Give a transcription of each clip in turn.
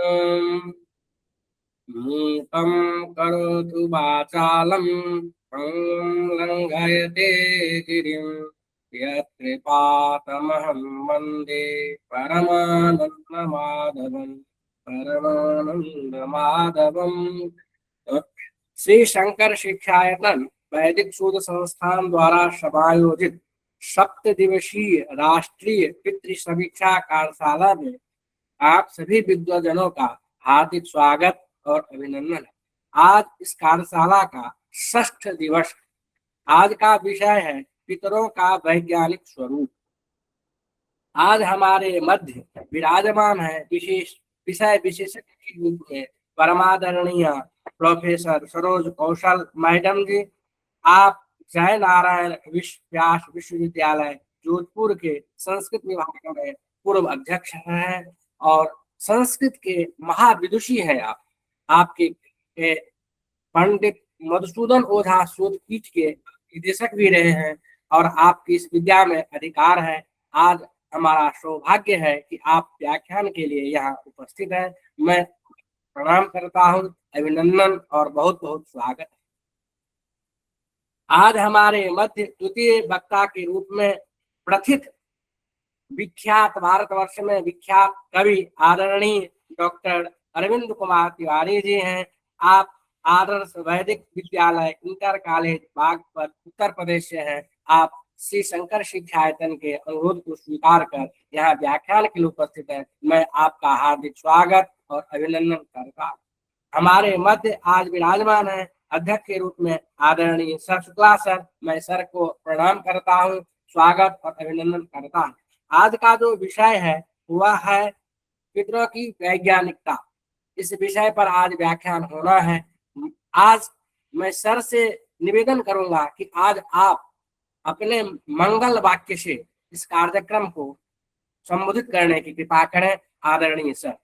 ॐ मूकं करोतु वाचालं लङ्घयते गिरिं यत्कृपातमहं वन्दे परमानन्दमाधवम्। श्री शंकर शिक्षायतन वैदिक शोध संस्थान द्वारा समायोजित 7 दिवसीय राष्ट्रीय पितृ समीक्षा कार्यशाला में आप सभी विद्वजनों का हार्दिक स्वागत और अभिनंदन है। आज इस कार्यशाला का 6ठ दिवस है। आज का विषय है पितरों का वैज्ञानिक स्वरूप। आज हमारे मध्य विराजमान है विशेष विषय विशेषज्ञ के रूप में परमादरणीय प्रोफेसर सरोज कौशल मैडम जी। आप जय नारायण व्यास विश्वविद्यालय जोधपुर के संस्कृत विभाग में पूर्व अध्यक्ष हैं और संस्कृत के महाविदुषी हैं। आप आपके पंडित मधुसूदन ओझा शोधपीठ के निदेशक भी रहे हैं और आपकी इस विद्या में अधिकार है। आज हमारा सौभाग्य है कि आप व्याख्यान के लिए यहाँ उपस्थित हैं। मैं प्रणाम करता हूँ, अभिनंदन और बहुत बहुत स्वागत है। आज हमारे मध्य द्वितीय वक्ता के रूप में प्रथित विख्यात भारतवर्ष में विख्यात कवि आदरणीय डॉक्टर अरविंद कुमार तिवारी जी हैं। आप आदर्श वैदिक विद्यालय इंटर कॉलेज बागपत उत्तर प्रदेश से हैं। आप श्री शंकर शिक्षायतन के अनुरोध को स्वीकार कर यहाँ व्याख्यान के लिए उपस्थित है। मैं आपका हार्दिक स्वागत और अभिनंदन करता हूँ। हमारे मध्य आज विराजमान है अध्यक्ष के रूप में आदरणीय सर शुक्ला सर। मैं सर को प्रणाम करता हूँ, स्वागत और अभिनंदन करता हूँ। आज का जो विषय है वह है पितरों की वैज्ञानिकता। इस विषय पर आज व्याख्यान होना है। आज मैं सर से निवेदन करूंगा कि आज आप अपने मंगल वाक्य से इस कार्यक्रम को संबोधित करने की कृपा करें। आदरणीय सर।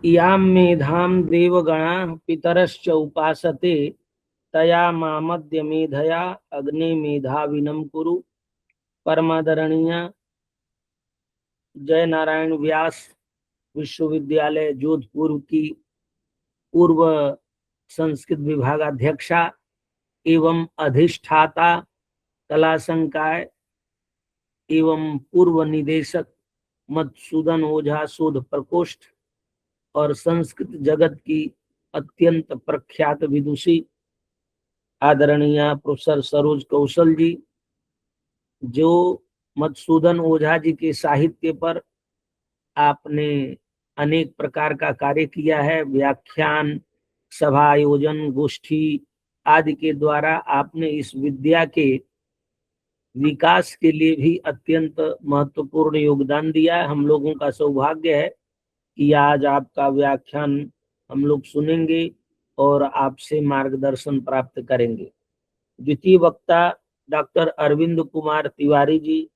यां मेधां देवगणा पितरश्च उपासते तया मामद्य मेधया अग्ने मेधाविनं कुरु। परमादरणीय जय नारायण व्यास विश्वविद्यालय जोधपुर की पूर्व संस्कृत विभागाध्यक्षा एवं अधिष्ठाता कला संकाय एवं पूर्व निदेशक मधुसूदन ओझा शोध प्रकोष्ठ और संस्कृत जगत की अत्यंत प्रख्यात विदुषी आदरणीय प्रोफेसर सरोज कौशल जी, जो मधुसूदन ओझा जी के साहित्य पर आपने अनेक प्रकार का कार्य किया है। व्याख्यान, सभा आयोजन, गोष्ठी आदि के द्वारा आपने इस विद्या के विकास के लिए भी अत्यंत महत्वपूर्ण योगदान दिया है। हम लोगों का सौभाग्य है कि आज आपका व्याख्यान हम लोग सुनेंगे और आपसे मार्गदर्शन प्राप्त करेंगे। द्वितीय वक्ता डॉक्टर अरविंद कुमार तिवारी जी,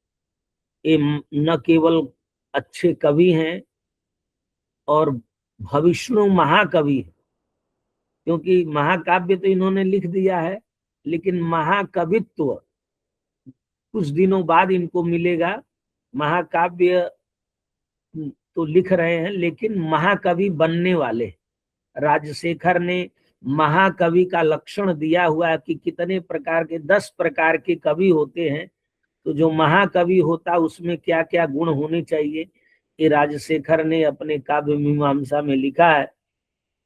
ये न केवल अच्छे कवि हैं और भविष्णु महाकवि हैं, क्योंकि महाकाव्य तो इन्होंने लिख दिया है, लेकिन महाकवित्व कुछ दिनों बाद इनको मिलेगा। महाकाव्य तो लिख रहे हैं लेकिन महाकवि बनने वाले। राजशेखर ने महाकवि का लक्षण दिया हुआ है कि कितने प्रकार के 10 प्रकार के कवि होते हैं, तो जो महाकवि होता उसमें क्या क्या गुण होने चाहिए, ये राजशेखर ने अपने काव्य मीमांसा में लिखा है।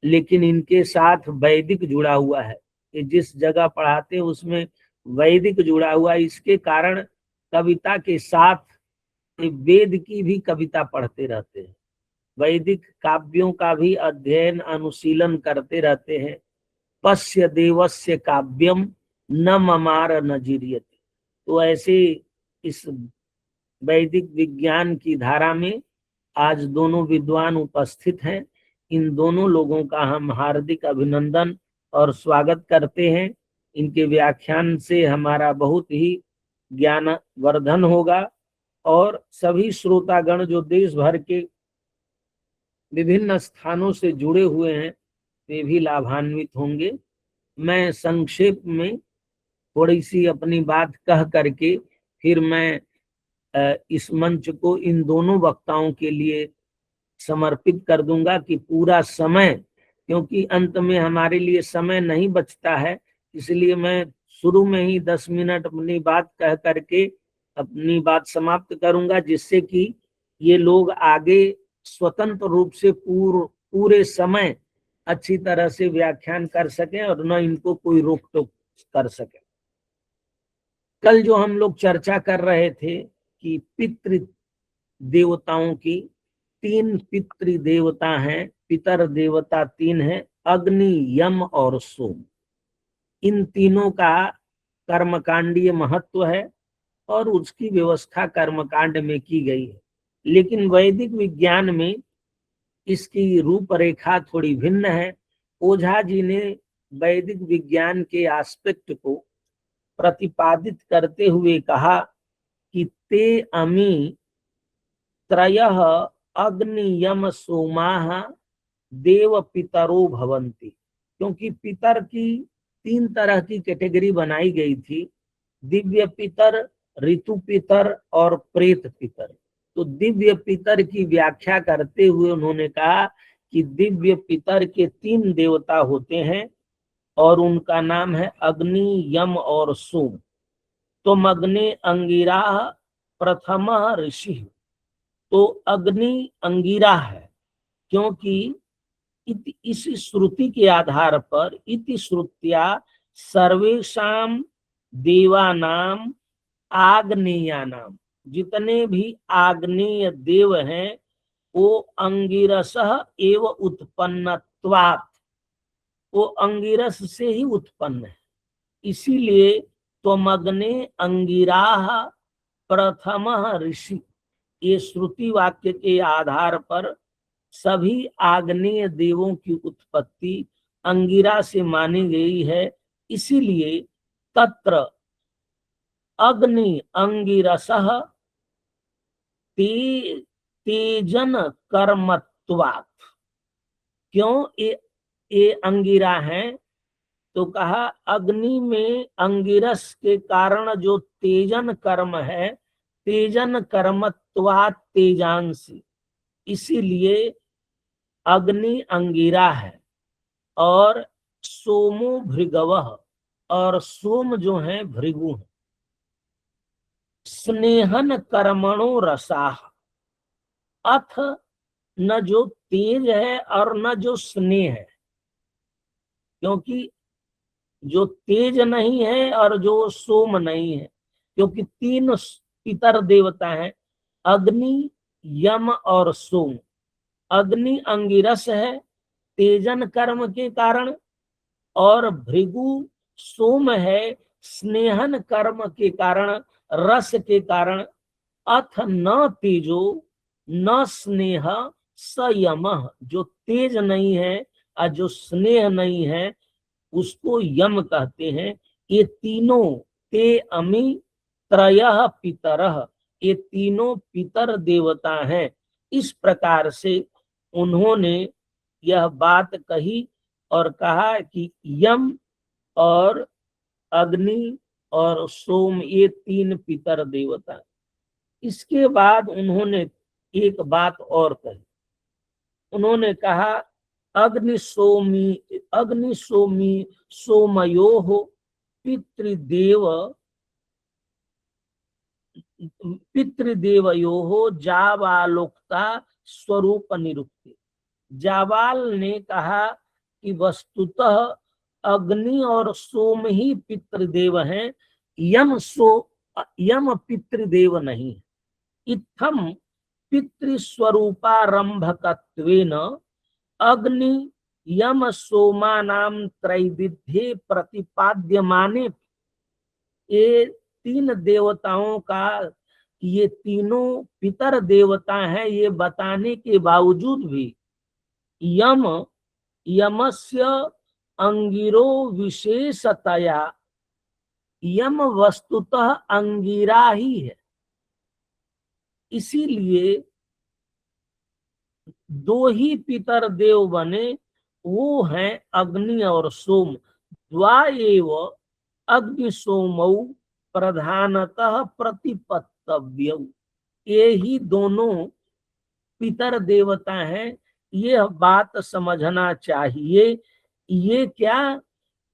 लेकिन इनके साथ वैदिक जुड़ा हुआ है। ये जिस जगह पढ़ाते हैं उसमें वैदिक जुड़ा हुआ है। इसके कारण कविता के साथ वेद की भी कविता पढ़ते रहते हैं, वैदिक काव्यों का भी अध्ययन अनुशीलन करते रहते हैं। पश्य देवस्य काव्यम न ममार नजीरियते। तो ऐसे इस वैदिक विज्ञान की धारा में आज दोनों विद्वान उपस्थित हैं। इन दोनों लोगों का हम हार्दिक अभिनंदन और स्वागत करते हैं। इनके व्याख्यान से हमारा बहुत ही ज्ञान वर्धन होगा और सभी श्रोतागण जो देश भर के विभिन्न स्थानों से जुड़े हुए हैं वे भी लाभान्वित होंगे। मैं संक्षेप में थोड़ी सी अपनी बात कह करके फिर मैं इस मंच को इन दोनों वक्ताओं के लिए समर्पित कर दूंगा कि पूरा समय, क्योंकि अंत में हमारे लिए समय नहीं बचता है, इसलिए मैं शुरू में ही 10 मिनट अपनी बात कह करके अपनी बात समाप्त करूंगा, जिससे कि ये लोग आगे स्वतंत्र रूप से पूरे समय अच्छी तरह से व्याख्यान कर सकें और न इनको कोई रोक टोक कर सके। कल जो हम लोग चर्चा कर रहे थे कि पितृ देवताओं की, 3 पितृ देवता हैं, पितर देवता 3 हैं, अग्नि, यम और सोम। इन तीनों का कर्मकांडीय महत्व है और उसकी व्यवस्था कर्मकांड में की गई है। लेकिन वैदिक विज्ञान में इसकी रूपरेखा थोड़ी भिन्न है। ओझा जी ने वैदिक विज्ञान के एस्पेक्ट को प्रतिपादित करते हुए कहा कि ते अमी त्रयः अग्नि यम सोमाः देव पितरो भवन्ति। क्योंकि पितर की 3 तरह की कैटेगरी बनाई गई थी, दिव्य पितर, ऋतु पितर और प्रेत पितर। तो दिव्य पितर की व्याख्या करते हुए उन्होंने कहा कि दिव्य पितर के 3 देवता होते हैं और उनका नाम है अग्नि, यम और सोम। तो अग्नि अंगिरा प्रथम ऋषि, तो अग्नि अंगिरा है, क्योंकि इस श्रुति के आधार पर इति श्रुत्या सर्वेषां देवानाम आग्नेयानाम, जितने भी आग्नेय देव हैं वो अंगिरसः एव उत्पन्नत्वात्, वो अंगिरस से ही उत्पन्न है। इसीलिए त्वमग्ने अंगिराः प्रथम ऋषि, ये श्रुति वाक्य के आधार पर सभी आग्नेय देवों की उत्पत्ति अंगिरा से मानी गई है। इसीलिए तत्र अग्नि अंगिरसः तेजन कर्मत्वात्। क्यों ये अंगिरा है? तो कहा अग्नि में अंगिरस के कारण जो तेजन कर्म है, तेजन कर्मत्वात् तेजांसी, इसीलिए अग्नि अंगिरा है। और सोमो भृगवः, और सोम जो है भृगु है। स्नेहन कर्मणो रसाः, अथ न जो तेज है और न जो स्नेह है, क्योंकि जो तेज नहीं है और जो सोम नहीं है, क्योंकि 3 पितर देवता हैं, अग्नि, यम और सोम। अग्नि अंगिरस है तेजन कर्म के कारण, और भृगु सोम है स्नेहन कर्म के कारण, रस के कारण। अथ न तेजो न स्नेह स यमः, जो तेज नहीं है और जो स्नेह नहीं है उसको यम कहते हैं। ये तीनों ते अमी त्रयः पितरः, ये तीनों पितर देवता हैं। इस प्रकार से उन्होंने यह बात कही और कहा कि यम और अग्नि और सोम ये 3 पितर देवता। इसके बाद उन्होंने एक बात और कही। उन्होंने कहा अग्नि सोमी सोमयोः पितृदेवयोः जावालोक्ता स्वरूप निरुक्ति। जावाल ने कहा कि वस्तुतः अग्नि और सोम ही पितृदेव हैं, यम पितृदेव नहीं। इत्थम पितृस्वरूपारंभकत्वेन अग्नि यम सोमानाम त्रैविध्ये प्रतिपाद्यमाने, ये 3 देवताओं का, ये तीनों पितर देवता हैं, ये बताने के बावजूद भी यम, यमस्य अंगिरो विशेषतया, यम वस्तुतः अंगिरा ही है। इसीलिए 2 ही पितर देव बने, वो हैं अग्नि और सोम। द्वा एव अग्नि सोमौ प्रधानतः प्रतिपत्तव्यौ, ये ही दोनों पितर देवता हैं, ये बात समझना चाहिए। ये क्या,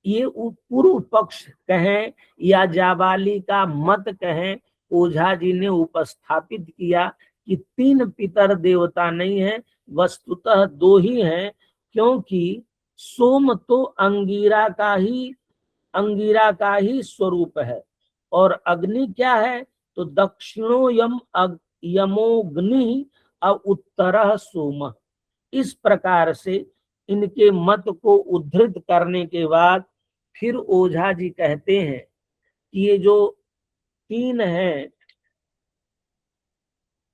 ये पूर्व पक्ष कहें या जाबाली का मत कहें, ओझा जी ने उपस्थापित किया कि 3 पितर देवता नहीं है, वस्तुतः 2 ही हैं, क्योंकि सोम तो अंगिरा का ही स्वरूप है, और अग्नि क्या है, तो दक्षिणो यमोग्नि और उत्तरः सोम। इस प्रकार से इनके मत को उद्धृत करने के बाद फिर ओझा जी कहते हैं कि ये जो 3 हैं,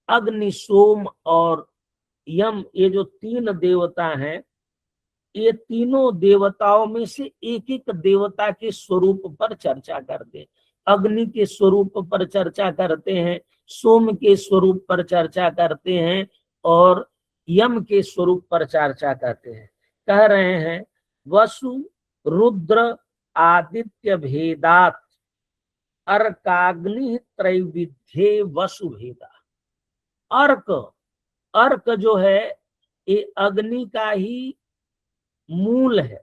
अग्नि, सोम और यम, ये जो 3 देवता हैं, ये तीनों देवताओं में से एक एक देवता के स्वरूप पर चर्चा करते हैं। अग्नि के स्वरूप पर चर्चा करते हैं, सोम के स्वरूप पर चर्चा करते हैं, और यम के स्वरूप पर चर्चा करते हैं। कह रहे हैं वसु रुद्र आदित्य भेदात अर्काग्नि त्रैविध्ये वसु भेदा। अर्क, अर्क जो है ये अग्नि का ही मूल है,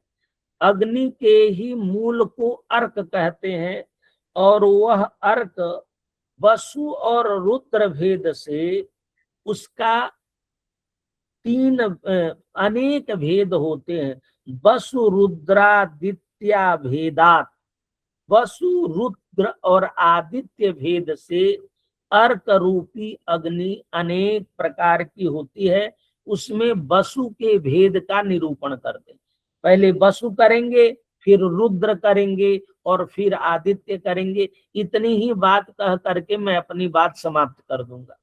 अग्नि के ही मूल को अर्क कहते हैं, और वह अर्क वसु और रुद्र भेद से उसका 3 अनेक भेद होते हैं। वसु रुद्रादित्या भेदात, वसु रुद्र और आदित्य भेद से अर्क रूपी अग्नि अनेक प्रकार की होती है। उसमें वसु के भेद का निरूपण करते हैं। पहले वसु करेंगे, फिर रुद्र करेंगे, और फिर आदित्य करेंगे। इतनी ही बात कह करके मैं अपनी बात समाप्त कर दूंगा।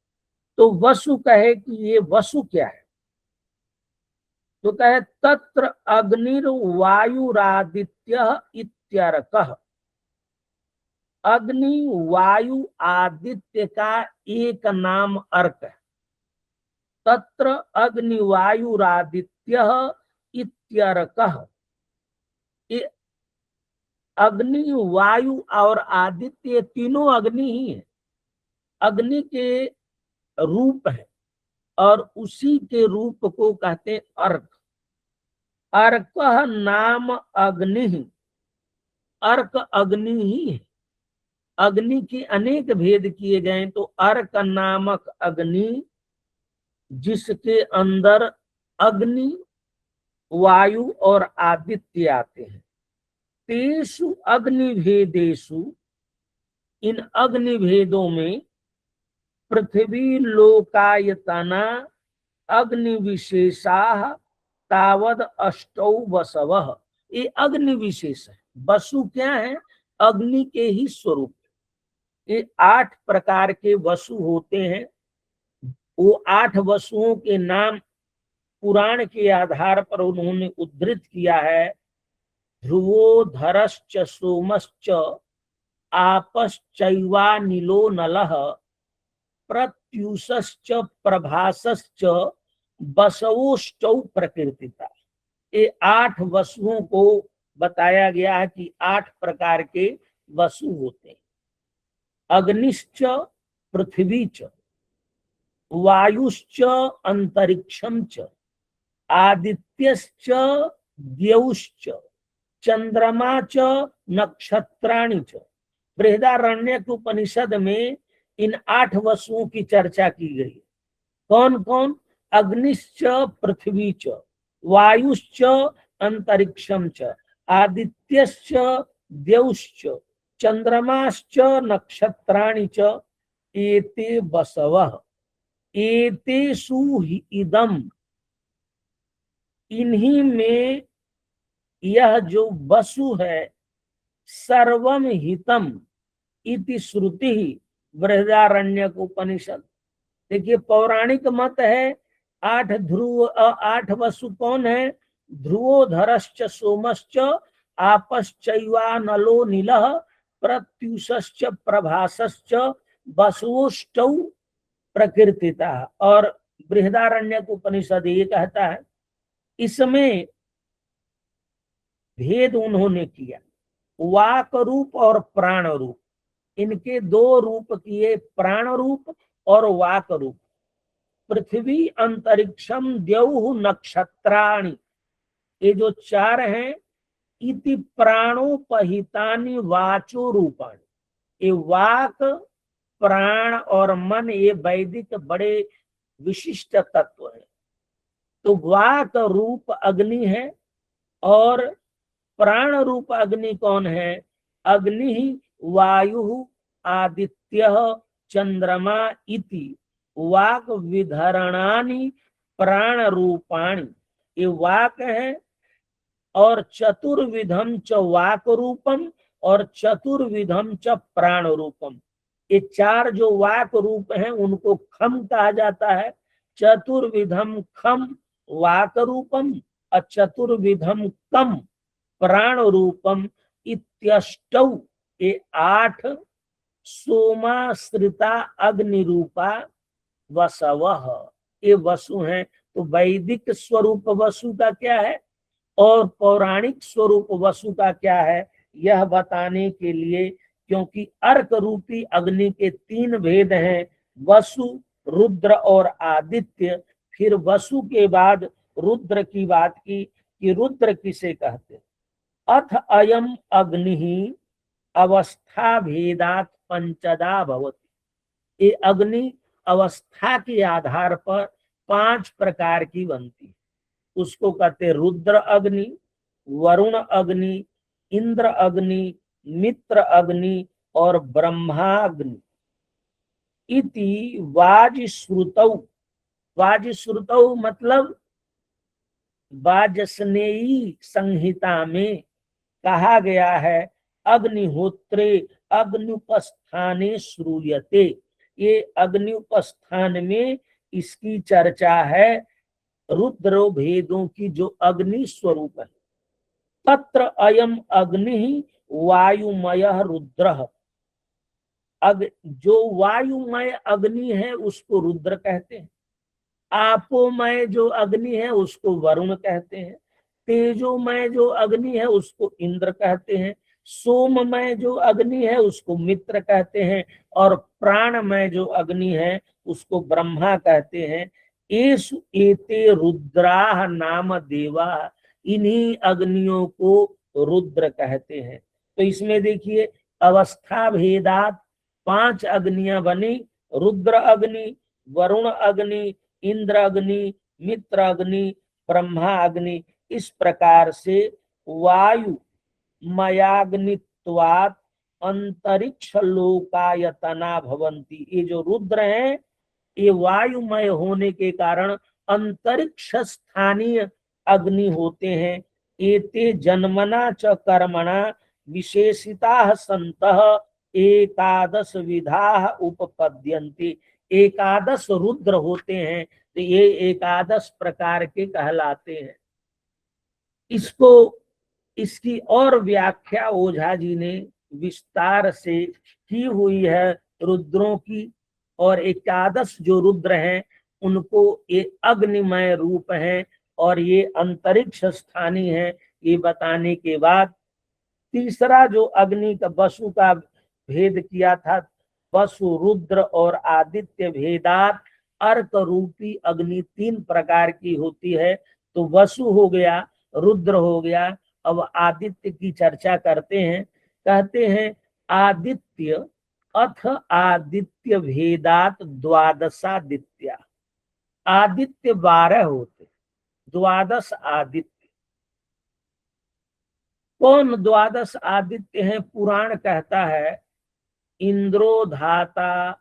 तो वसु कहे कि ये वसु क्या है, तो कहे तत्र अग्निर्वायुरादित्य इत्यर्कः। अग्नि, वायु, आदित्य का एक नाम अर्क है। तत्र अग्निवायुरादित्य इत्यर्कः। अग्नि, वायु और आदित्य तीनों अग्नि ही है, अग्नि के रूप है, और उसी के रूप को कहते हैं अर्क। अर्क नाम अग्नि, अर्क अग्नि ही है। अग्नि के अनेक भेद किए गए, तो अर्क नामक अग्नि जिसके अंदर अग्नि, वायु और आदित्य आते हैं। तेषु अग्निभेदेषु, इन अग्निभेदों में पृथ्वी लोकायतना अग्नि विशेषा तावद अष्टौ वसवः। ये अग्नि विशेष है। वसु क्या है, अग्नि के ही स्वरूप। ये 8 प्रकार के वसु होते हैं। वो 8 वसुओं के नाम पुराण के आधार पर उन्होंने उद्धृत किया है। ध्रुवो धरश्च सोमश्च आपश्चैवानिलो नलः प्रत्युषश्च प्रभासश्च वसवोष्टौ प्रकृतिता। ये 8 वसुओं को बताया गया है कि 8 प्रकार के वसु होते हैं। अग्निश्च पृथ्वी च, वायुश्च अंतरिक्षम च, आदित्यश्च द्यौश्च, चंद्रमा च नक्षत्राणि च। बृहदारण्यक उपनिषद में इन 8 वसुओं की चर्चा की गई। कौन कौन? अग्निश्च पृथ्वी च, वायुश्च अंतरिक्षम च, आदित्यश्च द्यौश्च, चंद्रमाश्च नक्षत्राणि च, एते वसवः। एतेषु हि इदम्, इन्हीं में यह जो वसु है, सर्वम हितम इति श्रुति बृहदारण्यक उपनिषद। देखिए पौराणिक मत है 8 ध्रुव, 8 वसु कौन है? ध्रुवो धरश्च सोमश्च आपश्चैवानलो नीलः प्रत्युषश्च प्रभासश्च वसुष्टौ प्रकृतिता। और बृहदारण्यक उपनिषद ये कहता है, इसमें भेद उन्होंने किया, वाक रूप और प्राण रूप। इनके 2 रूप किए, प्राण रूप और वाक रूप। पृथ्वी अंतरिक्षम द्यौः नक्षत्राणि, ये जो चार हैं, इति प्राणोपहितानि वाचो रूपाणि, ये वाक, प्राण और मन ये वैदिक बड़े विशिष्ट तत्व है। तो वाक रूप अग्नि है और प्राण रूप अग्नि कौन है? अग्नि ही वायु आदित्य चंद्रमा इति वाक विधरणानि प्राण रूपाणि, ये वाक है। और चतुर्विधम च वाक रूपम और चतुर्विधम च प्राण रूपम, ये चार जो वाक रूप हैं उनको खम कहा जाता है। चतुर्विधम खम वाक रूपम और चतुर्विधम कम प्राण रूपम इत्यष्टौ, ये 8 सोमाश्रिता अग्नि रूपा वसवः, ये वसु हैं। तो वैदिक स्वरूप वसु का क्या है और पौराणिक स्वरूप वसु का क्या है, यह बताने के लिए, क्योंकि अर्क रूपी अग्नि के 3 भेद हैं, वसु, रुद्र और आदित्य। फिर वसु के बाद रुद्र की बात की कि रुद्र किसे कहते हैं। अथ अयम अग्नि अवस्था भेदात पंचदा भवति, ये अग्नि अवस्था के आधार पर 5 प्रकार की बनती है। उसको कहते रुद्र अग्नि, वरुण अग्नि, इंद्र अग्नि, मित्र अग्नि और ब्रह्माग्नि। इति वाजश्रुतौ, वाजश्रुतौ मतलब वाजस्नेयी संहिता में कहा गया है, अग्निहोत्रे अग्निपस्थाने श्रूयते, ये अग्निपस्थान में इसकी चर्चा है, रुद्र भेदों की जो अग्नि स्वरूप है। तत्र अयम अग्नि वायुमय रुद्र, जो वायुमय अग्नि है उसको रुद्र कहते हैं। आपोमय जो अग्नि है उसको वरुण कहते हैं। तेजोमय जो अग्नि है उसको इंद्र कहते हैं। सोममय जो अग्नि है उसको मित्र कहते हैं। और प्राणमय जो अग्नि है उसको ब्रह्मा कहते हैं। एषु एते रुद्राः नाम देवा, इन्हीं अग्नियों को रुद्र कहते हैं। तो इसमें देखिए अवस्था भेदात 5 अग्नियां बनी, रुद्र अग्नि, वरुण अग्नि, इंद्र अग्नि, मित्र अग्नि, ब्रह्मा अग्नि। इस प्रकार से वायु मयाग्नित्वात् अंतरिक्ष लोकायतना भवन्ति, ये जो रुद्र हैं ये वायुमय होने के कारण अंतरिक्ष स्थानीय अग्नि होते हैं। एते जन्मना च कर्मणा विशेषिताः सन्तः एकादश विधाः उपपद्यन्ते, एकादश रुद्र होते हैं, तो ये एकादश प्रकार के कहलाते हैं। इसको, इसकी और व्याख्या ओझा जी ने विस्तार से की हुई है रुद्रों की। और एकादश जो रुद्र हैं उनको ये अग्निमय रूप हैं और ये अंतरिक्ष स्थानी है, ये बताने के बाद तीसरा जो अग्नि का वसु का भेद किया था, वसु रुद्र और आदित्य भेदात अर्क रूपी अग्नि 3 प्रकार की होती है। तो वसु हो गया, रुद्र हो गया, अब आदित्य की चर्चा करते हैं। कहते हैं आदित्य अथ आदित्य भेदात द्वादशादित्य, आदित्य 12 होते, द्वादश आदित्य। कौन द्वादश आदित्य हैं? पुराण कहता है इंद्रो धाता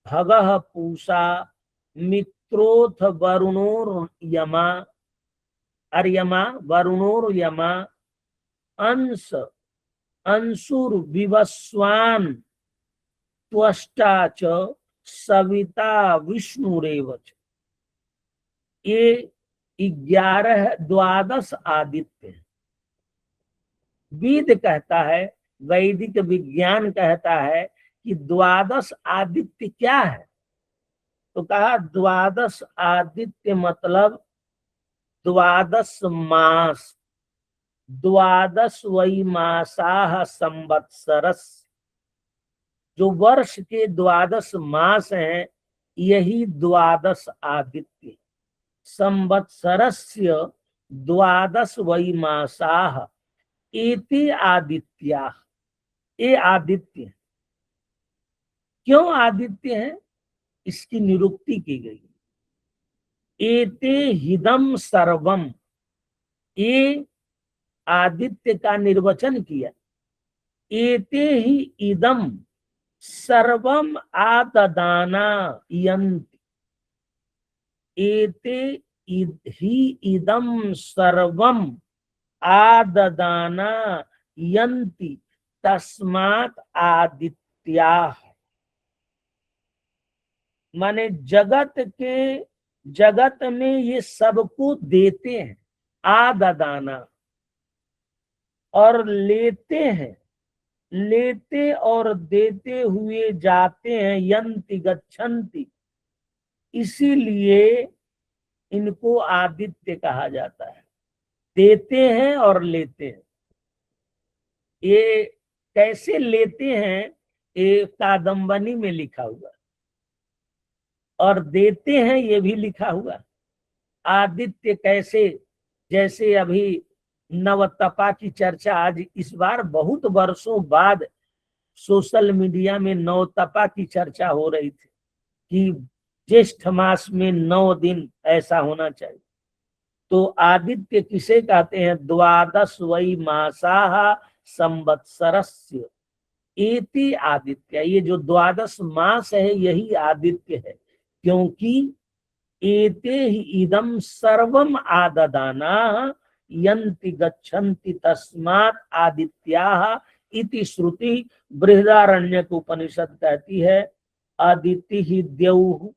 भगः पूषा मित्रोथ वरुणोर यमा, अर्यमा वरुणोर यमा अंश अंशुर विवस्वान त्वष्टा च सविता विष्णुरेव च। ये 11 द्वादश आदित्य। वेद कहता है, वैदिक विज्ञान कहता है कि द्वादश आदित्य क्या है। तो कहा द्वादश आदित्य मतलब द्वादश मास, द्वादश वै मासाः संवत्सरस्, जो वर्ष के 12 मास हैं यही द्वादश आदित्य। संवत्सरस्य द्वादश वै मासाः एते आदित्याः। ये आदित्य क्यों आदित्य है, इसकी निरुक्ति की गई। एते हिदम सर्वम, ये आदित्य का निर्वचन किया। एते ही इदम सर्वम आददाना यन्ति। एते ही इदम सर्वम आददाना यन्ति तस्मात् आदित्याः। माने जगत में ये सबको देते हैं, आददाना, और लेते हैं, लेते और देते हुए जाते हैं, यंति गच्छन्ति, इसीलिए इनको आदित्य कहा जाता है। देते हैं और लेते हैं। ये कैसे लेते हैं, ये कादम्बनी में लिखा हुआ, और देते हैं ये भी लिखा हुआ। आदित्य कैसे, जैसे अभी नवतपा की चर्चा आज इस बार बहुत वर्षों बाद सोशल मीडिया में नवतपा की चर्चा हो रही थी कि ज्येष्ठ मास में 9 दिन ऐसा होना चाहिए। तो आदित्य किसे कहते हैं, द्वादश वै मासाः संवत्सरस्य एति आदित्य। ये जो द्वादश मास है यही आदित्य है, क्योंकि एते ही इदम सर्वम आददाना यन्ति गच्छन्ति तस्मात् आदित्याः इति श्रुति बृहदारण्यक उपनिषद कहती है। अदिति ही द्यौः,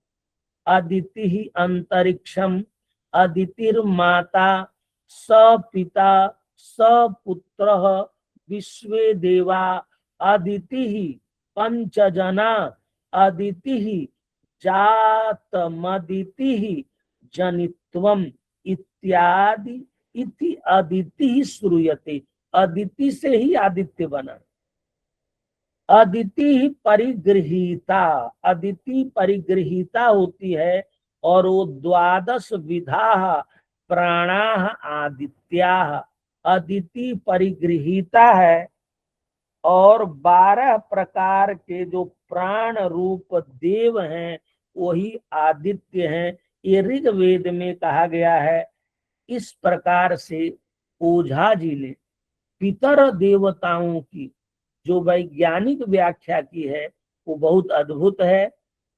अदिति ही अंतरिक्षम, अदितिर्माता स पिता स पुत्रः विश्वे देवा, अदिति ही पंचजना, अदिति ही जातमदिति ही जनित्वम इत्यादि इति अदिति श्रूयते। अदिति से ही आदित्य बना। अदिति परिगृहीता, अदिति परिगृहीता होती है, और वो द्वादश विधा प्राणाः आदित्याः। अदिति परिगृहीता है, और 12 प्रकार के जो प्राण रूप देव हैं वही आदित्य हैं। ये ऋग्वेद में कहा गया है। इस प्रकार से ओझा जी ने पितर देवताओं की जो वैज्ञानिक व्याख्या की है वो बहुत अद्भुत है।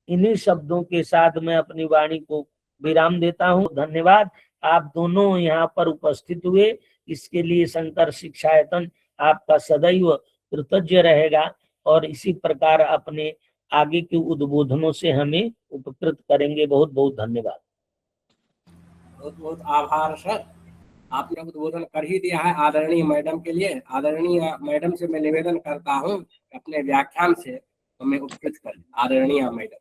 इन्हीं शब्दों के साथ मैं अपनी वाणी को विराम देता हूँ। धन्यवाद, आप दोनों यहाँ पर उपस्थित हुए, इसके लिए शंकर शिक्षायतन आपका सदैव कृतज्ञ रहेगा, और इसी प्रकार अपने आगे के उद्बोधनों से हमें उपकृत करेंगे। बहुत बहुत धन्यवाद। बहुत बहुत आभार सर, आपने उद्बोधन कर ही दिया है आदरणीय मैडम के लिए। आदरणीय मैडम से मैं निवेदन करता हूँ अपने व्याख्यान से हमें उपकृत करें। आदरणीय मैडम।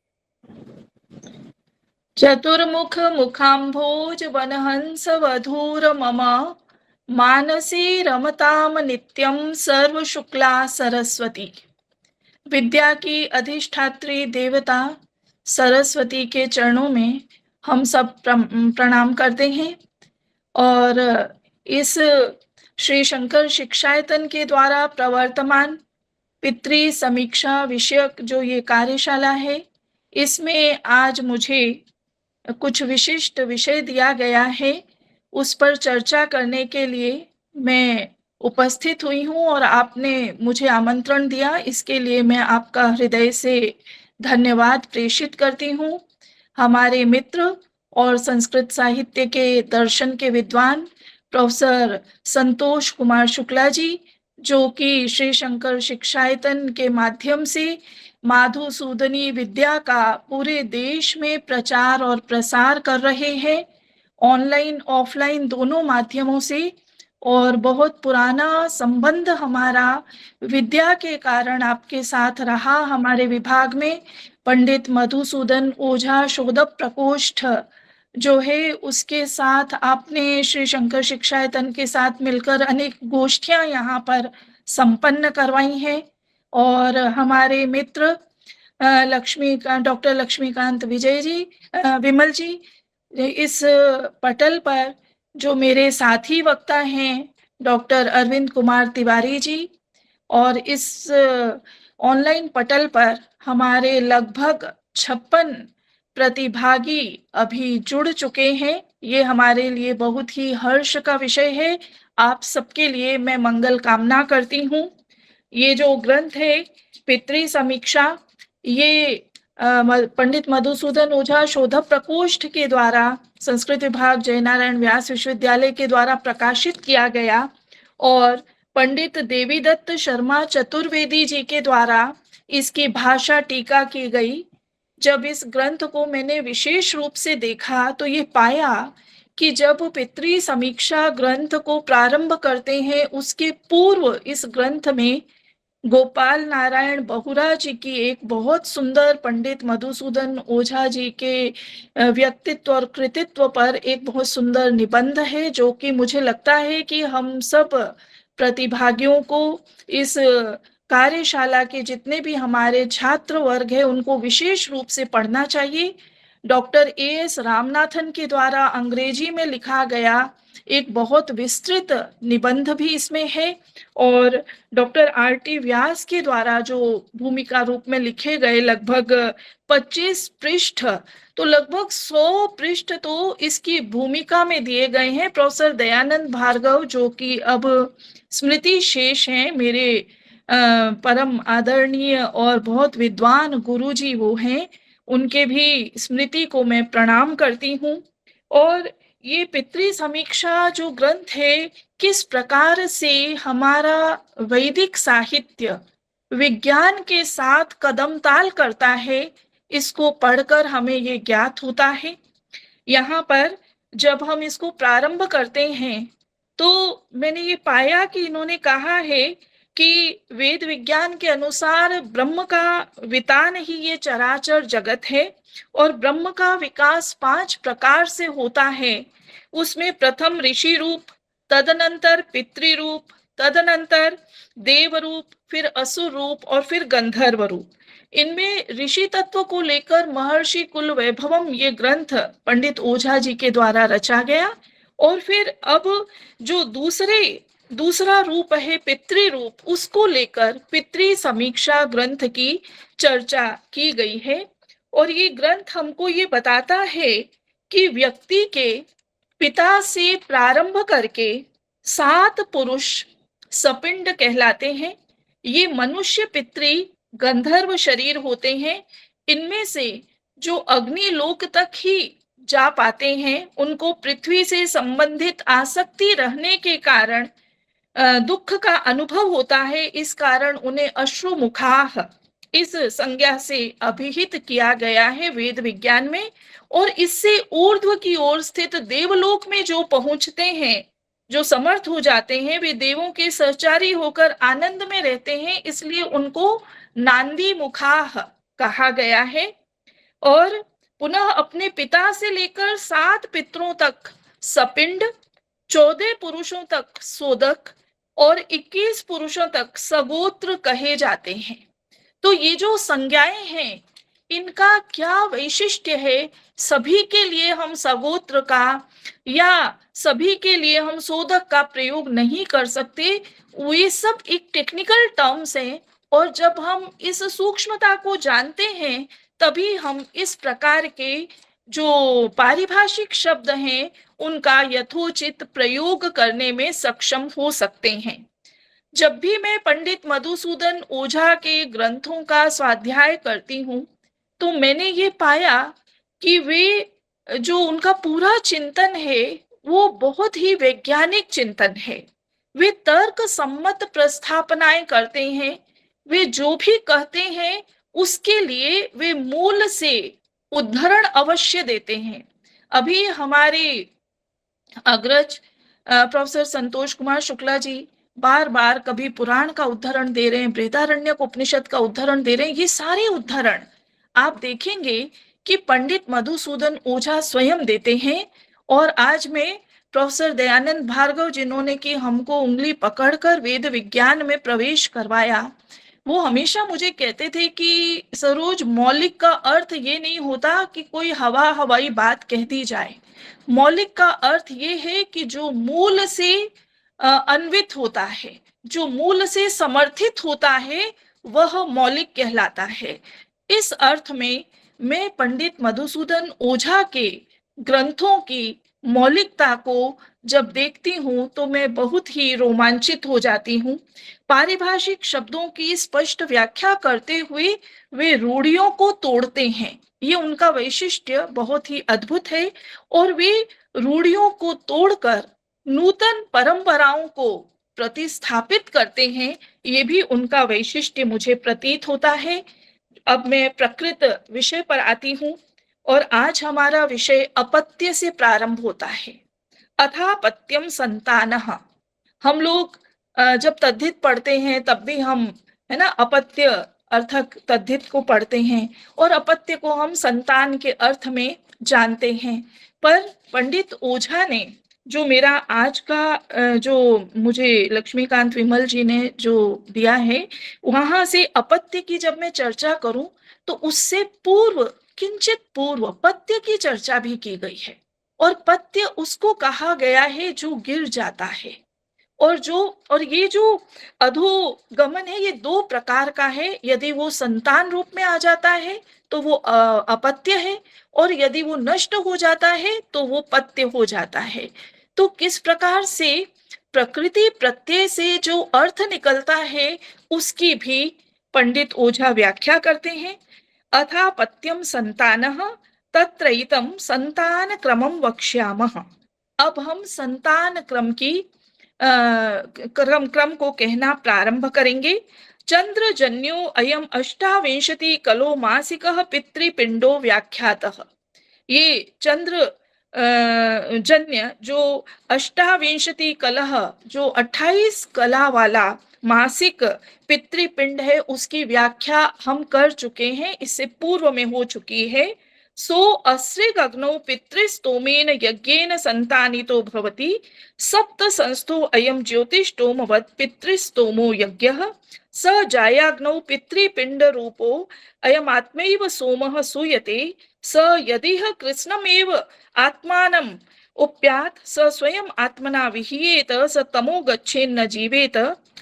चतुर्मुख मुखाम्भोज वनहंस वधूर मम, मानसी रमताम नित्यम सर्व शुक्ला सरस्वती। विद्या की अधिष्ठात्री देवता सरस्वती के चरणों में हम सब प्रणाम करते हैं, और इस श्री शंकर शिक्षायतन के द्वारा प्रवर्तमान पितृ समीक्षा विषयक जो ये कार्यशाला है, इसमें आज मुझे कुछ विशिष्ट विषय दिया गया है, उस पर चर्चा करने के लिए मैं उपस्थित हुई हूँ, और आपने मुझे आमंत्रण दिया, इसके लिए मैं आपका हृदय से धन्यवाद प्रेषित करती हूँ। हमारे मित्र और संस्कृत साहित्य के दर्शन के विद्वान प्रोफेसर संतोष कुमार शुक्ला जी, जो कि श्री शंकर शिक्षायतन के माध्यम से माधुसूदनी विद्या का पूरे देश में प्रचार और प्रसार कर रहे हैं, ऑनलाइन ऑफलाइन दोनों माध्यमों से, और बहुत पुराना संबंध हमारा विद्या के कारण आपके साथ रहा। हमारे विभाग में पंडित मधुसूदन ओझा शोधक प्रकोष्ठ जो है, उसके साथ आपने श्री शंकर शिक्षायतन के साथ मिलकर अनेक गोष्ठियां यहाँ पर संपन्न करवाई हैं। और हमारे मित्र डॉक्टर लक्ष्मीकांत विजय जी, विमल जी। इस पटल पर जो मेरे साथी वक्ता हैं डॉक्टर अरविंद कुमार तिवारी जी, और इस ऑनलाइन पटल पर हमारे लगभग 56 प्रतिभागी अभी जुड़ चुके हैं। ये हमारे लिए बहुत ही हर्ष का विषय है। आप सबके लिए मैं मंगल कामना करती हूँ। ये जो ग्रंथ है पितृ समीक्षा, ये पंडित मधुसूदन ओझा शोधक प्रकोष्ठ के द्वारा संस्कृत विभाग जयनारायण व्यास विश्वविद्यालय के द्वारा प्रकाशित किया गया और पंडित देवीदत्त शर्मा चतुर्वेदी जी के द्वारा इसकी भाषा टीका की गई। जब इस ग्रंथ को मैंने विशेष रूप से देखा तो ये पाया कि जब पितृ समीक्षा ग्रंथ को प्रारंभ करते हैं उसके पूर्व इस ग्रंथ में गोपाल नारायण बहुरा जी की एक बहुत सुंदर पंडित मधुसूदन ओझा जी के व्यक्तित्व और कृतित्व पर एक बहुत सुंदर निबंध है, जो कि मुझे लगता है कि हम सब प्रतिभागियों को, इस कार्यशाला के जितने भी हमारे छात्र वर्ग है, उनको विशेष रूप से पढ़ना चाहिए। Doctor A.S. रामनाथन के द्वारा अंग्रेजी में लिखा गया एक बहुत विस्तृत निबंध भी इसमें है और डॉक्टर R.T. व्यास के द्वारा जो भूमिका रूप में लिखे गए लगभग 25 पृष्ठ, तो लगभग 100 पृष्ठ तो इसकी भूमिका में दिए गए हैं। प्रोफेसर दयानंद भार्गव, जो कि अब स्मृति शेष हैं, मेरे परम आदरणीय और बहुत विद्वान गुरुजी वो हैं, उनके भी स्मृति को मैं प्रणाम करती हूँ। और ये पितृ समीक्षा जो ग्रंथ है, किस प्रकार से हमारा वैदिक साहित्य विज्ञान के साथ कदम ताल करता है, इसको पढ़कर हमें ये ज्ञात होता है। यहाँ पर जब हम इसको प्रारंभ करते हैं तो मैंने ये पाया कि इन्होंने कहा है कि वेद विज्ञान के अनुसार ब्रह्म का वितान ही ये चराचर जगत है और ब्रह्म का विकास 5 प्रकार से होता है। उसमें प्रथम ऋषि रूप, तदनंतर पितृ रूप, तदनंतर देव रूप, फिर असुर रूप और फिर गंधर्व रूप। इनमें ऋषि तत्व को लेकर महर्षि कुल वैभवम ये ग्रंथ पंडित ओझा जी के द्वारा रचा गया और फिर अब जो दूसरा रूप है पितृ रूप, उसको लेकर पितृ समीक्षा ग्रंथ की चर्चा की गई है। और ये ग्रंथ हमको ये बताता है कि व्यक्ति के पिता से प्रारंभ करके 7 पुरुष सपिंड कहलाते हैं। ये मनुष्य, पितृ, गंधर्व शरीर होते हैं। इनमें से जो अग्नि लोक तक ही जा पाते हैं, उनको पृथ्वी से संबंधित आसक्ति रहने के कारण दुख का अनुभव होता है। इस कारण उन्हें अश्रुमुखाः इस संज्ञा से अभिहित किया गया है वेद विज्ञान में। और इससे ऊर्ध्व की ओर स्थित देवलोक में जो पहुंचते हैं, जो समर्थ हो जाते हैं, वे देवों के सहचारी होकर आनंद में रहते हैं, इसलिए उनको नांदी मुखाः कहा गया है। और पुनः अपने पिता से लेकर 7 पितरों तक सपिंड, 14 पुरुषों तक सोदक और 21 पुरुषों तक सगोत्र कहे जाते हैं। तो ये जो संज्ञाएं हैं, इनका क्या वैशिष्ट्य है? सभी के लिए हम सगोत्र का या सभी के लिए हम सोदक का प्रयोग नहीं कर सकते। ये सब एक टेक्निकल टर्म्स हैं और जब हम इस सूक्ष्मता को जानते हैं तभी हम इस प्रकार के जो पारिभाषिक शब्द हैं उनका यथोचित प्रयोग करने में सक्षम हो सकते हैं। जब भी मैं पंडित मधुसूदन ओझा के ग्रंथों का स्वाध्याय करती हूँ तो मैंने ये पाया कि वे जो उनका पूरा चिंतन है वो बहुत ही वैज्ञानिक चिंतन है। वे तर्क सम्मत प्रस्थापनाएं करते हैं। वे जो भी कहते हैं उसके लिए वे मूल से उद्धरण अवश्य देते हैं। अभी हमारे अग्रज प्रोफेसर संतोष कुमार शुक्ला जी बार बार कभी पुराण का उद्धरण दे रहे हैं, बृहदारण्यक उपनिषद का उद्धरण दे रहे हैं। ये सारे उद्धरण आप देखेंगे कि पंडित मधुसूदन ओझा स्वयं देते हैं। और आज मैं प्रोफेसर दयानंद भार्गव, जिन्होंने कि हमको उंगली पकड़कर वेद विज्ञान में प्रवेश करवाया, वो हमेशा मुझे कहते थे कि सरोज, मौलिक का अर्थ ये नहीं होता कि कोई हवाई बात कह दी जाए। मौलिक का अर्थ ये है कि जो मूल से अन्वित होता है, जो मूल से समर्थित होता है, वह मौलिक कहलाता है। इस अर्थ में मैं पंडित मधुसूदन ओझा के ग्रंथों की मौलिकता को जब देखती हूँ तो मैं बहुत ही रोमांचित हो जाती हूँ। पारिभाषिक शब्दों की स्पष्ट व्याख्या करते हुए वे रूढ़ियों को तोड़ते हैं। ये उनका वैशिष्ट्य बहुत ही अद्भुत है और वे रूढ़ियों को तोड़कर नूतन परंपराओं को प्रतिस्थापित करते हैं। ये भी उनका वैशिष्ट्य मुझे प्रतीत होता है। अब मैं प्रकृत विषय पर आती हूँ और आज हमारा विषय अपत्य से प्रारंभ होता है। अथापत्यम संतानः। हम लोग जब तद्धित पढ़ते हैं तब भी हम, है ना, अपत्य अर्थक तद्धित को पढ़ते हैं और अपत्य को हम संतान के अर्थ में जानते हैं। पर पंडित ओझा ने जो मेरा आज का जो मुझे लक्ष्मीकांत विमल जी ने जो दिया है, वहां से अपत्य की जब मैं चर्चा करूं तो उससे पूर्व, किंचित पूर्व पत्य की चर्चा भी की गई है। और पत्य उसको कहा गया है जो गिर जाता है। और ये जो अधोगमन है, ये दो प्रकार का है। यदि वो संतान रूप में आ जाता है तो वो अपत्य है, और यदि वो नष्ट हो जाता है तो वो पत्य हो जाता है। तो किस प्रकार से प्रकृति प्रत्यय से जो अर्थ निकलता है उसकी भी पंडित ओझा व्याख्या करते हैं। अथापत्यम संतानः तत्रैतम संतान क्रमम वक्ष्यामः। अब हम संतान क्रम की क्रम को कहना प्रारंभ करेंगे। चंद्रजन्यो अयम अष्टाविंशति कलो मासिकः पितृपिंडो व्याख्यातः। ये चंद्र जन्य जो अष्टाविंशति कलह, जो 28 कला वाला मासिक पितृपिंड है, उसकी व्याख्या हम कर चुके हैं, इससे पूर्व में हो चुकी है। सो अस्रिगग्नौ पितृस्तोमेन यज्ञेन संतानितो भवति सप्त संस्थो अयम ज्योतिष्टोमवत् पितृस्तोमो यज्ञः स जायाग्नौ पितृपिंड रूपो अयम आत्मैव सोमः सूयते स यदिह कृष्णमेव आत्मानम् उप्यात् स स्वयं आत्मना विहीयेत स तमो गच्छेन्न जीवेत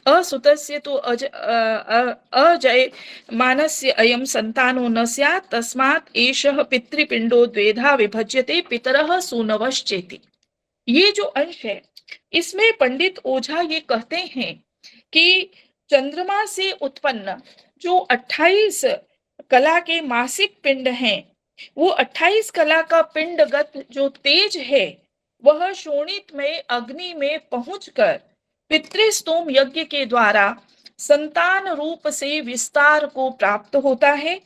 असुतस्य तो अजय मानस्य अयम संतानो न स्यात् तस्मात् एषः पितृपिंडो द्वेधा विभज्यते पितरः सूनवश्चेति। ये जो अंश है इसमें पंडित ओझा ये कहते हैं कि चंद्रमा से उत्पन्न जो 28 कला के मासिक पिंड हैं, वो 28 कला का पिंडगत जो तेज है वह शोणित में अग्नि में पहुंचकर पितृस्तोम यज्ञ के द्वारा संतान रूप से विस्तार को प्राप्त होता है।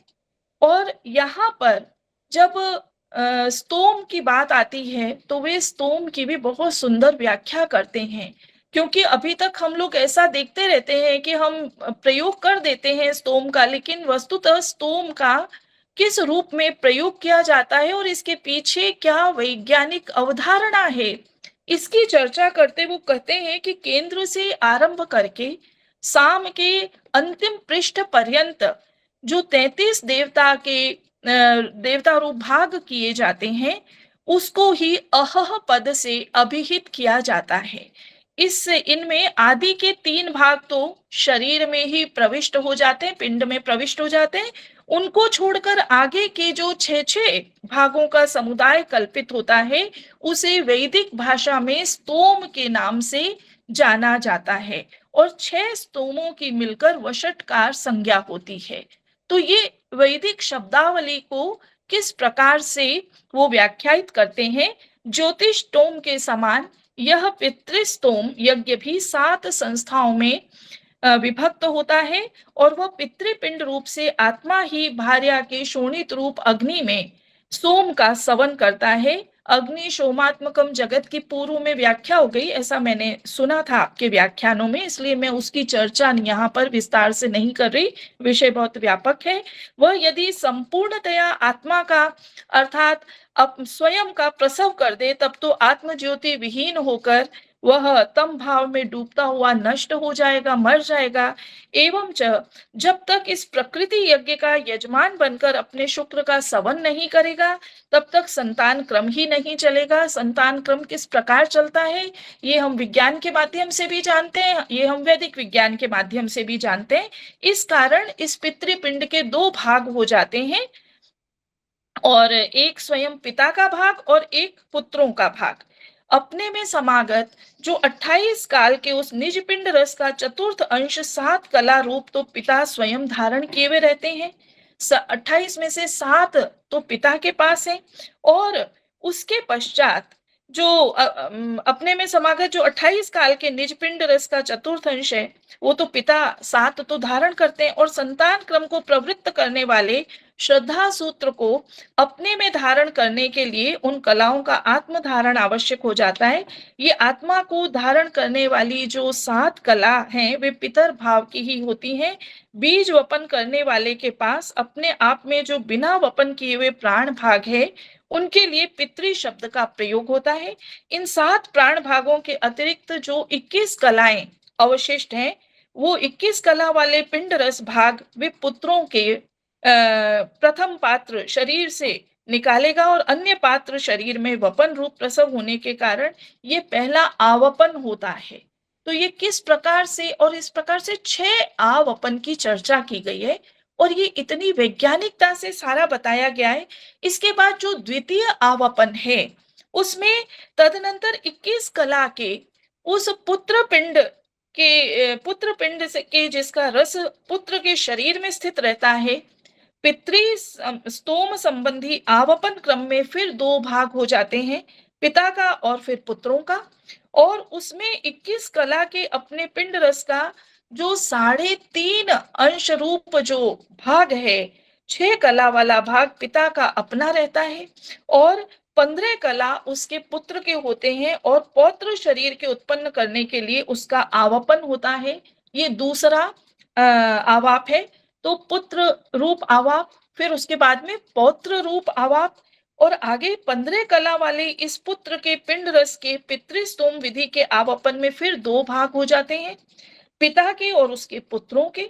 और यहाँ पर जब स्तोम की बात आती है तो वे स्तोम की भी बहुत सुंदर व्याख्या करते हैं, क्योंकि अभी तक हम लोग ऐसा देखते रहते हैं कि हम प्रयोग कर देते हैं स्तोम का, लेकिन वस्तुतः स्तोम का किस रूप में प्रयोग किया जाता है और इसके पीछे क्या वैज्ञानिक अवधारणा है, इसकी चर्चा करते वो कहते हैं कि केंद्र से आरंभ करके साम के अंतिम पृष्ठ पर्यंत जो 33 देवता रूप भाग किए जाते हैं उसको ही अहह पद से अभिहित किया जाता है। इनमें आदि के 3 भाग तो शरीर में ही प्रविष्ट हो जाते हैं, पिंड में प्रविष्ट हो जाते हैं। उनको छोड़कर आगे के जो 6 भागों का समुदाय कल्पित होता है उसे वैदिक भाषा में स्तोम के नाम से जाना जाता है, और 6 स्तोमों की मिलकर वषटकार संज्ञा होती है। तो ये वैदिक शब्दावली को किस प्रकार से वो व्याख्यायित करते हैं। ज्योतिष्टोम के समान यह पितृस्तोम यज्ञ भी 7 संस्थाओं में विभक्त होता है, और वह पितृपिंड रूप से आत्मा ही भार्या के शोणित रूप अग्नि में सोम का सवन करता है। अग्नि सोमात्मकम जगत की पूर्व में व्याख्या हो गई, ऐसा मैंने सुना था आपके व्याख्यानों में, इसलिए मैं उसकी चर्चा यहाँ पर विस्तार से नहीं कर रही, विषय बहुत व्यापक है। वह यदि संपूर्णतया आत्मा का अर्थात स्वयं का प्रसव कर दे, तब तो आत्मज्योति विहीन होकर वह तम भाव में डूबता हुआ नष्ट हो जाएगा, मर जाएगा। एवं जब तक इस प्रकृति यज्ञ का यजमान बनकर अपने शुक्र का सवन नहीं करेगा, तब तक संतान क्रम ही नहीं चलेगा। संतान क्रम किस प्रकार चलता है, ये हम विज्ञान के माध्यम से भी जानते हैं, ये हम वैदिक विज्ञान के माध्यम से भी जानते हैं। इस कारण इस पितृपिंड के दो भाग हो जाते हैं, और एक स्वयं पिता का भाग और एक पुत्रों का भाग। अपने में समागत जो 28 काल के उस निज पिंड रस का चतुर्थ अंश 7 कला रूप तो पिता स्वयं धारण किए हुए रहते हैं। 28 में से 7 तो पिता के पास है, और उसके पश्चात जो अपने में समागत जो 28 काल के निज पिंड रस का चतुर्थ अंश है, वो तो पिता 7 तो धारण करते हैं, और संतान क्रम को प्रवृत्त करने वाले श्रद्धा सूत्र को अपने में धारण करने के लिए उन कलाओं का आत्म धारण आवश्यक हो जाता है। ये आत्मा को धारण करने वाली जो 7 कला हैं, वे पितर भाव की ही होती हैं। बीज वपन करने वाले के पास अपने आप में जो बिना वपन किए हुए प्राण भाग है, उनके लिए पितृ शब्द का प्रयोग होता है। इन 7 प्राण भागों के अतिरिक्त जो 21 कलाएं अवशिष्ट हैं, वो 21 कला वाले पिंड रस भाग वे पुत्रों के प्रथम पात्र शरीर से निकालेगा, और अन्य पात्र शरीर में वपन रूप प्रसव होने के कारण ये पहला आवपन होता है। तो ये किस प्रकार से, और इस प्रकार से 6 आवपन की चर्चा की गई है, और ये इतनी वैज्ञानिकता से सारा बताया गया है। इसके बाद जो द्वितीय आवपन है, उसमें तदनंतर 21 कला के उस पुत्र पिंड से के जिसका रस पुत्र के शरीर में स्थित रहता है, पितृ स्तोम संबंधी आवपन क्रम में फिर 2 भाग हो जाते हैं, पिता का और फिर पुत्रों का। और उसमें 21 कला के अपने पिंड रस का जो 3.5 अंश रूप जो भाग है, 6 कला वाला भाग पिता का अपना रहता है, और 15 कला उसके पुत्र के होते हैं, और पौत्र शरीर के उत्पन्न करने के लिए उसका आवपन होता है। ये दूसरा आवाप है। तो पुत्र रूप आवाप, फिर उसके बाद में पौत्र रूप आवाप, और आगे 15 कला वाले इस पुत्र के पिंड रस के पितृस्तोम विधि के आवपन में फिर 2 भाग हो जाते हैं, पिता के और उसके पुत्रों के।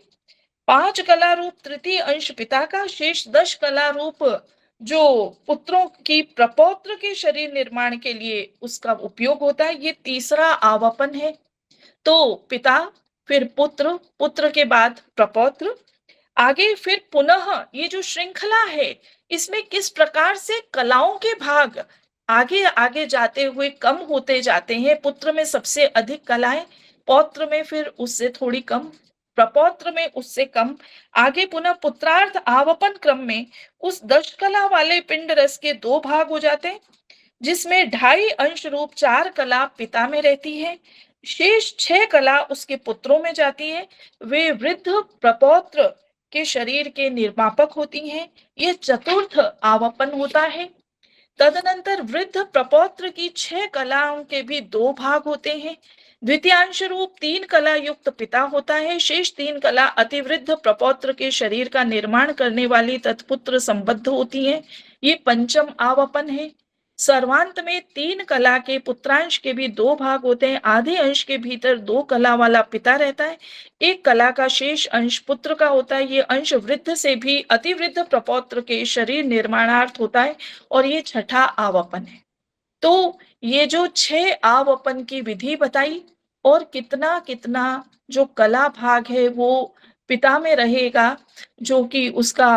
5 कला रूप तृतीय अंश पिता का, शेष 10 कला रूप जो पुत्रों की प्रपौत्र के शरीर निर्माण के लिए उसका उपयोग होता है, ये तीसरा आवपन है। तो पिता, फिर पुत्र, पुत्र के बाद प्रपौत्र, आगे फिर पुनः ये जो श्रृंखला है, इसमें किस प्रकार से कलाओं के भाग आगे आगे जाते हुए कम होते जाते हैं। पुत्र में सबसे अधिक कलाएं, पौत्र में फिर उससे थोड़ी कम, प्रपौत्र में उससे कम। आगे पुनः पुत्रार्थ आवपन क्रम में उस 10 कला वाले पिंड रस के 2 भाग हो जाते हैं, जिसमें 2.5 अंश रूप 4 कला पिता में रहती है, शेष 6 कला उसके पुत्रों में जाती है। वे वृद्ध प्रपौत्र के शरीर के निर्मापक होती हैं। यह चतुर्थ आवपन होता है। तदनंतर वृद्ध प्रपौत्र की 6 कलाओं के भी 2 भाग होते हैं। द्वितीयांश रूप 3 कला युक्त पिता होता है, शेष 3 कला अतिवृद्ध प्रपौत्र के शरीर का निर्माण करने वाली तत्पुत्र संबद्ध होती हैं। ये पंचम आवपन है। सर्वांत में 3 कला के पुत्रांश के भी 2 भाग होते हैं। आधे अंश के भीतर 2 कला वाला पिता रहता है, 1 कला का शेष अंश पुत्र का होता है। ये अंश वृद्ध से भी अतिवृद्ध प्रपौत्र के शरीर निर्माणार्थ होता है, और ये छठा आवपन है। तो ये जो 6 आवपन की विधि बताई, और कितना कितना जो कला भाग है वो पिता में रहेगा, जो कि उसका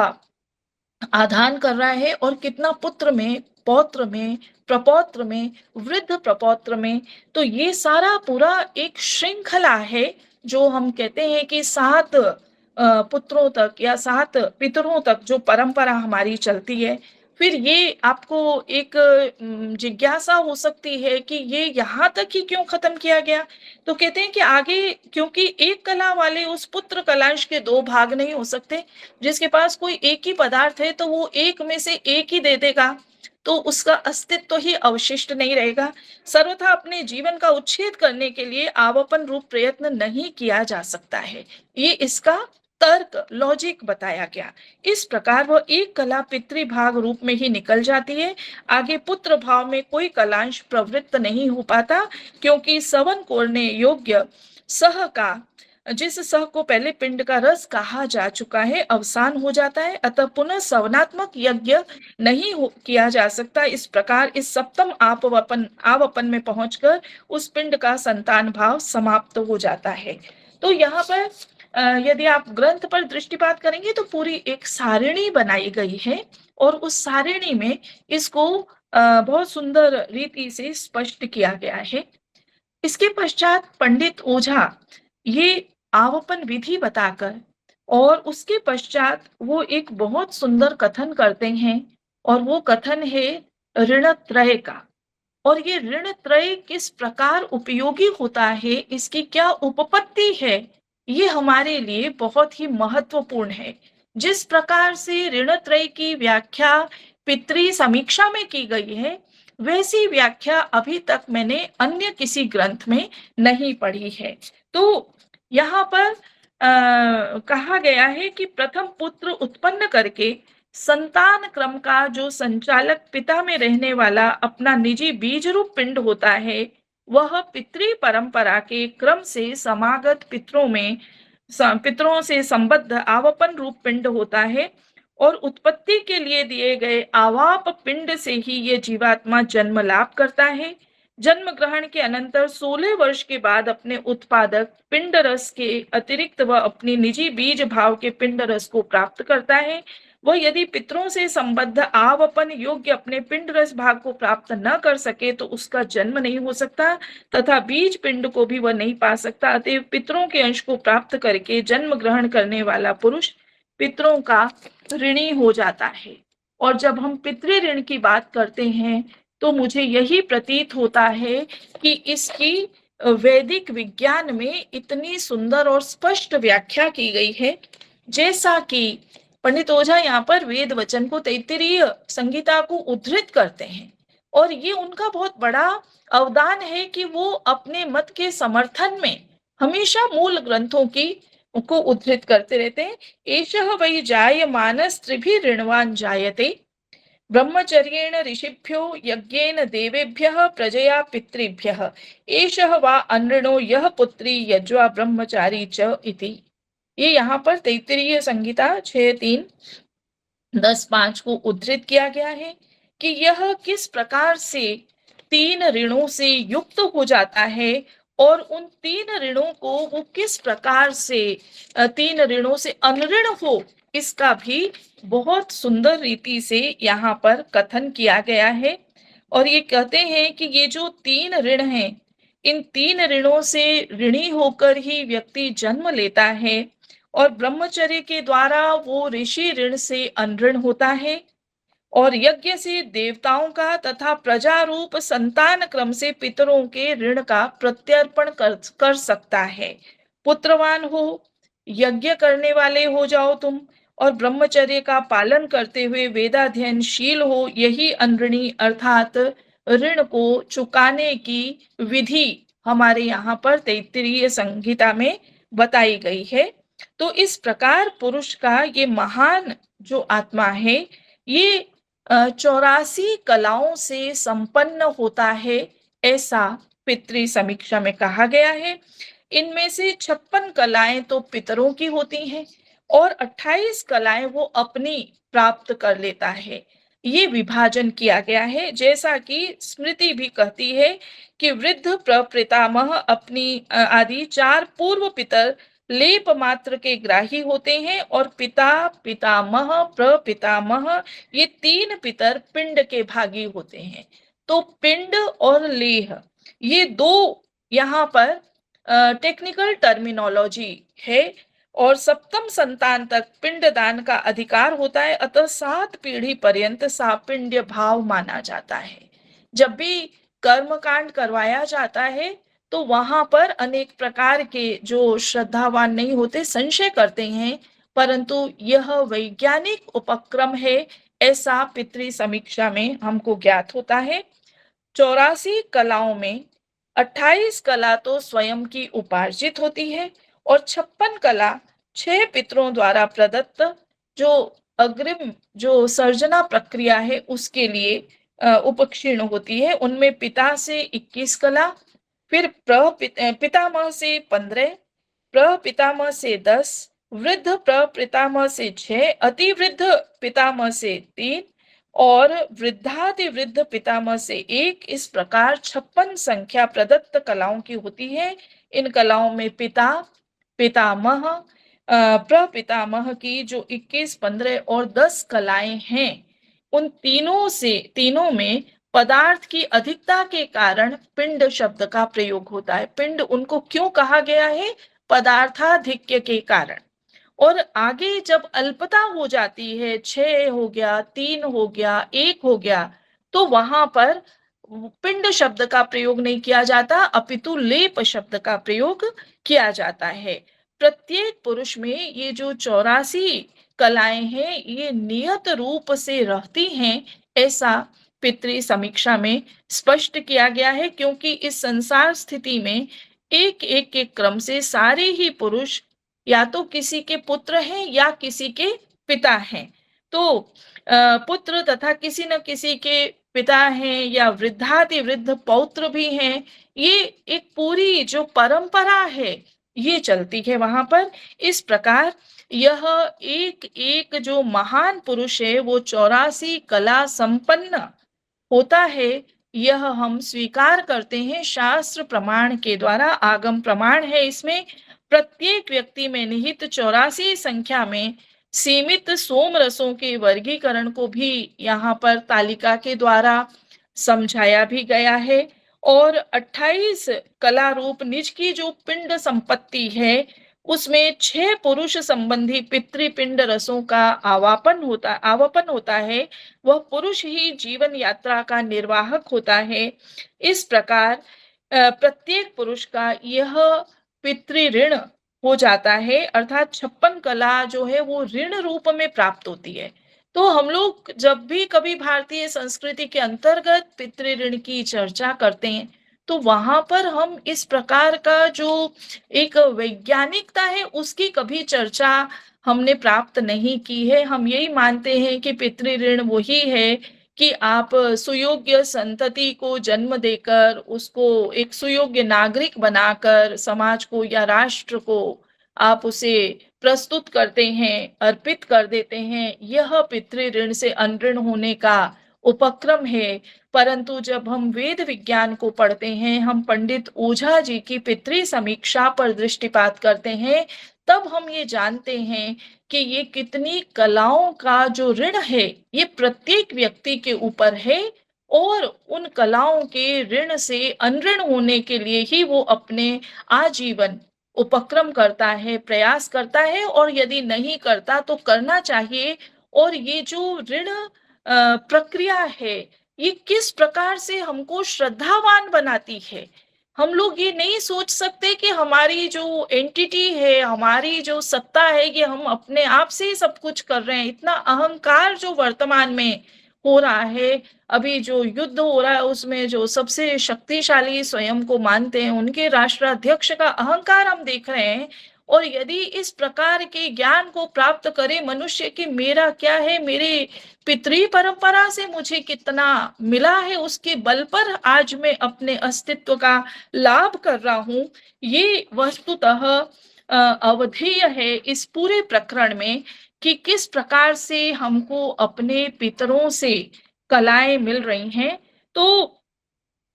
आधान कर रहा है, और कितना पुत्र में, पौत्र में, प्रपौत्र में, वृद्ध प्रपौत्र में। तो ये सारा पूरा एक श्रृंखला है, जो हम कहते हैं कि 7 पुत्रों तक या 7 पितरों तक जो परंपरा हमारी चलती है। फिर ये आपको एक जिज्ञासा हो सकती है कि ये यहाँ तक ही क्यों खत्म किया गया। तो कहते हैं कि आगे, क्योंकि एक कला वाले उस पुत्र कलांश के 2 भाग नहीं हो सकते। जिसके पास कोई एक ही पदार्थ है, तो वो एक में से एक ही दे देगा, तो उसका अस्तित्व तो ही अवशिष्ट नहीं रहेगा। सर्वथा अपने जीवन का उच्छेद करने के लिए आवपन रूप प्रयत्न नहीं किया जा सकता है। ये इसका तर्क, लॉजिक बताया गया। इस प्रकार वह एक कला पितृभाग रूप में ही निकल जाती है। आगे पुत्र भाव में कोई कलांश प्रवृत्त नहीं हो पाता, क्योंकि सवन कोरने योग्य सह का, जिस सह को पहले पिंड का रस कहा जा चुका है, अवसान हो जाता है। अतः पुनः सवनात्मक यज्ञ नहीं किया जा सकता। इस प्रकार इस सप्तम आवपन में पहुंचकर उस पिंड का संतान भाव समाप्त हो जाता है। तो यहाँ पर यदि आप ग्रंथ पर दृष्टिपात करेंगे तो पूरी एक सारिणी बनाई गई है, और उस सारिणी में इसको बहुत सुंदर रीति से स्पष्ट किया गया है। इसके पश्चात पंडित ओझा ये आवपन विधि बताकर, और उसके पश्चात वो एक बहुत सुंदर कथन करते हैं, और वो कथन है ऋणत्रय का। और ये ऋणत्रय किस प्रकार उपयोगी होता है, इसकी क्या उपपत्ति है, ये हमारे लिए बहुत ही महत्वपूर्ण है। जिस प्रकार से ऋणत्रय की व्याख्या पितृ समीक्षा में की गई है, वैसी व्याख्या अभी तक मैंने अन्य किसी ग्रंथ में नहीं पढ़ी है। तो यहाँ पर कहा गया है कि प्रथम पुत्र उत्पन्न करके संतान क्रम का जो संचालक पिता में रहने वाला अपना निजी बीज रूप पिंड होता है, वह पितृ परंपरा के क्रम से समागत पितरों से संबद्ध आवपन रूप पिंड होता है, और उत्पत्ति के लिए दिए गए आवाप पिंड से ही ये जीवात्मा जन्म लाभ करता है। जन्म ग्रहण के अनंतर 16 वर्ष के बाद अपने उत्पादक पिंड रस के अतिरिक्त वह अपनी निजी बीज भाव के पिंड रस को प्राप्त करता है। वह यदि पितरों से संबद्ध आवपन योग्य अपने पिंड रस भाग को प्राप्त न कर सके तो उसका जन्म नहीं हो सकता, तथा बीज पिंड को भी वह नहीं पा सकता। अतएव पितरों के अंश को प्राप्त करके जन्म ग्रहण करने वाला पुरुष पितरों का ऋणी हो जाता है। और जब हम पितृ ऋण की बात करते हैं तो मुझे यही प्रतीत होता है कि इसकी वैदिक विज्ञान में इतनी सुंदर और स्पष्ट व्याख्या की गई है। जैसा कि पंडित ओझा यहाँ पर वेद वचन को, तैत्तिरीय संहिता को उद्धृत करते हैं, और ये उनका बहुत बड़ा अवदान है कि वो अपने मत के समर्थन में हमेशा मूल ग्रंथों को उद्धृत करते रहते हैं। एषः वै जायमानस् त्रिभिः ऋणवान् जायते, ब्रह्मचर्येण ऋषिभ्यो यज्ञेन देवेभ्यः प्रजया पितृभ्यः, एषः वा अनृणो यः पुत्री यज्वा ब्रह्मचारी च इति। ये यहाँ पर तैत्तिरीय संहिता 6:3-10:5 को उद्धृत किया गया है कि यह किस प्रकार से 3 ऋणों से युक्त हो जाता है, और उन 3 ऋणों को वो किस प्रकार से 3 ऋणों से अनऋण हो, इसका भी बहुत सुंदर रीति से यहाँ पर कथन किया गया है। और ये कहते हैं कि ये जो 3 ऋण हैं, इन 3 ऋणों से ऋणी होकर ही व्यक्ति जन्म लेता है, और ब्रह्मचर्य के द्वारा वो ऋषि ऋण से अनऋण होता है, और यज्ञ से देवताओं का तथा प्रजा रूप संतान क्रम से पितरों के ऋण का प्रत्यर्पण कर सकता है। पुत्रवान हो, यज्ञ करने वाले हो जाओ तुम, और ब्रह्मचर्य का पालन करते हुए वेदाध्ययनशील हो, यही अनऋणी अर्थात ऋण को चुकाने की विधि हमारे यहाँ पर तैत्तिरीय संहिता में बताई गई है। तो इस प्रकार पुरुष का ये महान जो आत्मा है, ये 84 कलाओं से संपन्न होता है, ऐसा पितृ समीक्षा में कहा गया है। इनमें से 56 कलाएं तो पितरों की होती हैं, और 28 कलाएं वो अपनी प्राप्त कर लेता है। ये विभाजन किया गया है, जैसा कि स्मृति भी कहती है कि वृद्ध प्रपितामह अपनी आदि 4 पूर्व पितर लेप मात्र के ग्राही होते हैं, और पिता, पितामह, प्रपितामह ये 3 पितर पिंड के भागी होते हैं। तो पिंड और लेह ये 2 यहाँ पर टेक्निकल टर्मिनोलॉजी है, और सप्तम संतान तक पिंडदान का अधिकार होता है। अतः 7 पीढ़ी पर्यंत सापिंड्य भाव माना जाता है। जब भी कर्मकांड करवाया जाता है तो वहां पर अनेक प्रकार के जो श्रद्धावान नहीं होते संशय करते हैं, परंतु यह वैज्ञानिक उपक्रम है, ऐसा पितृ समीक्षा में हमको ज्ञात होता है। 84 कलाओं में 28 कला तो स्वयं की उपार्जित होती है, और 56 कला 6 पितरों द्वारा प्रदत्त जो अग्रिम जो सर्जना प्रक्रिया है उसके लिए उपक्षीण होती है। उनमें पिता से 21 कला, फिर पितामह से 15, प्रपितामह से 10, वृद्ध प्रपितामह से 6, अति वृद्ध पितामह से 3 और वृद्धाति वृद्ध पितामह से 1। इस प्रकार 56 संख्या प्रदत्त कलाओं की होती है। इन कलाओं में पिता, पितामह, प्रपितामह की जो 21, 15 और 10 कलाएं हैं, उन तीनों में पदार्थ की अधिकता के कारण पिंड शब्द का प्रयोग होता है। पिंड उनको क्यों कहा गया है? पदार्थाधिक्य के कारण। और आगे जब अल्पता हो जाती है, 6 हो गया, 3 हो गया, 1 हो गया, तो वहां पर पिंड शब्द का प्रयोग नहीं किया जाता, अपितु लेप शब्द का प्रयोग किया जाता है। प्रत्येक पुरुष में ये जो 84 कलाएं हैं, ये नियत रूप से रहती हैं, ऐसा पितृ समीक्षा में स्पष्ट किया गया है। क्योंकि इस संसार स्थिति में एक एक के क्रम से सारे ही पुरुष या तो किसी के पुत्र हैं या किसी के पिता हैं। तो पुत्र तथा किसी न किसी के पिता हैं या वृद्धाति वृद्ध पौत्र भी हैं। ये एक पूरी जो परंपरा है ये चलती है वहां पर। इस प्रकार यह एक एक जो महान पुरुष है वो 84 कला संपन्न होता है, यह हम स्वीकार करते हैं शास्त्र प्रमाण के द्वारा। आगम प्रमाण है इसमें। प्रत्येक व्यक्ति में निहित 84 संख्या में सीमित सोम रसों के वर्गीकरण को भी यहाँ पर तालिका के द्वारा समझाया भी गया है। और 28 कला रूप निज की जो पिंड संपत्ति है, उसमें 6 पुरुष संबंधी पितृपिंड रसों का आवापन होता है। वह पुरुष ही जीवन यात्रा का निर्वाहक होता है। इस प्रकार प्रत्येक पुरुष का यह पितृ ऋण हो जाता है, अर्थात 56 कला जो है वो ऋण रूप में प्राप्त होती है। तो हम लोग जब भी कभी भारतीय संस्कृति के अंतर्गत पितृ ऋण की चर्चा करते हैं, तो वहां पर हम इस प्रकार का जो एक वैज्ञानिकता है उसकी कभी चर्चा हमने प्राप्त नहीं की है। हम यही मानते हैं कि पितृ ऋण वही है कि आप सुयोग्य संतति को जन्म देकर उसको एक सुयोग्य नागरिक बनाकर समाज को या राष्ट्र को आप उसे प्रस्तुत करते हैं, अर्पित कर देते हैं। यह पितृ ऋण से अनऋण होने का उपक्रम है। परंतु जब हम वेद विज्ञान को पढ़ते हैं, हम पंडित ओझा जी की पितृ समीक्षा पर दृष्टिपात करते हैं, तब हम ये जानते हैं कि ये कितनी कलाओं का जो ऋण है ये प्रत्येक व्यक्ति के ऊपर है। और उन कलाओं के ऋण से अनऋण होने के लिए ही वो अपने आजीवन उपक्रम करता है, प्रयास करता है, और यदि नहीं करता तो करना चाहिए। और ये जो ऋण प्रक्रिया है, ये किस प्रकार से हमको श्रद्धावान बनाती है। हम लोग ये नहीं सोच सकते कि हमारी जो एंटिटी है, हमारी जो सत्ता है, ये हम अपने आप से ही सब कुछ कर रहे हैं। इतना अहंकार जो वर्तमान में हो रहा है, अभी जो युद्ध हो रहा है उसमें जो सबसे शक्तिशाली स्वयं को मानते हैं उनके राष्ट्राध्यक्ष का अहंकार हम देख रहे हैं। और यदि इस प्रकार के ज्ञान को प्राप्त करे मनुष्य कि मेरा क्या है, मेरे पितृ परंपरा से मुझे कितना मिला है, उसके बल पर आज मैं अपने अस्तित्व का लाभ कर रहा हूँ, ये वस्तुतः अवधेय है इस पूरे प्रकरण में कि किस प्रकार से हमको अपने पितरों से कलाएं मिल रही हैं। तो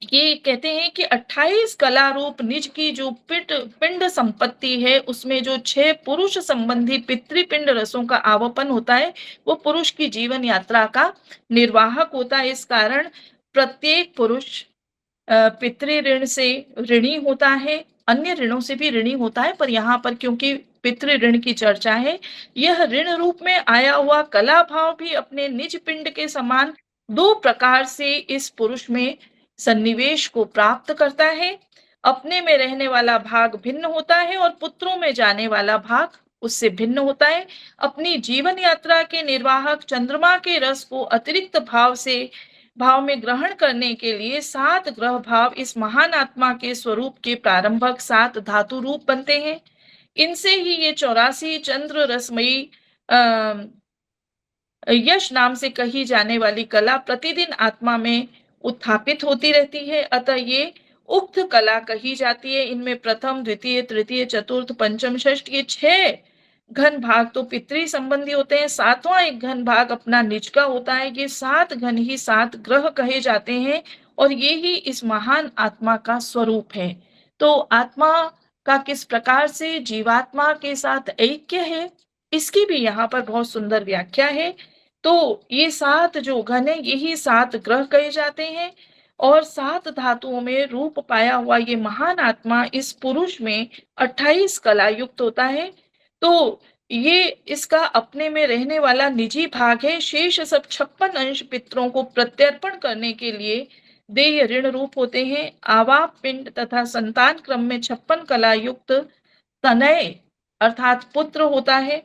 ये कहते हैं कि 28 कला रूप निज की जो पिंड संपत्ति है, उसमें जो 6 पुरुष संबंधी पितृपिंड रसों का आवापन होता है, वो पुरुष की जीवन यात्रा का निर्वाहक होता है। इस कारण प्रत्येक पुरुष पितृ ऋण से ऋणी होता है, अन्य ऋणों से भी ऋणी होता है, पर यहाँ पर क्योंकि पितृ ऋण की चर्चा है, यह ऋण रूप में आया हुआ कला भाव भी अपने निज पिंड के समान 2 प्रकार से इस पुरुष में सन्निवेश को प्राप्त करता है। अपने में रहने वाला भाग भिन्न होता है और पुत्रों में जाने वाला भाग उससे भिन्न होता है। अपनी जीवन यात्रा के निर्वाहक चंद्रमा के रस को अतिरिक्त भाव में ग्रहण करने के लिए 7 ग्रह भाव इस महान आत्मा के स्वरूप के प्रारंभक 7 धातु रूप बनते हैं। इनसे ही ये 84 चंद्र रसमयी अ, यश नाम से कही जाने वाली कला प्रतिदिन आत्मा में उत्थापित होती रहती है। अतः ये उक्त कला कही जाती है। इनमें प्रथम, द्वितीय, तृतीय, चतुर्थ, पंचम, षष्ठ ये 6 घन भाग तो पितृ संबंधी होते हैं। 7वां एक घन भाग अपना निज का होता है। ये 7 घन ही 7 ग्रह कहे जाते हैं और ये ही इस महान आत्मा का स्वरूप है। तो आत्मा का किस प्रकार से जीवात्मा के साथ ऐक्य है, इसकी भी यहाँ पर बहुत सुंदर व्याख्या है। तो ये 7 जो घन है यही 7 ग्रह कहे जाते हैं और 7 धातुओं में रूप पाया हुआ ये महान आत्मा इस पुरुष में 28 कला युक्त होता है। तो ये इसका अपने में रहने वाला निजी भाग है। शेष सब 56 अंश पितरों को प्रत्यर्पण करने के लिए देय ऋण रूप होते हैं। आवाप पिंड तथा संतान क्रम में 56 कला युक्त तनय अर्थात पुत्र होता है।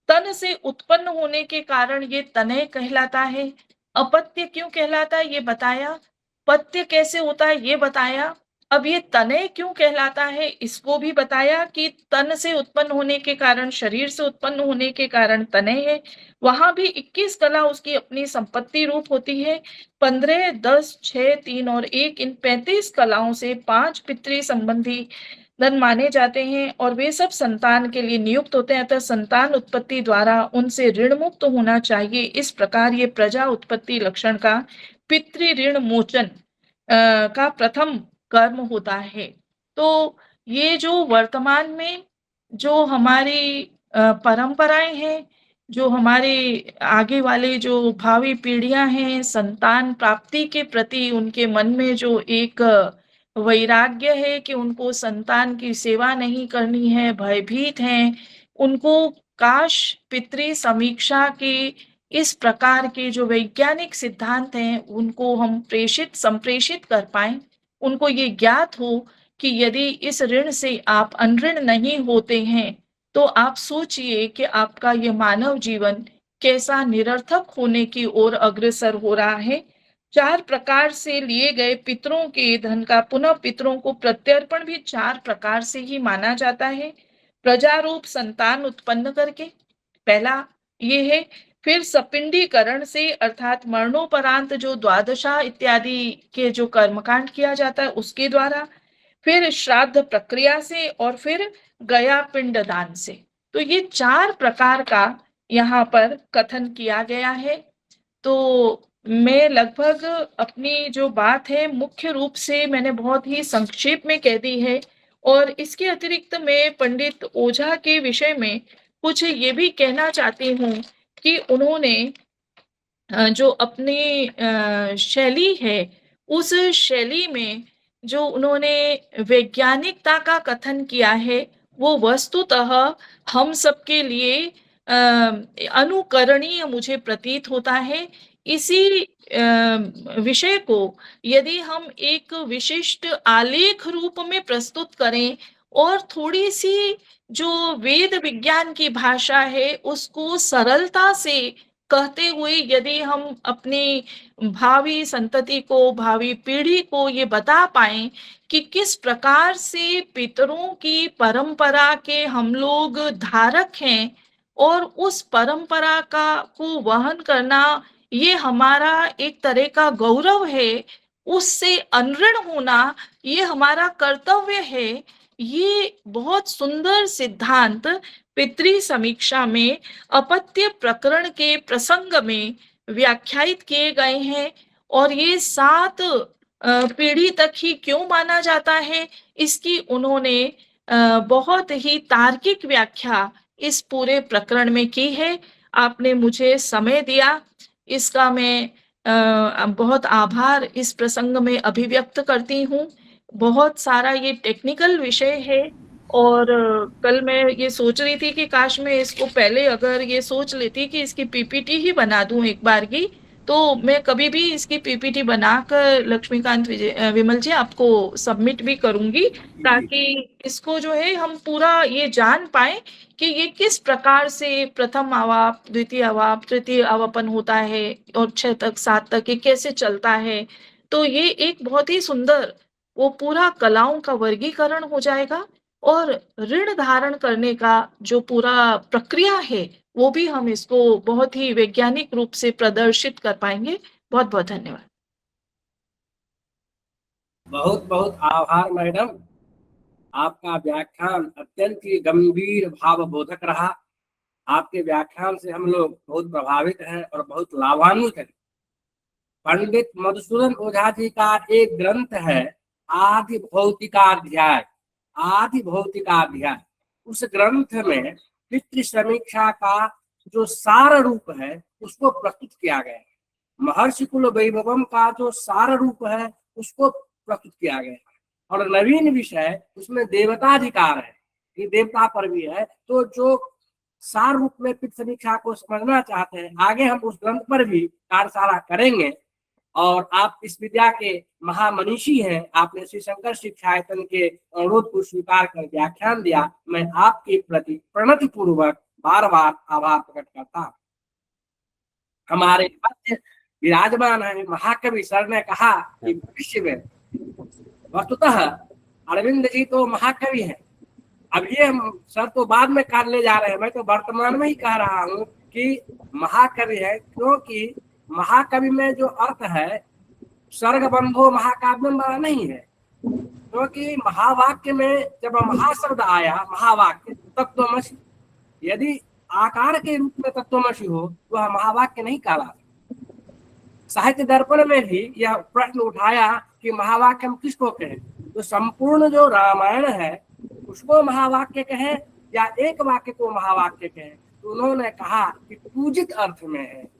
तन से उत्पन्न होने के कारण ये तनय कहलाता है। अपत्य क्यों कहलाता है ये बताया। पत्य कैसे होता है ये बताया। अब ये तनय क्यों कहलाता है इसको भी बताया कि तन से उत्पन्न होने के कारण, शरीर से उत्पन्न होने के कारण तनय है। वहां भी 21 कला उसकी अपनी संपत्ति रूप होती है। 15, 10, 6, 3 और 1 इन 35 कलाओं से 5 पितृ संबंधी धन माने जाते हैं और वे सब संतान के लिए नियुक्त होते हैं। अतः संतान उत्पत्ति द्वारा उनसे ऋण मुक्त होना चाहिए। इस प्रकार ये प्रजा उत्पत्ति लक्षण का पितृ ऋण मोचन का प्रथम कर्म होता है। तो ये जो वर्तमान में जो हमारी परंपराएं हैं, जो हमारे आगे वाले जो भावी पीढ़ियां हैं, संतान प्राप्ति के प्रति उनके मन में जो एक वैराग्य है कि उनको संतान की सेवा नहीं करनी है, भयभीत हैं, उनको काश पितृ समीक्षा के इस प्रकार के जो वैज्ञानिक सिद्धांत हैं उनको हम संप्रेषित कर पाएं। उनको ये ज्ञात हो कि यदि इस ऋण से आप अनऋण नहीं होते हैं तो आप सोचिए कि आपका ये मानव जीवन कैसा निरर्थक होने की ओर अग्रसर हो रहा है। 4 प्रकार से लिए गए पितरों के धन का पुनः पितरों को प्रत्यर्पण भी 4 प्रकार से ही माना जाता है। प्रजारूप संतान उत्पन्न करके, पहला ये है। फिर सपिंडीकरण से अर्थात मरणोपरांत जो द्वादशा इत्यादि के जो कर्मकांड किया जाता है उसके द्वारा, फिर श्राद्ध प्रक्रिया से और फिर गया पिंड दान से। तो ये 4 प्रकार का यहाँ पर कथन किया गया है। तो मैं लगभग अपनी जो बात है मुख्य रूप से मैंने बहुत ही संक्षेप में कह दी है और इसके अतिरिक्त मैं पंडित ओझा के विषय में कुछ ये भी कहना चाहती हूँ कि उन्होंने जो अपनी शैली है उस शैली में जो उन्होंने वैज्ञानिकता का कथन किया है वो वस्तुतः हम सबके लिए अनुकरणीय मुझे प्रतीत होता है। इसी विषय को यदि हम एक विशिष्ट आलेख रूप में प्रस्तुत करें और थोड़ी सी जो वेद विज्ञान की भाषा है उसको सरलता से कहते हुए यदि हम अपनी भावी संतति को, भावी पीढ़ी को ये बता पाएं कि किस प्रकार से पितरों की परंपरा के हम लोग धारक हैं और उस परंपरा का को वहन करना ये हमारा एक तरह का गौरव है, उससे अनऋण होना ये हमारा कर्तव्य है। ये बहुत सुंदर सिद्धांत पितृ समीक्षा में अपत्य प्रकरण के प्रसंग में व्याख्यायित किए गए हैं और ये 7 पीढ़ी तक ही क्यों माना जाता है इसकी उन्होंने बहुत ही तार्किक व्याख्या इस पूरे प्रकरण में की है। आपने मुझे समय दिया, इसका मैं बहुत आभार इस प्रसंग में अभिव्यक्त करती हूँ। बहुत सारा ये टेक्निकल विषय है और कल मैं ये सोच रही थी कि काश मैं इसको पहले अगर ये सोच लेती कि इसकी पीपीटी ही बना दूं एक बार की, तो मैं कभी भी इसकी पीपीटी बनाकर लक्ष्मीकांत विमल जी आपको सबमिट भी करूंगी ताकि इसको जो है हम पूरा ये जान पाए कि ये किस प्रकार से प्रथम आवाप, द्वितीय आवाप, तृतीय आवापन होता है और 6 तक 7 तक ये कैसे चलता है। तो ये एक बहुत ही सुंदर वो पूरा कलाओं का वर्गीकरण हो जाएगा और ऋण धारण करने का जो पूरा प्रक्रिया है, वो भी हम इसको बहुत ही वैज्ञानिक रूप से प्रदर्शित कर पाएँगे। बहुत-बहुत धन्यवाद। बहुत बहुत आभार मैडम। आपका व्याख्यान अत्यंत ही गंभीर भावबोधक रहा। आपके व्याख्यान से हम लोग बहुत प्रभावित हैं और बहुत लाभान्वित हैं। पंडित मधुसूदन ओझा जी का एक ग्रंथ है, आदि भौतिकाध्याय। आदि भौतिकाध्याय, उस ग्रंथ में पितृ समीक्षा का जो सार रूप है उसको प्रस्तुत किया गया है। महर्षि कुल वैभवम का जो सार रूप है उसको प्रस्तुत किया गया है। और नवीन विषय उसमें देवताधिकार है, ये देवता पर भी है। तो जो सार रूप में पितृ समीक्षा को समझना चाहते हैं, आगे हम उस ग्रंथ पर भी कार्यशाला करेंगे। और आप इस विद्या के महामनीषी हैं। आपने श्री शंकर शिक्षायतन के अनुरोध को स्वीकार कर व्याख्यान दिया। मैं आपके प्रति प्रणति पूर्वक बार बार आभार प्रकट करता हूँ। हमारे मध्य विराजमान है महाकवि सर ने कहा कि भविष्य में वस्तुतः अरविंद जी तो महाकवि हैं। अब ये हम सर तो बाद में कार ले जा रहे हैं, मैं तो वर्तमान में ही कह रहा हूँ कि महाकवि है, क्योंकि महाकवि में जो अर्थ है सर्ग बंधो महाकाव्यम वाला नहीं है। क्योंकि महावाक्य में जब महाशब्द आया, महावाक्य तत्वमसि, यदि आकार के रूप में तत्वमसि हो तो वह महावाक्य नहीं कहला। साहित्य दर्पण में भी यह प्रश्न उठाया कि महावाक्य हम किसको कहें। तो संपूर्ण जो रामायण है उसको महावाक्य कहें या एक वाक्य को महावाक्य कहें। तो उन्होंने कहा कि पूजित अर्थ में है।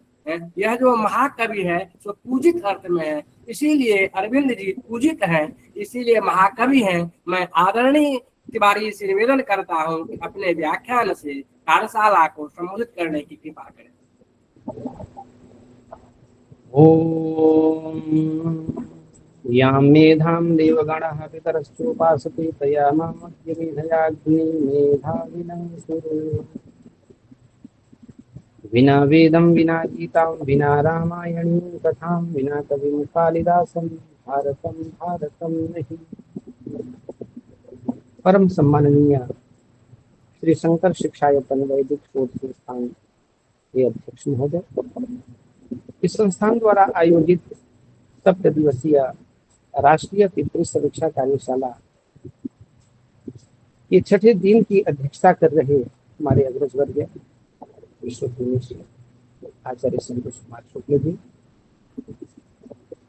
यह जो महाकवि है सो पूजित अर्थ में है, इसीलिए अरविंद जी पूजित हैं, इसीलिए महाकवि हैं। मैं आदरणीय तिवारी से निवेदन करता हूँ कि अपने व्याख्यान से कार्यशाला को संबोधित करने की कृपा करें। ओम यां मेधां देवगणः पितरश्चोपासते तया मामद्यमेधयाग्नि मेधाविनं कुरु। विना वेदं विना गीतां विना रामायणीं कथां विना कविं कालिदासं भारतं भारतं नहीं। परम सम्माननीय श्री शंकर शिक्षायतन वैदिक शोध संस्थान के अध्यक्ष महोदय, इस संस्थान द्वारा आयोजित सप्त दिवसीय राष्ट्रीय पितृ समीक्षा कार्यशाला के छठे दिन की अध्यक्षता कर रहे हमारे अग्रजवर्ग विश्व आचार्य संतोष कुमार शुक्ल जी,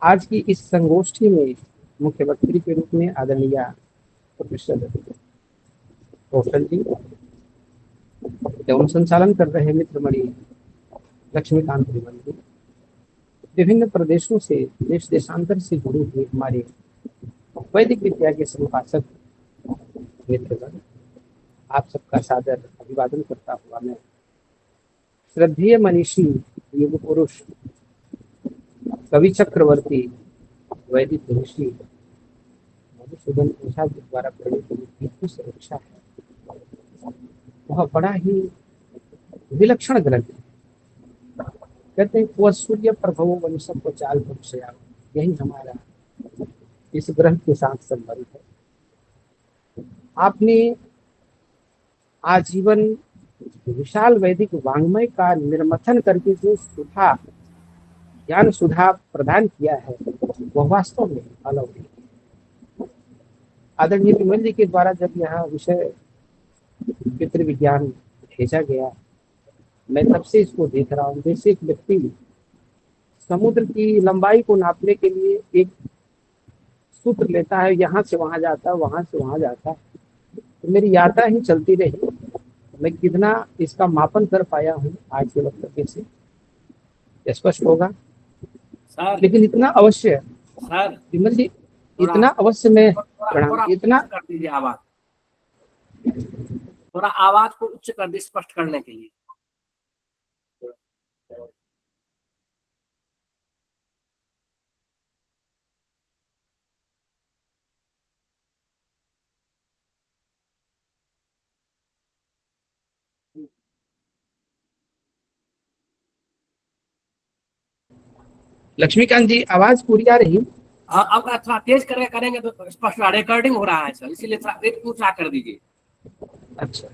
आज की इस संगोष्ठी में मुख्य वक्ता के रूप में आदरणीय प्रोफेसर कौशल जी एवं संचालन कर रहे मित्रमणि लक्ष्मीकांत विमल जी, विभिन्न प्रदेशों से देश देशांतर से जुड़े हुए हमारे वैदिक विद्या के संपासक मित्रगण, आप सबका सादर अभिवादन करता हुआ मैं श्रद्धेय मनीषी युग पुरुष कवि चक्रवर्ती वैदिक ऋषि मधुसूदन ओझा के द्वारा प्रेरित पितृ समीक्षा है, वह बड़ा ही विलक्षण ग्रंथ है। कहते हैं वह सूर्य प्रभवो वंशम को चाल भविष्या, यही हमारा इस ग्रंथ के साथ संबंध है। आपने आजीवन विशाल वैदिक वांग्मय का निर्मथन करके जो सुधा ज्ञान सुधा प्रदान किया है वह वास्तव में अलौकिक। आदरणीय विमल जी के द्वारा जब यहाँ विषय पितृ विज्ञान भेजा गया, मैं तब से इसको देख रहा हूँ। जैसे एक व्यक्ति समुद्र की लंबाई को नापने के लिए एक सूत्र लेता है, यहाँ से वहां जाता है, वहां से वहां जाता है, तो मेरी यात्रा ही चलती रही। मैं कितना इसका मापन कर पाया हूँ आज के वक्तव्य से स्पष्ट होगा। सर, लेकिन इतना अवश्य सर विमल जी, इतना अवश्य में प्रणाम, इतना कर दीजिए आवाज, थोड़ा आवाज को उच्च कर दी स्पष्ट करने के लिए। लक्ष्मीकांत जी आवाज पूरी आ रही? अब थोड़ा तेज करके करेंगे तो स्पष्ट रिकॉर्डिंग हो रहा है सर, इसीलिए थोड़ा एक ऊंचा कर दीजिए। अच्छा।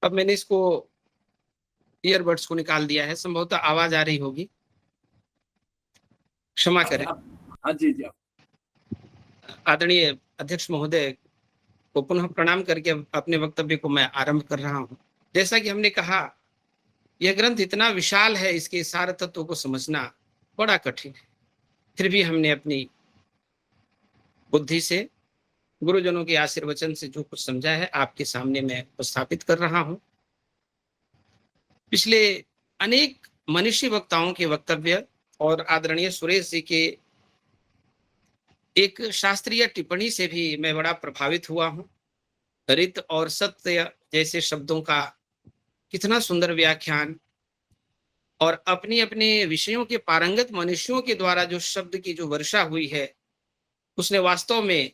अब मैंने इसको ईयरबड्स को निकाल दिया है, संभवतः आवाज आ रही होगी, क्षमा करें। हाँ जी जी। आदरणीय अध्यक्ष महोदय को पुनः प्रणाम करके अपने वक्तव्य को मैं आरंभ कर रहा हूं। जैसा कि हमने कहा, यह ग्रंथ इतना विशाल है, इसके सार तत्वों को समझना बड़ा कठिन है। फिर भी हमने अपनी बुद्धि से, गुरुजनों के आशीर्वचन से जो कुछ समझा है आपके सामने मैं उपस्थापित कर रहा हूं। पिछले अनेक मनीषी वक्ताओं के वक्तव्य और आदरणीय सुरेश जी के एक शास्त्रीय टिप्पणी से भी मैं बड़ा प्रभावित हुआ हूं। रित और सत्य जैसे शब्दों का कितना सुंदर व्याख्यान, और अपने अपने विषयों के पारंगत मनुष्यों के द्वारा जो शब्द की जो वर्षा हुई है, उसने वास्तव में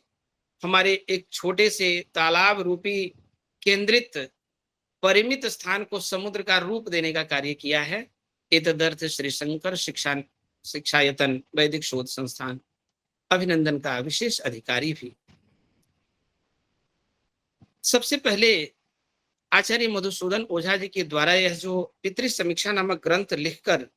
हमारे एक छोटे से तालाब रूपी केंद्रित परिमित स्थान को समुद्र का रूप देने का कार्य किया है। एतदर्थ श्री शंकर शिक्षायतन वैदिक शोध संस्थान अभिनंदन का विशेष अधिकारी भी। सबसे पहले आचार्य मधुसूदन ओझा जी के द्वारा यह जो पितृ समीक्षा नामक ग्रंथ लिखकर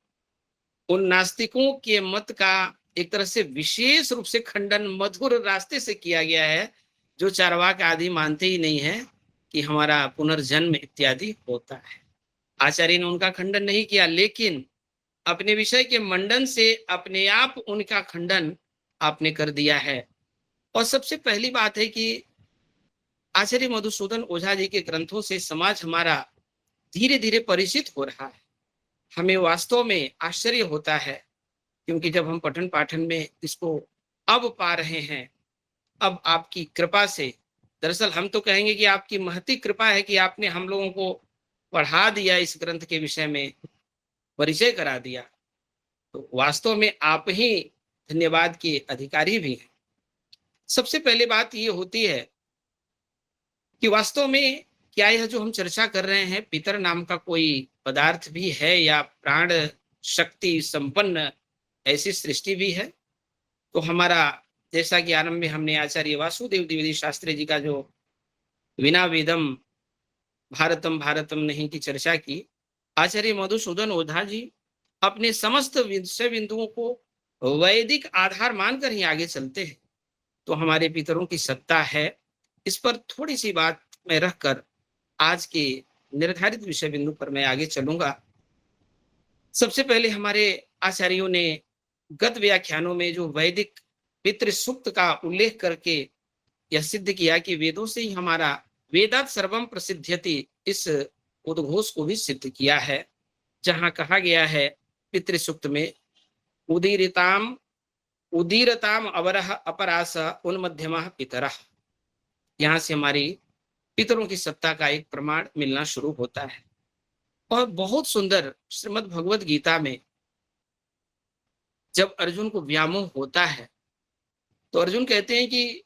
उन नास्तिकों के मत का एक तरह से विशेष रूप से खंडन मधुर रास्ते से किया गया है, जो चार्वाक आदि मानते ही नहीं है कि हमारा पुनर्जन्म इत्यादि होता है। आचार्य ने उनका खंडन नहीं किया, लेकिन अपने विषय के मंडन से अपने आप उनका खंडन आपने कर दिया है। और सबसे पहली बात है कि आचार्य मधुसूदन ओझा जी के ग्रंथों से समाज हमारा धीरे धीरे परिचित हो रहा है। हमें वास्तव में आश्चर्य होता है, क्योंकि जब हम पठन पाठन में इसको अब पा रहे हैं, अब आपकी कृपा से, दरअसल हम तो कहेंगे कि आपकी महती कृपा है कि आपने हम लोगों को पढ़ा दिया, इस ग्रंथ के विषय में परिचय करा दिया। तो वास्तव में आप ही धन्यवाद के अधिकारी भी हैं। सबसे पहले बात ये होती है कि वास्तव में क्या यह जो हम चर्चा कर रहे हैं, पितर नाम का कोई पदार्थ भी है या प्राण शक्ति संपन्न ऐसी सृष्टि भी है? तो हमारा, जैसा कि आरंभ में हमने आचार्य वासुदेव द्विवेदी शास्त्री जी का जो विना वेदम भारतम भारतम नहीं की चर्चा की, आचार्य मधुसूदन ओझा जी अपने समस्त विषय बिंदुओं को वैदिक आधार मानकर ही आगे चलते हैं। तो हमारे पितरों की सत्ता है, इस पर थोड़ी सी बात मैं रखकर आज के निर्धारित विषय बिंदु पर मैं आगे चलूंगा। सबसे पहले हमारे आचार्यों ने गत व्याख्यानों में जो वैदिक पितृ सूक्त का उल्लेख करके यह सिद्ध किया कि वेदों से ही हमारा वेदात सर्वम प्रसिद्ध्यति, इस उद्घोष को भी सिद्ध किया है, जहां कहा गया है पितृ सूक्त में उदीरताम उदीरताम अवरह अपरास उन्मध्यमः पितरः। यहाँ से हमारी पितरों की सत्ता का एक प्रमाण मिलना शुरू होता है। और बहुत सुंदर श्रीमद् भगवद गीता में जब अर्जुन को व्यामोह होता है, तो अर्जुन कहते हैं कि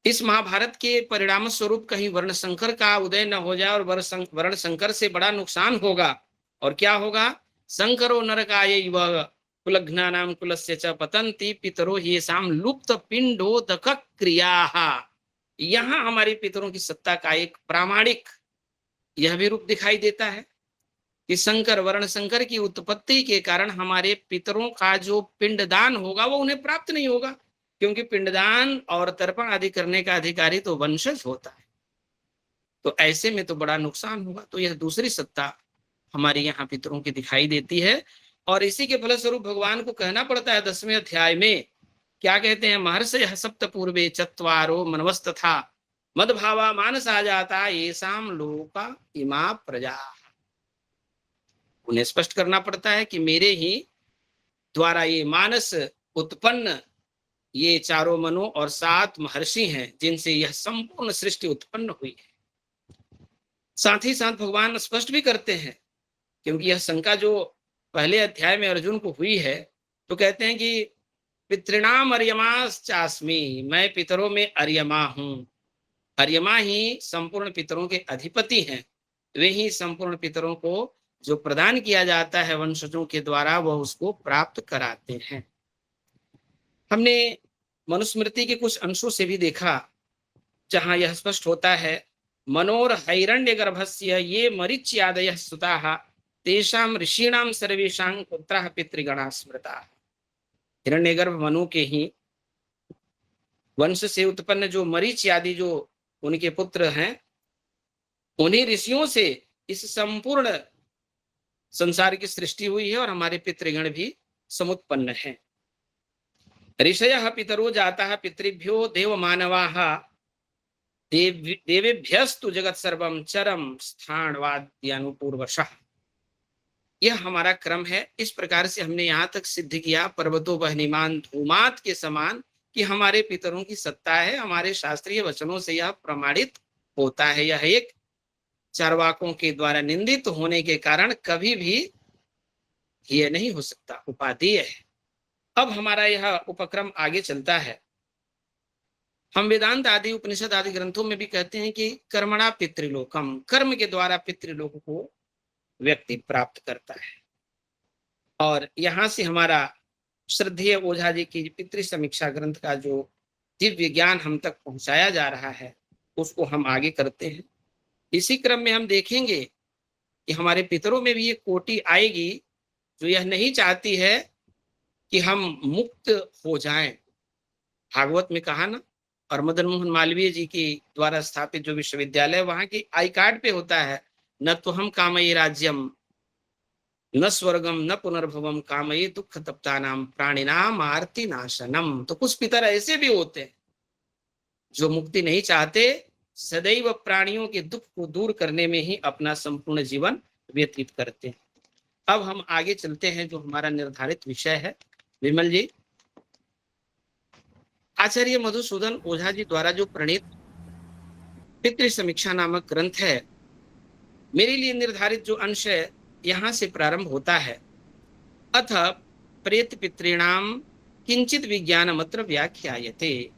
इस महाभारत के परिणाम स्वरूप कहीं वर्ण संकर का उदय न हो जाए, और वर्ण संकर से बड़ा नुकसान होगा। और क्या होगा? संकरो नरकाय कुलघ्नानाम कुलस्य च पतन्ति पितरो येषाम लुप्त पिंडोदक क्रियाः। यहाँ हमारे पितरों की सत्ता का एक प्रामाणिक यह भी रूप दिखाई देता है कि संकर, वर्ण संकर की उत्पत्ति के कारण हमारे पितरों का जो पिंडदान होगा वो उन्हें प्राप्त नहीं होगा, क्योंकि पिंडदान और तर्पण आदि करने का अधिकारी तो वंशज होता है। तो ऐसे में तो बड़ा नुकसान होगा। तो यह दूसरी सत्ता हमारे यहाँ पितरों की दिखाई देती है। और इसी के फलस्वरूप भगवान को कहना पड़ता है 10वें अध्याय में, क्या कहते हैं? महर्षयः सप्त पूर्वे चत्वारो मनवस्तथा मदभावा मानसा जाता येषाम लोका इमा प्रजा। उन्हें स्पष्ट करना पड़ता है कि मेरे ही द्वारा ये मानस उत्पन्न ये चारों मनो और 7 महर्षि हैं, जिनसे यह संपूर्ण सृष्टि उत्पन्न हुई है। साथ ही साथ भगवान स्पष्ट भी करते हैं, क्योंकि यह शंका जो पहले अध्याय में अर्जुन को हुई है तो कहते हैं कि पितृणाम अर्यमाश्चास्मि, मैं पितरों में अर्यमा हूं। अर्यमा ही संपूर्ण पितरों के अधिपति हैं, वे ही संपूर्ण पितरों को जो प्रदान किया जाता है वंशजों के द्वारा वह उसको प्राप्त कराते हैं। हमने मनुस्मृति के कुछ अंशों से भी देखा जहां यह स्पष्ट होता है, मनोर हैरण्य गर्भस्य ये मरीच्यादयः सुताः तेषां ऋषीणां सर्वेषां पुत्राः पितृगणाः स्मृताः। हिरण्यगर्भ मनु के ही वंश से उत्पन्न जो मरीच आदि जो उनके पुत्र हैं, उन्हीं ऋषियों से इस संपूर्ण संसार की सृष्टि हुई है और हमारे पितृगण भी समुत्पन्न हैं। ऋषयः पितरो जाताः पितृभ्यो देवमानवाः देवेभ्यस्तु जगत सर्वम चरम स्थानवाद्यानुपूर्वशः। यह हमारा क्रम है। इस प्रकार से हमने यहाँ तक सिद्ध किया पर्वतो बहनिमान धूमात के समान कि हमारे पितरों की सत्ता है। हमारे शास्त्रीय वचनों से यह प्रमाणित होता है। यह एक चारवाकों के द्वारा निंदित होने के कारण कभी भी यह नहीं हो सकता, उपादेय है। अब हमारा यह उपक्रम आगे चलता है। हम वेदांत आदि उपनिषद आदि ग्रंथों में भी कहते हैं कि कर्मणा पितृलोकम, कर्म के द्वारा पितृलोक को व्यक्ति प्राप्त करता है। और यहां से हमारा श्रद्धेय ओझा जी की पितृ समीक्षा ग्रंथ का जो दिव्य ज्ञान हम तक पहुंचाया जा रहा है उसको हम आगे करते हैं। इसी क्रम में हम देखेंगे कि हमारे पितरों में भी एक कोटि आएगी जो यह नहीं चाहती है कि हम मुक्त हो जाएं। भागवत में कहा ना, और मदन मोहन मालवीय जी की द्वारा स्थापित जो विश्वविद्यालय वहां की आई कार्ड पे होता है, न तो हम कामये राज्यम न स्वर्गम न पुनर्भवम कामये दुख तप्तानाम प्राणिनाम आरती नाशनम। तो कुछ पितर ऐसे भी होते हैं जो मुक्ति नहीं चाहते, सदैव प्राणियों के दुख को दूर करने में ही अपना संपूर्ण जीवन व्यतीत करते हैं। अब हम आगे चलते हैं जो हमारा निर्धारित विषय है। विमल जी, आचार्य मधुसूदन ओझा जी द्वारा जो प्रणीत पितृ समीक्षा नामक ग्रंथ है, मेरे लिए निर्धारित जो अंश है यहां से प्रारंभ होता है। अथ प्रेत पितॄणाम किंचित विज्ञानमत्र व्याख्यायते।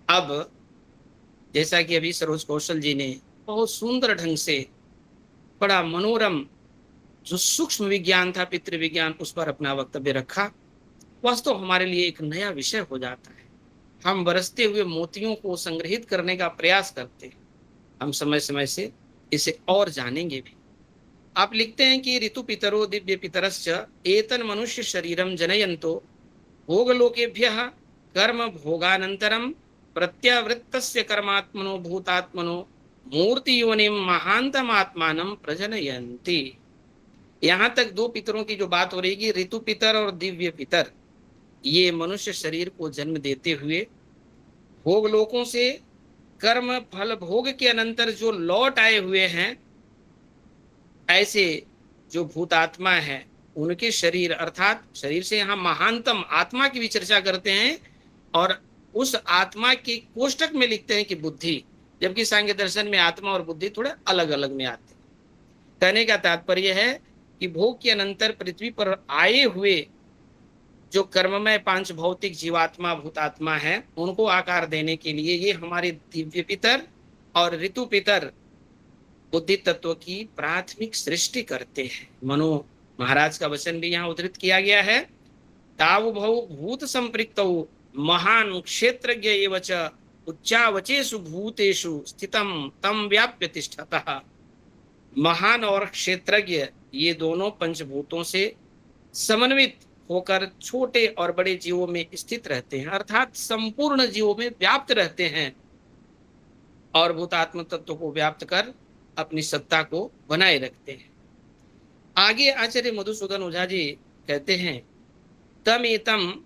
अब जैसा कि अभी सरोज कौशल जी ने बहुत सुंदर ढंग से बड़ा मनोरम जो सूक्ष्म विज्ञान था पितृ विज्ञान, उस पर अपना वक्तव्य रखा, वास्तव हमारे लिए एक नया विषय हो जाता है। हम बरसते हुए मोतियों को संग्रहित करने का प्रयास करते हैं। हम समय समय से इसे और जानेंगे भी। आप लिखते हैं कि ऋतु पितरो दिव्य पितरश्च एतन मनुष्य शरीरम जनयन्तो भोगलोकेभ्यः कर्म भोगानंतरम प्रत्यावृत्तस्य कर्मात्मनो भूतात्मनो मूर्ति योनिम महांतम आत्मानं प्रजनयन्ति। यहाँ तक दो पितरों की जो बात हो रही है, ऋतु पितर और दिव्य पितर, ये मनुष्य शरीर को जन्म देते हुए भोगलोकों से कर्म फल भोग के अनंतर जो लौट आए हुए हैं, ऐसे जो भूतात्मा है उनके शरीर, अर्थात शरीर से यहाँ महानतम आत्मा की भी चर्चा करते हैं और उस आत्मा के कोष्टक में लिखते हैं कि बुद्धि, जबकि सांख्य दर्शन में आत्मा और बुद्धि थोड़े अलग अलग में आते हैं। कहने का तात्पर्य है कि भोग के अनंतर पृथ्वी पर आए हुए जो कर्ममय पांच भौतिक जीवात्मा भूतात्मा है, उनको आकार देने के लिए ये हमारे दिव्य पितर और ऋतु पितर बुद्धि तत्व की प्राथमिक सृष्टि करते हैं। मनु महाराज का वचन भी यहाँ उद्धृत किया गया है। तावु भौ भूत संपृक्तौ महान क्षेत्रज्ञ एव च उच्चावचेषु भूतेषु स्थितम तम व्याप्य तिष्ठतः। महान और क्षेत्रज्ञ ये दोनों पंचभूतों से समन्वित होकर छोटे और बड़े जीवों में स्थित रहते हैं, अर्थात संपूर्ण जीवों में व्याप्त रहते हैं और भूतात्म तत्व को व्याप्त कर अपनी सत्ता को बनाए रखते हैं। आगे आचार्य मधुसूदन ओझा जी कहते हैं, तम एतम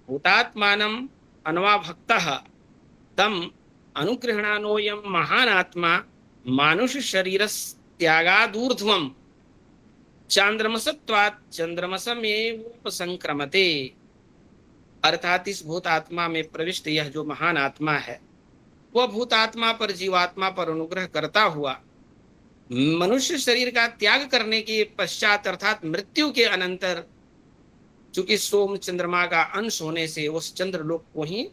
भूतात्मानम अन्वाभक्तः तम अनुगृह्णानोयम महान आत्मा मानुष शरीरस्य त्यागादूर्ध्वम चांद्रमसत्वात् चंद्रमसमेवोपसंक्रमते। अर्थात इस भूतात्मा में प्रविष्ट यह जो महान आत्मा है, वह भूतात्मा पर जीवात्मा पर अनुग्रह करता हुआ मनुष्य शरीर का त्याग करने के पश्चात अर्थात मृत्यु के अनंतर चूंकि सोम चंद्रमा का अंश होने से उस चंद्रलोक को ही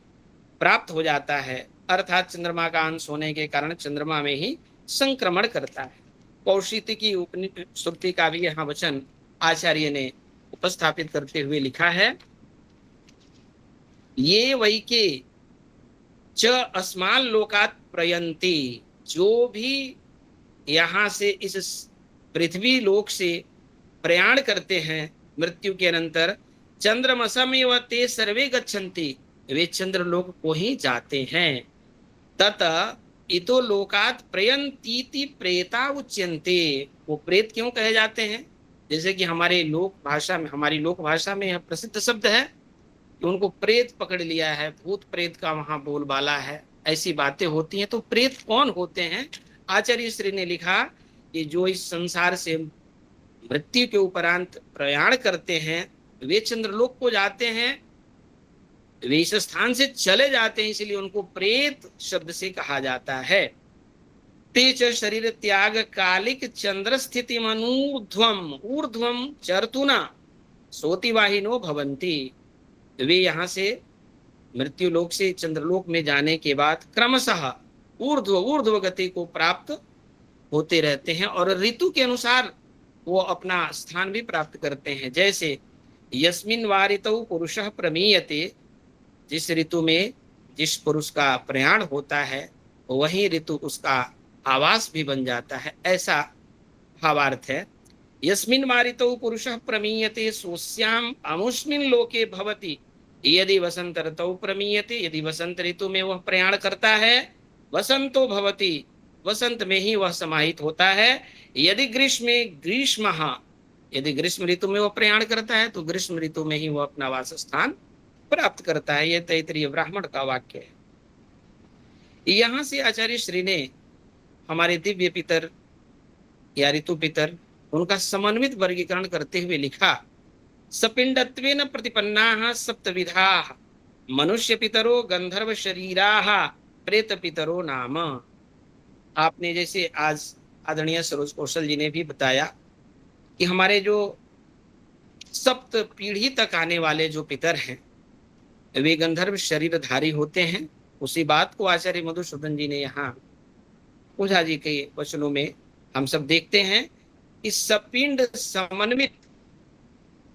प्राप्त हो जाता है, अर्थात चंद्रमा का अंश होने के कारण चंद्रमा में ही संक्रमण करता है। कौशिक की उपनिषद का भी यहाँ वचन आचार्य ने उपस्थापित करते हुए लिखा है, ये वैके च अस्मान लोकात प्रयंती, जो भी यहाँ से इस पृथ्वी लोक से प्रयाण करते हैं मृत्यु के अनंतर, चंद्रमसमेव ते सर्वे गच्छन्ति, वे चंद्रलोक को ही जाते हैं। तत इतो लोकात प्रयंतीति प्रेता उच्यन्ते, वो प्रेत क्यों कहे जाते हैं? जैसे कि हमारी लोक भाषा में यह प्रसिद्ध शब्द है कि उनको प्रेत पकड़ लिया है, भूत प्रेत का वहां बोलबाला है, ऐसी बातें होती हैं। तो प्रेत कौन होते हैं? आचार्य श्री ने लिखा कि जो इस संसार से मृत्यु के उपरांत प्रयाण करते हैं वे चंद्रलोक को जाते हैं, वे इस स्थान से चले जाते हैं, इसलिए उनको प्रेत शब्द से कहा जाता है। तेज शरीर त्याग कालिक चंद्र स्थिति मनूर्ध्वम ऊर्ध्वम चर्तुना सोतिवाहिनो भवंती, वे यहाँ से मृत्यु लोक से चंद्रलोक में जाने के बाद क्रमशः ऊर्ध्व गति को प्राप्त होते रहते हैं और ऋतु के अनुसार वो अपना स्थान भी प्राप्त करते हैं। जैसे यस्मिन वारितौ पुरुषः प्रमीयते, जिस ऋतु में जिस पुरुष का प्रयाण होता है वही ऋतु उसका आवास भी बन जाता है, ऐसा भावार्थ है। यस्मिन वारितौ पुरुषः प्रमीयते सोस्याम अमुष्मिन लोके भवति, यदि वसंत ऋतौ प्रमीयते, यदि वसंत ऋतु में वह प्रयाण करता है वसंतो भवति, वसंत में ही वह समाहित होता है। यदि ग्रीष्म ऋतु में वह प्रयाण करता है तो ग्रीष्म ऋतु में ही वह अपना वास स्थान प्राप्त करता है। यह तैत्तिरीय ब्राह्मण का वाक्य है। यहाँ से आचार्य श्री ने हमारे दिव्य पितर या ऋतु पितर उनका समन्वित वर्गीकरण करते हुए लिखा, सपिंडत्वेन प्रतिपन्नाः सप्तविधाः मनुष्य पितरो गंधर्व शरीराः प्रेत पितरो नाम। आपने जैसे आज आदरणीय सरोज कौशल जी ने भी बताया कि हमारे जो सप्त पीढ़ी तक आने वाले जो पितर हैं वे गंधर्व शरीरधारी होते हैं। उसी बात को आचार्य मधुसूदन जी ने यहाँ ओझा जी के वचनों में हम सब देखते हैं। इस सपिंड समन्वित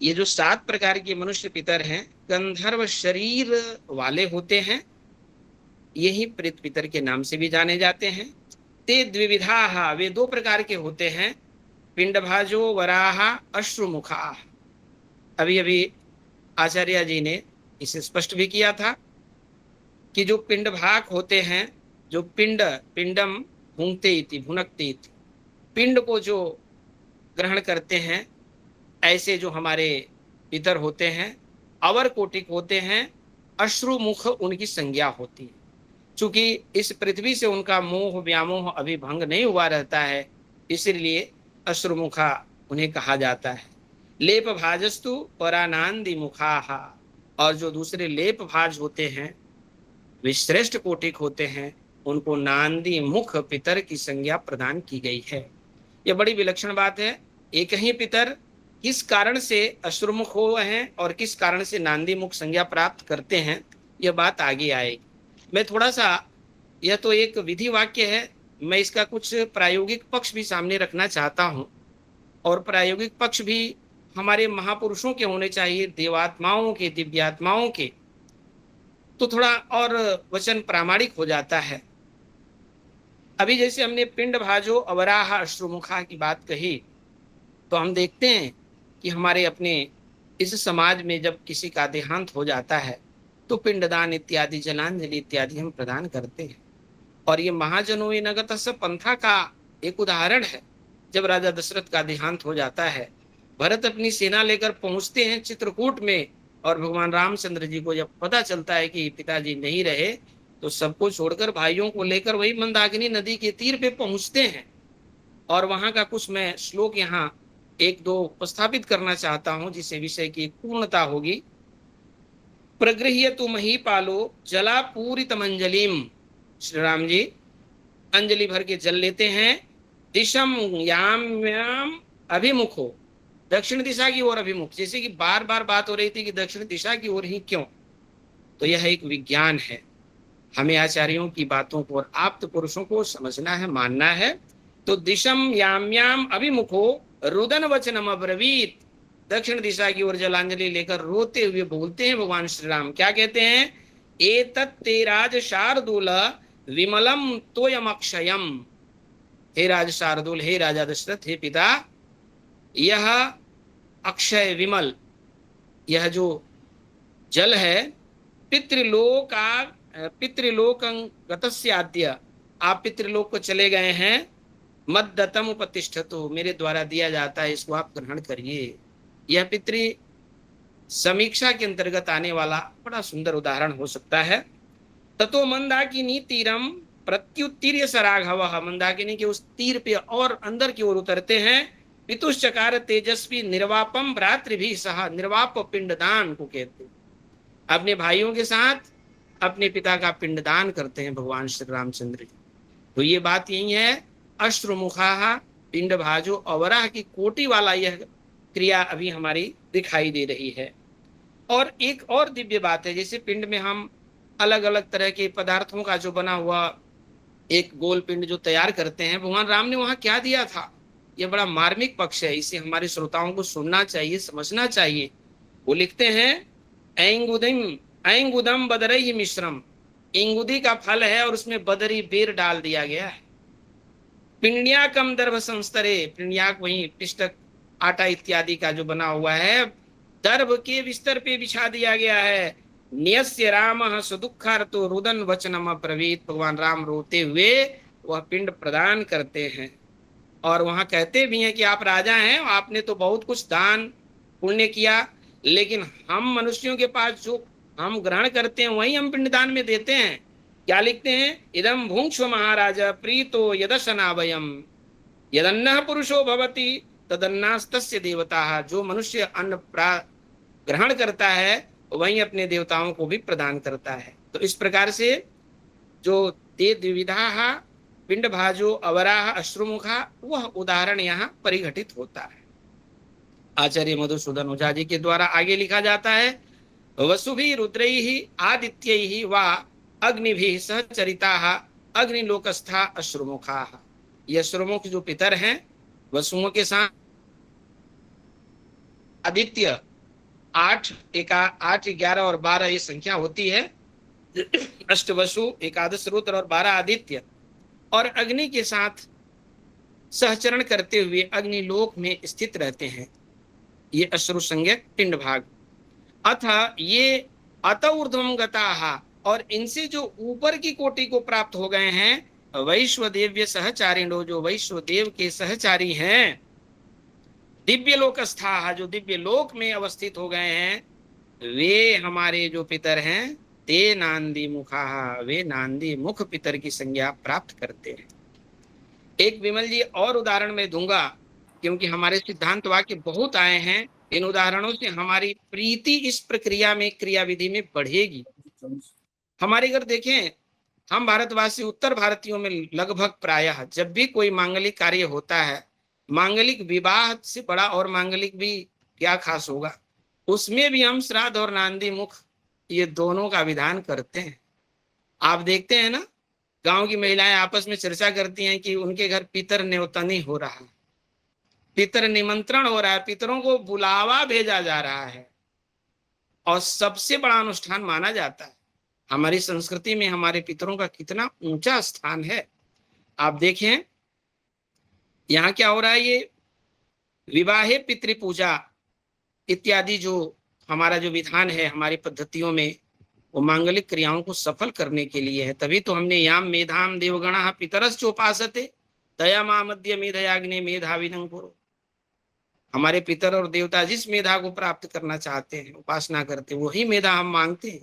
ये जो 7 प्रकार के मनुष्य पितर हैं गंधर्व शरीर वाले होते हैं, यही प्रेत पितर के नाम से भी जाने जाते हैं। ते द्विविधाः, वे 2 प्रकार के होते हैं, पिंडभाजो वराह अश्रुमुखा। अभी अभी आचार्य जी ने इसे स्पष्ट भी किया था कि जो पिंडभाग होते हैं, जो पिंडम भुंगते इति भुनकते इति, पिंड को जो ग्रहण करते हैं, ऐसे जो हमारे पितर होते हैं अवर कोटिक होते हैं, अश्रुमुख उनकी संज्ञा होती है। चूंकि इस पृथ्वी से उनका मोह व्यामोह अभी भंग नहीं हुआ रहता है, इसलिए अश्रुमुखा उन्हें कहा जाता है। लेप भाजस्तु परानंदी मुखाः, और जो दूसरे लेप भाज होते हैं वे श्रेष्ठ कोटिक होते हैं, उनको नांदी मुख पितर की संज्ञा प्रदान की गई है। यह बड़ी विलक्षण बात है। एक ही पितर किस कारण से अश्रुमुख हो हैं और किस कारण से नांदी मुख संज्ञा प्राप्त करते हैं, यह बात आगे आएगी। मैं थोड़ा सा, यह तो एक विधि वाक्य है, मैं इसका कुछ प्रायोगिक पक्ष भी सामने रखना चाहता हूँ, और प्रायोगिक पक्ष भी हमारे महापुरुषों के होने चाहिए, देवात्माओं के, दिव्यात्माओं के, तो थोड़ा और वचन प्रामाणिक हो जाता है। अभी जैसे हमने पिंड भाजो अवराह अश्रुमुखा की बात कही, तो हम देखते हैं कि हमारे अपने इस समाज में जब किसी का देहांत हो जाता है तो पिंडदान इत्यादि, जलांजलि इत्यादि हम प्रदान करते हैं। और ये महाजनो नगतस्य पंथा का एक उदाहरण है। जब राजा दशरथ का देहांत हो जाता है, भरत अपनी सेना लेकर पहुंचते हैं चित्रकूट में, और भगवान रामचंद्र जी को जब पता चलता है कि पिताजी नहीं रहे, तो सबको छोड़कर भाइयों को लेकर वही मंदाकिनी नदी के तीर पे पहुंचते हैं। और वहां का कुछ मैं श्लोक यहाँ 1-2 उपस्थापित करना चाहता हूं, जिससे विषय की पूर्णता होगी। प्रगृह्य तु महीपालो जला पूरित मंजलिम, श्री राम जी अंजलि भर के जल लेते हैं। दिशम याम अभिमुखो, दक्षिण दिशा की ओर अभिमुख, जैसे कि बार बार बात हो रही थी कि दक्षिण दिशा की ओर ही क्यों, तो यह एक विज्ञान है। हमें आचार्यों की बातों को और आप्त पुरुषों को समझना है, मानना है। तो दिशम याम्याम अभिमुखो रुदन वचनम अब्रवीत, दक्षिण दिशा की ओर जलांजलि लेकर रोते हुए बोलते हैं भगवान श्री राम, क्या कहते हैं? एतत् ते राज शार्दूल विमलम तोयम अक्षयम। हे राज शार्दूल, हे राजा दशरथ, हे पिता, यह अक्षय विमल, यह जो जल है, पितृलोका पितृलोक गतस्याद्य, आप पितृलोक को चले गए हैं, मद्दतम उपतिष्ठतो, मेरे द्वारा दिया जाता है, इसको आप ग्रहण करिए। यह पितृ समीक्षा के अंतर्गत आने वाला बड़ा सुंदर उदाहरण हो सकता है। ततो मंदाकिनी तीरम प्रत्युत्तीर्य सराघव, मंदाकिनी के उस तीर पे और अंदर की ओर उतरते हैं। पितुश्चकार तेजस्वी निर्वापम भ्रातृ भी सह, निर्वाप पिंडदान को कहते हैं। अपने भाइयों के साथ अपने पिता का पिंडदान करते हैं भगवान श्री रामचंद्र। तो ये बात यही है, अश्रुमुखा पिंड भाजो अवराह की कोटि वाला यह क्रिया अभी हमारी दिखाई दे रही है। और एक और दिव्य बात है, जैसे पिंड में हम अलग अलग तरह के पदार्थों का जो बना हुआ एक गोल पिंड जो तैयार करते हैं, भगवान राम ने वहां क्या दिया था, यह बड़ा मार्मिक पक्ष है, इसे हमारे श्रोताओं को सुनना चाहिए, समझना चाहिए। वो लिखते हैं ऐंगुदम बदरई मिश्रम, इंगुदी का फल है और उसमें बदरी बेर डाल दिया गया है। पिंड्याकम दर्भ संस्तरे, पिंड्याक वही पिष्टक आटा इत्यादि का जो बना हुआ है, दर्भ के बिस्तर पे बिछा दिया गया है। न्यस्य राम सुदुखार्तो रुदन वचनम अब्रवीत, भगवान राम रोते हुए वह पिंड प्रदान करते हैं और वहां कहते भी हैं कि आप राजा हैं, आपने तो बहुत कुछ दान पुण्य किया, लेकिन हम मनुष्यों के पास जो हम ग्रहण करते हैं वही हम पिंडदान में देते हैं। क्या लिखते हैं? इदम भुंक्ष्व महाराजा प्रीतो यदशनावयम यदन्नः पुरुषो भवति तदन्नास्तस्य देवता, जो मनुष्य अन्न ग्रहण करता है वही अपने देवताओं को भी प्रदान करता है। तो इस प्रकार से जो ते द्विविधा पिंड भाजो अवराह अश्रुमुखा, वह उदाहरण यहाँ परिघटित होता है। आचार्य मधुसूदन ओझा जी के द्वारा आगे लिखा जाता है, वसुभि रुद्रैहि आदित्यैहि वा अग्निभिः सहचरिताः अग्निलोकस्था अश्रुमुखाः। ये अश्रुमुख जो पितर हैं, वसुओं के साथ आदित्य 8, 11 और 12 ये संख्या होती है। अष्ट वसु, एकादश रुद्र और 12 आदित्य, और अग्नि के साथ सहचरण करते हुए अग्निलोक में स्थित रहते हैं। ये अश्रु संज्ञक पिंड भाग। अथ ये अत ऊर्ध्वम गताः, और इनसे जो ऊपर की कोटि को प्राप्त हो गए हैं, वैश्वदेव्य सहचारिणो, जो वैश्वदेव के सहचारी हैं, दिव्य लोकस्थाः, जो दिव्य लोक में अवस्थित हो गए हैं, वे हमारे जो पितर हैं, ते नांदी मुखाः, वे नांदी मुख पितर की संज्ञा प्राप्त करते हैं। एक विमल जी और उदाहरण में दूंगा, क्योंकि हमारे सिद्धांत वाक्य बहुत आए हैं। इन उदाहरणों से हमारी प्रीति इस प्रक्रिया में, क्रिया विधि में बढ़ेगी। हमारे घर देखें, हम भारतवासी उत्तर भारतीयों में लगभग प्रायः जब भी कोई मांगलिक कार्य होता है, मांगलिक विवाह से बड़ा और मांगलिक भी क्या खास होगा, उसमें भी हम श्राद्ध और नांदी मुख ये दोनों का विधान करते हैं। आप देखते हैं ना, गांव की महिलाएं आपस में चर्चा करती हैं कि उनके घर पितर न्योतनी हो रहा है, पितर निमंत्रण हो रहा है, पितरों को बुलावा भेजा जा रहा है, और सबसे बड़ा अनुष्ठान माना जाता है। हमारी संस्कृति में हमारे पितरों का कितना ऊंचा स्थान है। आप देखें यहाँ क्या हो रहा है, ये विवाहे पितृपूजा इत्यादि जो हमारा जो विधान है हमारी पद्धतियों में, वो मांगलिक क्रियाओं को सफल करने के लिए है। तभी तो हमने याम मेधाम देवगणः पितरश्चोपासते तया मामद्य मेधयाग्ने मेधाविनं कुरु। हमारे पितर और देवता जिस मेधा को प्राप्त करना चाहते हैं, उपासना करते हैं, वही मेधा हम मांगते हैं।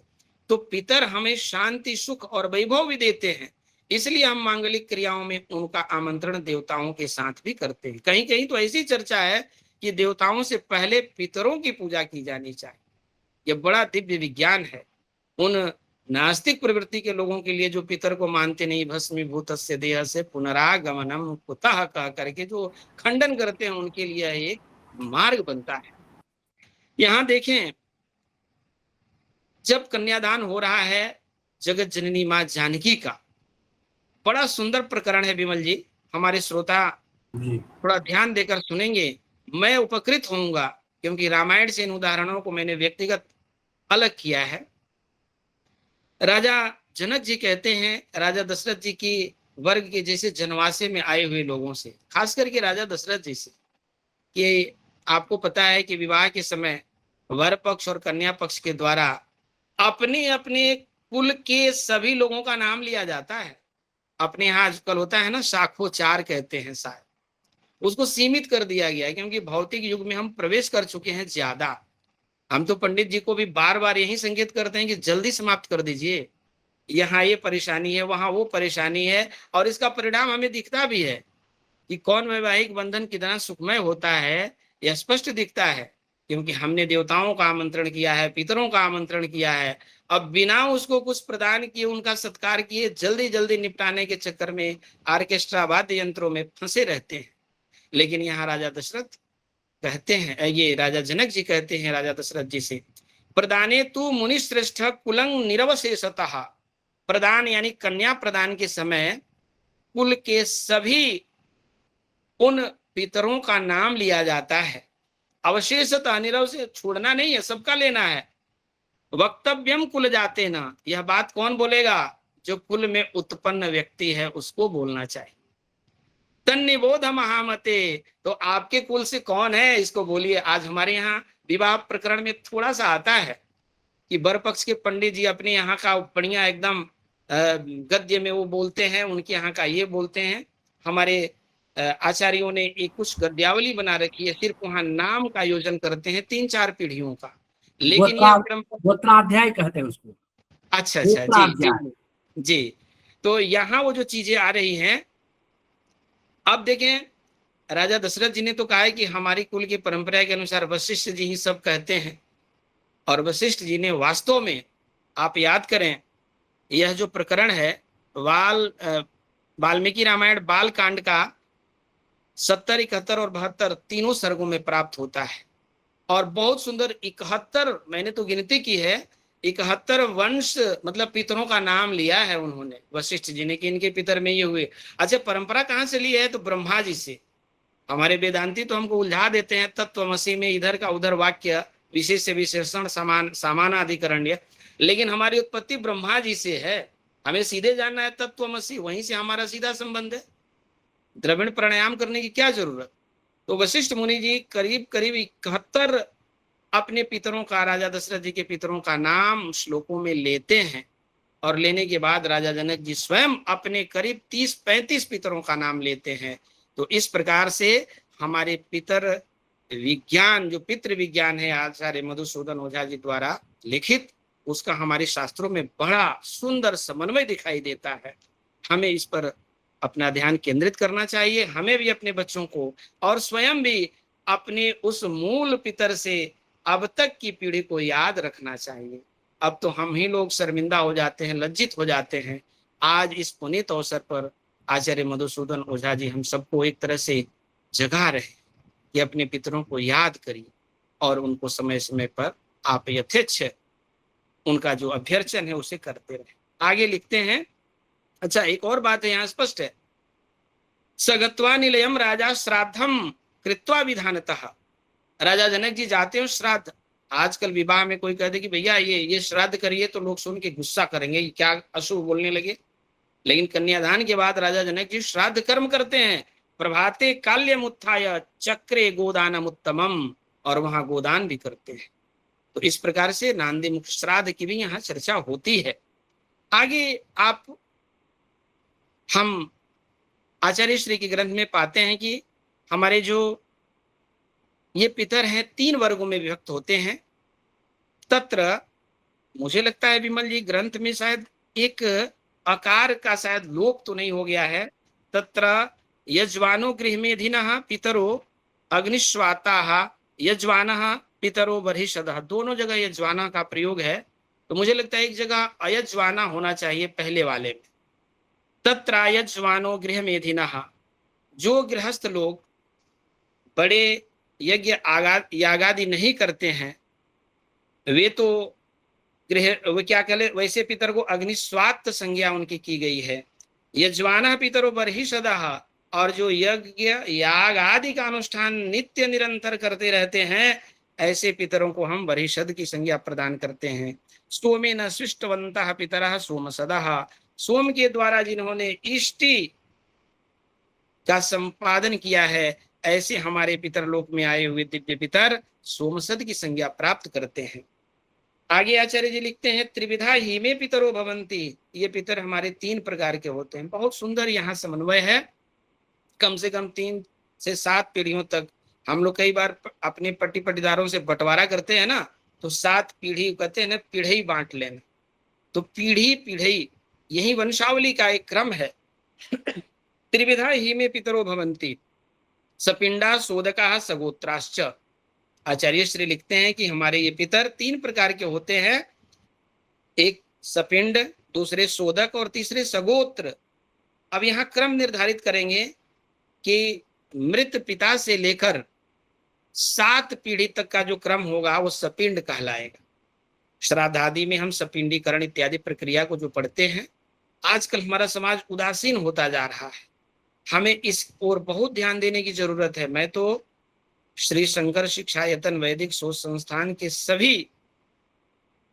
तो पितर हमें शांति, सुख और वैभव भी देते हैं, इसलिए हम मांगलिक क्रियाओं में उनका आमंत्रण देवताओं के साथ भी करते हैं। कहीं कहीं तो ऐसी चर्चा है कि देवताओं से पहले पितरों की पूजा की जानी चाहिए। यह बड़ा दिव्य विज्ञान है। उन नास्तिक प्रवृत्ति के लोगों के लिए जो पितर को मानते नहीं, भस्मीभूतस्य देह से पुनरागमनम कुतः कह करके जो खंडन करते हैं, उनके लिए एक मार्ग बनता है। यहाँ देखें, जब कन्यादान हो रहा है जगत जननी मां जानकी का, बड़ा सुंदर प्रकरण है विमल जी, हमारे श्रोता जी थोड़ा ध्यान देकर सुनेंगे, मैं उपकृत होऊंगा, क्योंकि रामायण से इन उदाहरणों को मैंने व्यक्तिगत अलग किया है। राजा जनक जी कहते हैं राजा दशरथ जी की वर्ग के जैसे जनवासे में आए हुए लोगों से, खास करके राजा दशरथ जी से, कि आपको पता है कि विवाह के समय वर पक्ष और कन्या पक्ष के द्वारा अपने अपने कुल के सभी लोगों का नाम लिया जाता है। अपने यहाँ आजकल होता है ना, शाखोचार कहते हैं शायद, उसको सीमित कर दिया गया है, क्योंकि भौतिक युग में हम प्रवेश कर चुके हैं ज्यादा। हम तो पंडित जी को भी बार बार यही संकेत करते हैं कि जल्दी समाप्त कर दीजिए, यहाँ ये परेशानी है, वहां वो परेशानी है, और इसका परिणाम हमें दिखता भी है कि कौन वैवाहिक बंधन कितना सुखमय होता है, यह स्पष्ट दिखता है, क्योंकि हमने देवताओं का आमंत्रण किया है, पितरों का आमंत्रण किया है, अब बिना उसको कुछ प्रदान किए, उनका सत्कार किए, जल्दी जल्दी निपटाने के चक्कर में आर्केस्ट्रा वाद्य यंत्रों में फंसे रहते हैं। लेकिन यहाँ राजा दशरथ कहते हैं, ये राजा जनक जी कहते हैं राजा दशरथ जी से, प्रदाने तु मुनि श्रेष्ठ कुलंग निरवशेषतः, प्रदान यानी कन्या प्रदान के समय कुल के सभी उन पितरों का नाम लिया जाता है, अवशेषतः, निरव से छोड़ना नहीं है, सबका लेना है। वक्तव्यम कुल जाते ना, यह बात कौन बोलेगा, जो कुल में उत्पन्न व्यक्ति है उसको बोलना चाहिए। तन्निबोध महामते, तो आपके कुल से कौन है इसको बोलिए। आज हमारे यहाँ विवाह प्रकरण में थोड़ा सा आता है कि वर पक्ष के पंडित जी अपने यहाँ का बढ़िया एकदम गद्य में वो बोलते हैं, उनके यहाँ का ये बोलते हैं। हमारे आचार्यों ने एक कुछ गद्यावली बना रखी है, सिर्फ वहां नाम का आयोजन करते हैं 3-4 पीढ़ियों का, लेकिन यह गोत्राध्याय कहते हैं उसको। अच्छा अच्छा, जी जी। तो यहाँ वो जो चीजें आ रही हैं, अब देखें, राजा दशरथ जी ने तो कहा है कि हमारी कुल की परंपरा के अनुसार वशिष्ठ जी ही सब कहते हैं, और वशिष्ठ जी ने वास्तव में, आप याद करें, यह जो प्रकरण है वाल्मीकि रामायण बाल कांड का 70, 71 और 72 तीनों सर्गों में प्राप्त होता है, और बहुत सुंदर 71, मैंने तो गिनती की है, 71 वंश मतलब पितरों का नाम लिया है उन्होंने, वशिष्ठ जी ने, कि इनके पितर में ये हुए। अच्छा, परंपरा कहाँ से ली है, तो ब्रह्मा जी से। हमारे वेदांती तो हमको उलझा देते हैं तत्वमसी में, इधर का उधर वाक्य, विशेष से विशेषण, समानाधिकरण्य, लेकिन हमारी उत्पत्ति ब्रह्मा जी से है। हमें सीधे जानना है तत्वमसी, वहीं से हमारा सीधा संबंध है, द्रविड़ प्राणायाम करने की क्या जरूरत। तो वशिष्ठ मुनि जी करीब करीब 71 अपने पितरों का, राजा दशरथ जी के पितरों का नाम श्लोकों में लेते हैं, और लेने के बाद राजा जनक जी स्वयं अपने करीब 30-35 पितरों का नाम लेते हैं। तो इस प्रकार से हमारे पितर विज्ञान, जो पितृ विज्ञान है आचार्य मधुसूदन ओझा जी द्वारा लिखित, उसका हमारे शास्त्रों में बड़ा सुंदर समन्वय दिखाई देता है। हमें इस पर अपना ध्यान केंद्रित करना चाहिए, हमें भी, अपने बच्चों को, और स्वयं भी अपने उस मूल पितर से अब तक की पीढ़ी को याद रखना चाहिए। अब तो हम ही लोग शर्मिंदा हो जाते हैं, लज्जित हो जाते हैं। आज इस पुनीत अवसर पर आचार्य मधुसूदन ओझा जी हम सबको एक तरह से जगा रहे कि अपने पितरों को याद करिए, और उनको समय समय पर आप यथेच्छ उनका जो अभ्यर्चन है उसे करते रहे। आगे लिखते हैं, अच्छा एक और बात है यहाँ स्पष्ट है, सगत्वा निलयम राजा श्राद्धम कृत्वा विधानतः, राजा जनक जी जाते हैं श्राद्ध। आजकल विवाह में कोई कहते कि भैया ये श्राद्ध करिए, तो लोग सुन के गुस्सा करेंगे, क्या अशुभ बोलने लगे। लेकिन कन्यादान के बाद राजा जनक जी श्राद्ध कर्म करते हैं, प्रभाते काल्यम उत्थाय चक्रे गोदानम उत्तमम, और वहां गोदान भी करते हैं। तो इस प्रकार से नांदी मुख श्राद्ध की भी यहाँ चर्चा होती है। आगे हम आचार्य श्री के ग्रंथ में पाते हैं कि हमारे जो ये पितर हैं 3 वर्गों में विभक्त होते हैं। तत्र मुझे लगता है विमल जी ग्रंथ में शायद एक आकार का शायद लोप तो नहीं हो गया है। तत्र यजवानो गृहमेधिनः पितरो अग्निश्वाताः यजवानः पितरो बर्हिषदः, दोनों जगह यजवाना का प्रयोग है। तो मुझे लगता है एक जगह अयजवाना होना चाहिए पहले वाले में। तत्र यजवानो गृहमेधिनः, जो गृहस्थ लोग बड़े यज्ञ यागादि नहीं करते हैं, वे तो गृह वे क्या कहले, वैसे पितर को अग्निस्वात्त संज्ञा उनकी की गई है। यजमाना पितरो बर्हिषदः, और जो यज्ञ याग आदि का अनुष्ठान नित्य निरंतर करते रहते हैं, ऐसे पितरों को हम बर्हिषद की संज्ञा प्रदान करते हैं। सोमेन सृष्टवन्तः पितरः सोमसदः, सोम के द्वारा जिन्होंने इष्टि का संपादन किया है, ऐसे हमारे पितर लोक में आए हुए दिव्य पितर सोमसद की संज्ञा प्राप्त करते हैं। आगे आचार्य जी लिखते हैं, त्रिविधा ही में पितरो भवंती, ये पितर हमारे 3 प्रकार के होते हैं। बहुत सुंदर यहाँ समन्वय है। कम से कम 3 से 7 पीढ़ियों तक हम लोग कई बार अपने पट्टी पट्टीदारों से बंटवारा करते हैं ना, तो 7 पीढ़ी कहते हैं ना, पीढ़ी बांट लेना, तो पीढ़ी पीढ़ी यही वंशावली का एक क्रम है। त्रिविधा ही में पितरो भवंती, सपिंडा सोदका सगोत्राश्च। आचार्य श्री लिखते हैं कि हमारे ये पितर 3 प्रकार के होते हैं, एक सपिंड, दूसरे सोदक और तीसरे सगोत्र। अब यहाँ क्रम निर्धारित करेंगे कि मृत पिता से लेकर 7 पीढ़ी तक का जो क्रम होगा वो सपिंड कहलाएगा। श्राद्ध आदि में हम सपिंडीकरण इत्यादि प्रक्रिया को जो पढ़ते हैं, आजकल हमारा समाज उदासीन होता जा रहा है, हमें इस ओर बहुत ध्यान देने की जरूरत है। मैं तो श्री शंकर शिक्षायतन वैदिक शोध संस्थान के सभी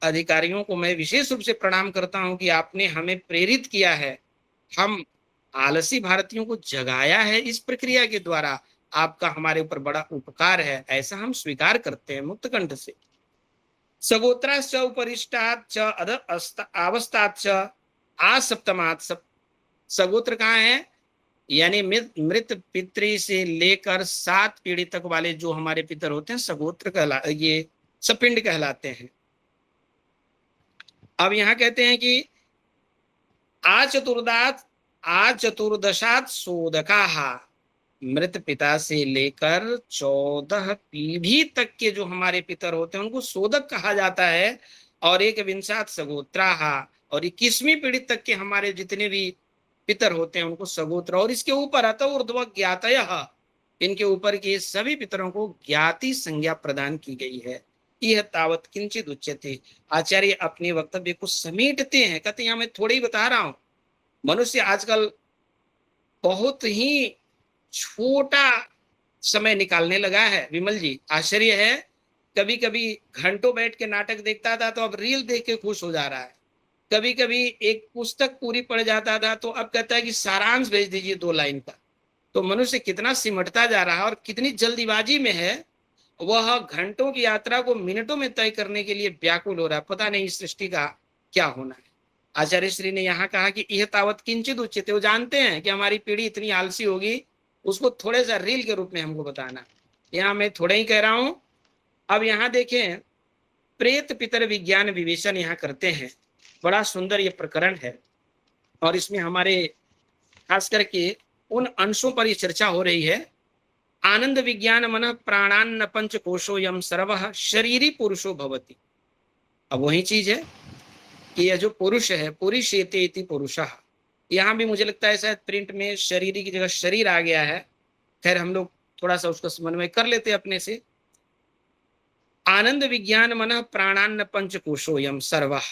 अधिकारियों को मैं विशेष रूप से प्रणाम करता हूं कि आपने हमें प्रेरित किया है, हम आलसी भारतीयों को जगाया है इस प्रक्रिया के द्वारा। आपका हमारे ऊपर बड़ा उपकार है, ऐसा हम स्वीकार करते हैं मुक्त कंठ से। सगोत्राश्च उपरिष्टाच्च अवस्थाच्च आसप्तमात्, सगोत्र कहाँ है, यानी मृत पितृ से लेकर 7 पीढ़ी तक वाले जो हमारे पितर होते हैं सगोत्र ये सपिंड कहलाते हैं। अब यहाँ कहते हैं कि चतुर्दशात सोदकाहा, मृत पिता से लेकर 14 पीढ़ी तक के जो हमारे पितर होते हैं उनको सोदक कहा जाता है। और 1 सगोत्राहा, और 21वीं पीढ़ी तक के हमारे जितने भी पितर होते हैं उनको सगोत्र। और इसके ऊपर अत ऊर्ध्व ज्ञातयः, इनके ऊपर के सभी पितरों को ज्ञाति संज्ञा प्रदान की गई है। यह तावत किंचित उच्यते। आचार्य अपने वक्तव्य को समेटते हैं, कहते हैं मैं थोड़ा ही बता रहा हूं। मनुष्य आजकल बहुत ही छोटा समय निकालने लगा है विमल जी, आश्चर्य है। कभी कभी घंटों बैठ के नाटक देखता था तो अब रील देख के खुश हो जा रहा है। कभी कभी एक पुस्तक पूरी पढ़ जाता था तो अब कहता है कि सारांश भेज दीजिए 2 लाइन का। तो मनुष्य कितना सिमटता जा रहा है और कितनी जल्दीबाजी में है, वह घंटों की यात्रा को मिनटों में तय करने के लिए व्याकुल हो रहा है। पता नहीं इस सृष्टि का क्या होना है। आचार्य श्री ने यहाँ कहा कि यह तावत किंचित उच्यते, वो जानते हैं कि हमारी पीढ़ी इतनी आलसी होगी, उसको थोड़े सा रील के रूप में हमको बताना। यहाँ मैं थोड़ा ही कह रहा हूं। अब यहाँ देखें, प्रेत पितर विज्ञान विवेचन यहाँ करते हैं, बड़ा सुंदर ये प्रकरण है। और इसमें हमारे खास करके उन अंशों पर ये चर्चा हो रही है। आनंद विज्ञान मन प्राणान्न पंच कोशो यम सर्वः शरीरी पुरुषो भवति। अब वही चीज है कि यह जो पुरुष है, पुरुषेते इति पुरुषः, यहाँ भी मुझे लगता है शायद प्रिंट में शरीरी की जगह शरीर आ गया है। खैर हम लोग थोड़ा सा उसका समन्वय कर लेते हैं अपने से। आनंद विज्ञान मन प्राणान्न पंच कोशो यम सर्वः,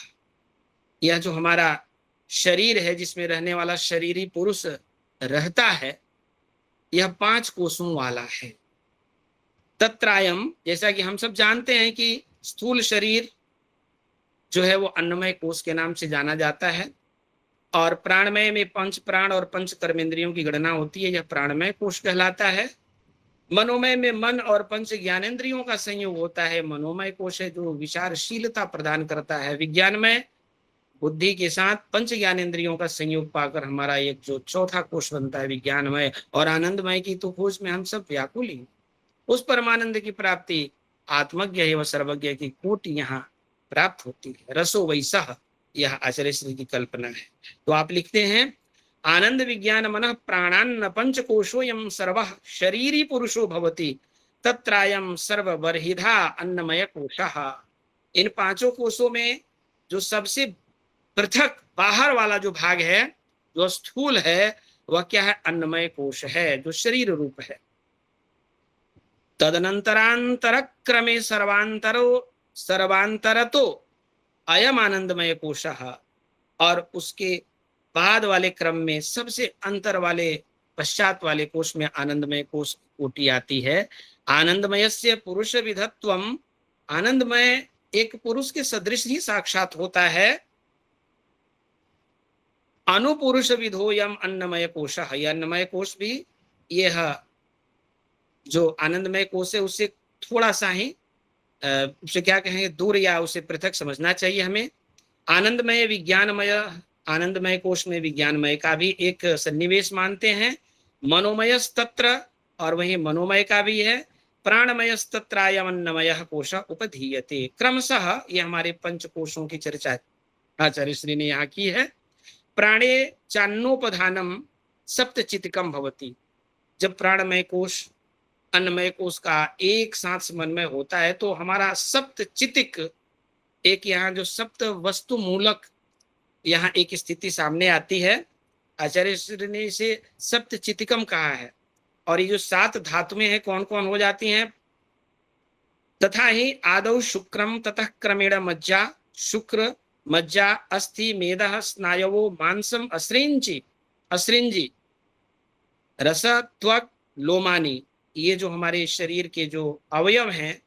यह जो हमारा शरीर है जिसमें रहने वाला शरीरी पुरुष रहता है, यह 5 कोषों वाला है। तत्रायम, जैसा कि हम सब जानते हैं कि स्थूल शरीर जो है वो अन्नमय कोष के नाम से जाना जाता है, और प्राणमय में 5 प्राण और 5 कर्मेंद्रियों की गणना होती है, यह प्राणमय कोष कहलाता है। मनोमय में मन और 5 ज्ञानेंद्रियों का संयोग होता है, मनोमय कोष है जो विचारशीलता प्रदान करता है। विज्ञानमय बुद्धि के साथ 5 ज्ञानेंद्रियों का संयोग पाकर हमारा एक जो चौथा कोष बनता है विज्ञानमय। और आनंदमय की तो खोज में हम सब व्याकुल ही। उस परमानंद की प्राप्ति आत्मज्ञ एवं सर्वज्ञ की कोटि यहाँ प्राप्त होती है। रसो वैसा, यह आचार्य श्री की कल्पना है। तो आप लिखते हैं, आनंद विज्ञान मन प्राणान्न पंच कोशो यम सर्वः शरीरी पुरुषो भवति तत्रायम सर्वबर्हिधा अन्नमय कोशः। इन 5 कोशों में जो सबसे पृथक बाहर वाला जो भाग है, जो स्थूल है, वह क्या है, अन्नमय कोश है, जो शरीर रूप है। तदनंतरांतर क्रमे सर्वांतरतो अयम आनंदमय कोशः, और उसके बाद वाले क्रम में सबसे अंतर वाले पश्चात वाले कोश में आनंदमय कोश कोटि आती है। आनंदमयस्य पुरुष विधत्वम, आनंदमय एक पुरुष के सदृश ही साक्षात होता है। अनुपुरुष विधोयम अन्नमय कोश, यह अन्नमय कोश भी यह जो आनंदमय कोश है उससे थोड़ा सा ही उसे क्या कहेंगे, दूर या उसे पृथक समझना चाहिए हमें। आनंदमय विज्ञानमय, आनंदमय कोश में विज्ञानमय का भी एक सन्निवेश मानते हैं। मनोमय तत्र, और वही मनोमय का भी है। प्राणमय तत्रायम अन्नमय कोश उपधीयते। क्रमशः ये हमारे पंच कोशों की चर्चा आचार्य श्री ने यहाँ की है। प्राणे चान्नोपधानम सप्तचितिकम भवति, जब प्राणमय कोश अन्नमय कोश का एक साथ समन्वय होता है तो हमारा सप्तचितिक, एक यहाँ जो सप्त वस्तु मूलक यहाँ एक स्थिति सामने आती है। आचार्य श्री ने इसे सप्तचितिकम कहा है। और ये जो 7 धातुएं हैं कौन कौन हो जाती हैं? तथा ही आदौ शुक्रम ततः क्रमेण मज्जा, शुक्र मज्जा अस्थि मेदः स्नायवो मांसम असृंजी रस त्वक लोमानी, ये जो हमारे शरीर के जो अवयव हैं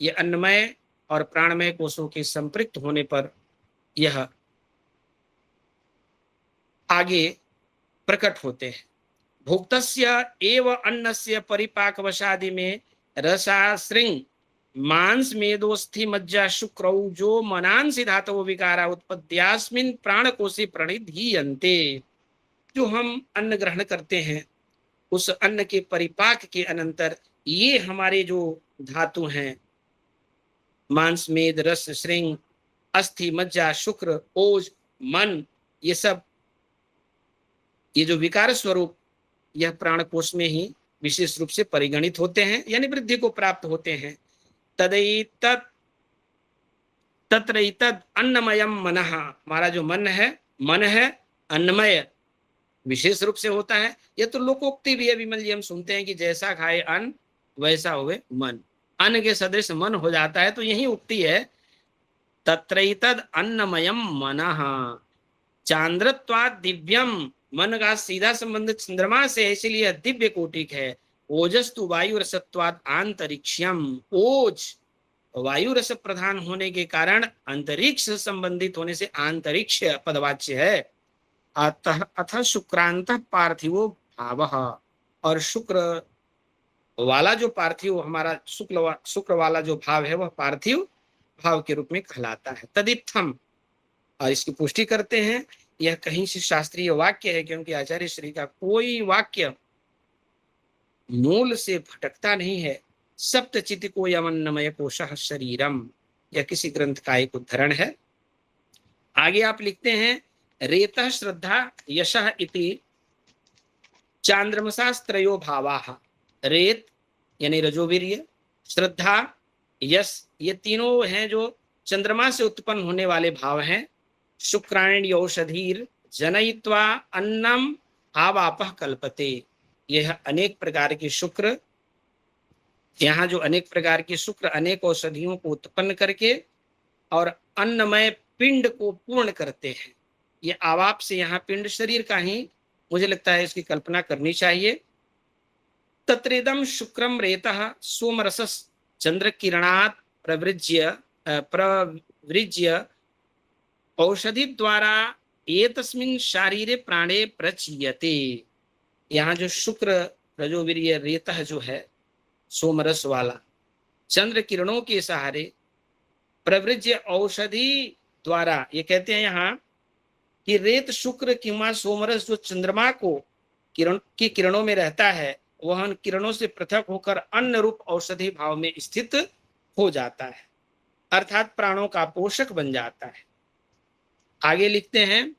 ये अन्नमय और प्राणमय कोशों के संपृक्त होने पर यह आगे प्रकट होते हैं। भुक्तस्य एव अन्नस्य परिपाकवशादि में रसाश्रिंग मांस मेदोस्थि मज्जा शुक्रौ जो मनांसि धातवो विकारा उत्पत्त्यास्मिन् प्राणकोशे प्रणिधीयन्ते। जो हम अन्न ग्रहण करते हैं उस अन्न के परिपाक के अनंतर ये हमारे जो धातु हैं मांस मेद रस श्रृंग अस्थि मज्जा शुक्र ओज मन, ये सब ये जो विकार स्वरूप यह प्राणकोश में ही विशेष रूप से परिगणित होते हैं, यानी वृद्धि को प्राप्त होते हैं। तत्रैतद अन्नमयम मनः, हमारा जो मन है अन्नमय विशेष रूप से होता है। यह तो लोकोक्ति भी है विमल जी, हम सुनते हैं कि जैसा खाए अन्न वैसा हुए मन, अन्न के सदृश मन हो जाता है, तो यही उक्ति है। तत्रैतद अन्नमयम मनः चांद्रत्वाद दिव्यम, मन का सीधा संबंध चंद्रमा से है इसलिए दिव्य कोटिक है। ओजस्तु वायु रसत्वाद आंतरिक्षम, ओज वायु रस प्रधान होने के कारण अंतरिक्ष संबंधित होने से आंतरिक्ष पदवाच्य है। अथ शुक्रांत पार्थिवो भाव, और शुक्र वाला जो पार्थिव हमारा शुक्र वाला जो भाव है वह पार्थिव भाव के रूप में कहलाता है। तदित्थम, और इसकी पुष्टि करते हैं यह कहीं से शास्त्रीय वाक्य है, क्योंकि आचार्य श्री का कोई वाक्य मूल से भटकता नहीं है। सप्तचितिको यमन्नमय कोशः शरीरम, यह किसी ग्रंथ का एक उद्धरण है। आगे आप लिखते हैं रेतः श्रद्धा यशः इति चांद्रमसास्त्रयो भावाः। रेत यानी रजोवीर्य, श्रद्धा, यश, ये तीनों हैं जो चंद्रमा से उत्पन्न होने वाले भाव हैं। शुक्राण्य औषधीर जनयित्वा अन्नम आवापः कल्पते, यह अनेक प्रकार के शुक्र, यहाँ जो अनेक प्रकार के शुक्र अनेक औषधियों को उत्पन्न करके और अन्नमय पिंड को पूर्ण करते हैं। ये आवाप से यहाँ पिंड शरीर का ही मुझे लगता है इसकी कल्पना करनी चाहिए। तत्रेदम शुक्रम रेतः सोमरसस चंद्र किरणात् प्रवृज्य औषधि द्वारा एतस्मिन् शारीरे प्राणे प्रचीयते। यहाँ जो शुक्र रजोवीर्य रेतः जो है सोमरस वाला चंद्र किरणों के सहारे प्रवृज्य औषधि द्वारा, ये कहते हैं यहाँ कि रेत शुक्र किंवा सोमरस जो चंद्रमा को किरणों में रहता है वह उन किरणों से पृथक होकर अन्न रूप औषधि भाव में स्थित हो जाता है, अर्थात प्राणों का पोषक बन जाता है। आगे लिखते हैं